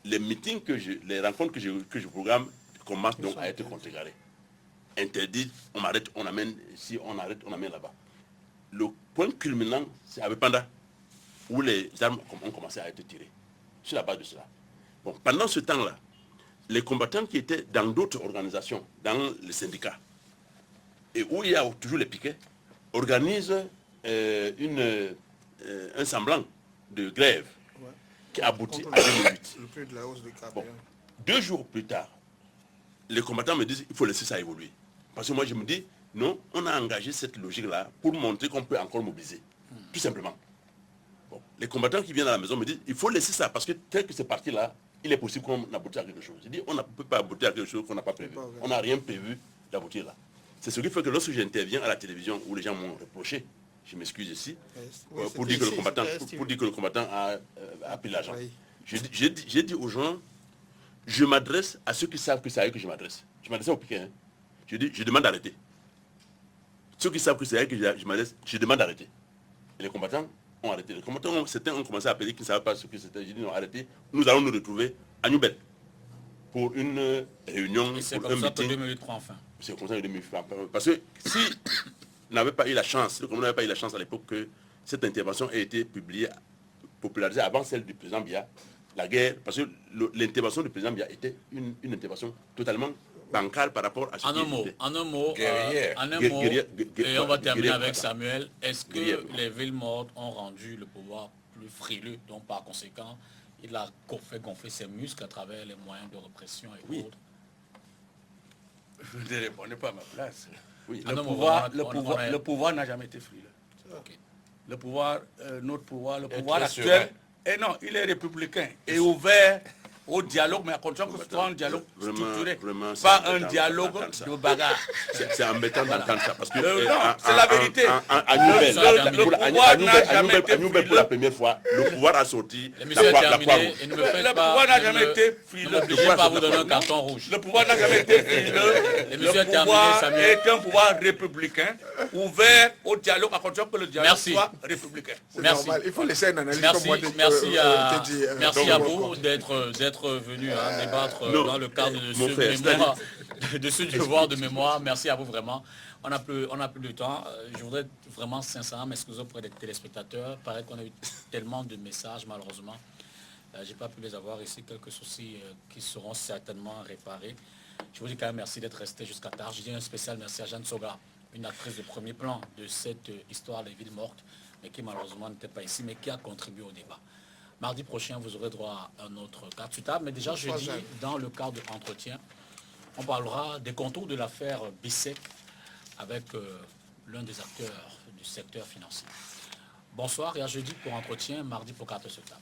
Speaker 5: les meetings les rencontres que je programme commencent donc à être contrecarrées. Interdit, on m'arrête, on amène, si on arrête, on amène là-bas. Le point culminant, c'est avec Panda, où les armes ont commencé à être tirées. Sur la base de cela. Bon, pendant ce temps-là, les combattants qui étaient dans d'autres organisations, dans les syndicats, et où il y a toujours les piquets, organisent un semblant de grève qui aboutit à 2008.
Speaker 3: Le prix de la hausse de
Speaker 5: Bon, 2 jours plus tard, les combattants me disent qu'il faut laisser ça évoluer. Parce que moi je me dis, non, on a engagé cette logique-là pour montrer qu'on peut encore mobiliser. Tout simplement. Bon, les combattants qui viennent à la maison me disent, il faut laisser ça, parce que tel que c'est parti là, il est possible qu'on aboutisse à quelque chose. Je dis, on ne peut pas aboutir à quelque chose qu'on n'a pas prévu. On n'a rien prévu d'aboutir là. C'est ce qui fait que lorsque j'interviens à la télévision où les gens m'ont reproché, je m'excuse ici, pour dire que le combattant a pris l'argent.
Speaker 3: Oui.
Speaker 5: J'ai dit aux gens, je m'adresse à ceux qui savent que c'est à eux que je m'adresse. Je m'adresse aux piquets. Hein. Je dis, je demande d'arrêter. Ceux qui savent que c'est à eux que je m'adresse, je demande d'arrêter. Et les combattants ont arrêté. Les combattants, certains ont commencé à appeler qui ne savaient pas ce que c'était. J'ai dit, non, arrêtez. Nous allons nous retrouver à Newbel pour une réunion,
Speaker 1: Et c'est
Speaker 5: pour
Speaker 1: comme
Speaker 5: un
Speaker 1: ça que
Speaker 5: meeting.
Speaker 1: 2008 prend fin.
Speaker 5: C'est comme ça que 2008 prend fin. Parce que si n'avait pas eu la chance, comme on n'avait pas eu la chance à l'époque que cette intervention ait été publiée, popularisée avant celle du président Biya, la guerre, parce que l'intervention du président Biya était une intervention totalement bancale par rapport à ce
Speaker 1: En
Speaker 5: qui
Speaker 1: un mot,
Speaker 5: était.
Speaker 4: Guerrière.
Speaker 1: Et on va terminer
Speaker 5: guerrière,
Speaker 1: avec
Speaker 5: voilà.
Speaker 1: Samuel. Est-ce que
Speaker 5: Guerrière.
Speaker 1: les villes mortes ont rendu le pouvoir plus frileux, donc par conséquent, il a fait gonfler ses muscles à travers les moyens de répression et
Speaker 5: Oui.
Speaker 1: autres?
Speaker 2: Je ne répondais pas à ma place.
Speaker 5: Oui.
Speaker 1: Ah non, mais
Speaker 2: Le pouvoir n'a jamais été frileux.
Speaker 1: Ok.
Speaker 2: Le pouvoir, notre pouvoir, le
Speaker 4: Et
Speaker 2: pouvoir
Speaker 4: très
Speaker 2: actuel, et non, il est républicain et ouvert au dialogue, mais à condition que ce soit un dialogue structuré,
Speaker 5: vraiment, c'est
Speaker 2: pas un
Speaker 5: embêtant
Speaker 2: dialogue
Speaker 5: d'entendre ça.
Speaker 2: de bagarre.
Speaker 5: C'est embêtant d'entendre ça. Parce que,
Speaker 2: Non, c'est la vérité.
Speaker 5: À Newbel,
Speaker 1: Le
Speaker 2: pouvoir n'a jamais été
Speaker 5: pour la première fois, le pouvoir a sorti
Speaker 1: L'émission est
Speaker 5: la
Speaker 1: terminée
Speaker 5: Croix-Rouge.
Speaker 1: et ne me faites
Speaker 2: Le
Speaker 1: pas...
Speaker 2: pouvoir n'a
Speaker 1: ne
Speaker 2: jamais
Speaker 1: me-
Speaker 2: été
Speaker 1: Ne
Speaker 2: frileux.
Speaker 1: m'obligez pas à vous donner un carton rouge.
Speaker 2: Le pouvoir n'a jamais été frileux.
Speaker 1: L'émission est
Speaker 2: Le
Speaker 1: terminée,
Speaker 2: pouvoir
Speaker 1: Samuel.
Speaker 2: est un pouvoir républicain, ouvert au dialogue, à condition que le dialogue
Speaker 1: Merci.
Speaker 2: soit républicain.
Speaker 3: C'est
Speaker 1: Merci.
Speaker 3: normal. Il faut laisser un analyse
Speaker 1: Merci,
Speaker 3: comme moi.
Speaker 1: merci à vous d'être venu débattre
Speaker 5: Non,
Speaker 1: dans le cadre de
Speaker 5: mon frère,
Speaker 1: ce devoir de mémoire. Merci à vous vraiment. On n'a plus de temps. Je voudrais vraiment sincèrement m'excuser auprès des téléspectateurs. Il paraît qu'on a eu tellement de messages malheureusement. Je n'ai pas pu les avoir ici. Quelques soucis qui seront certainement réparés. Je vous dis quand même merci d'être resté jusqu'à tard. Je dis un spécial merci à Jeanne Soga, une actrice de premier plan de cette histoire des villes mortes, mais qui malheureusement n'était pas ici, mais qui a contribué au débat. Mardi prochain, vous aurez droit à un autre cas de table, mais déjà jeudi, dans le cadre de l'entretien, on parlera des contours de l'affaire Bissek avec l'un des acteurs du secteur financier. Bonsoir et à jeudi pour entretien, mardi pour carte sur table.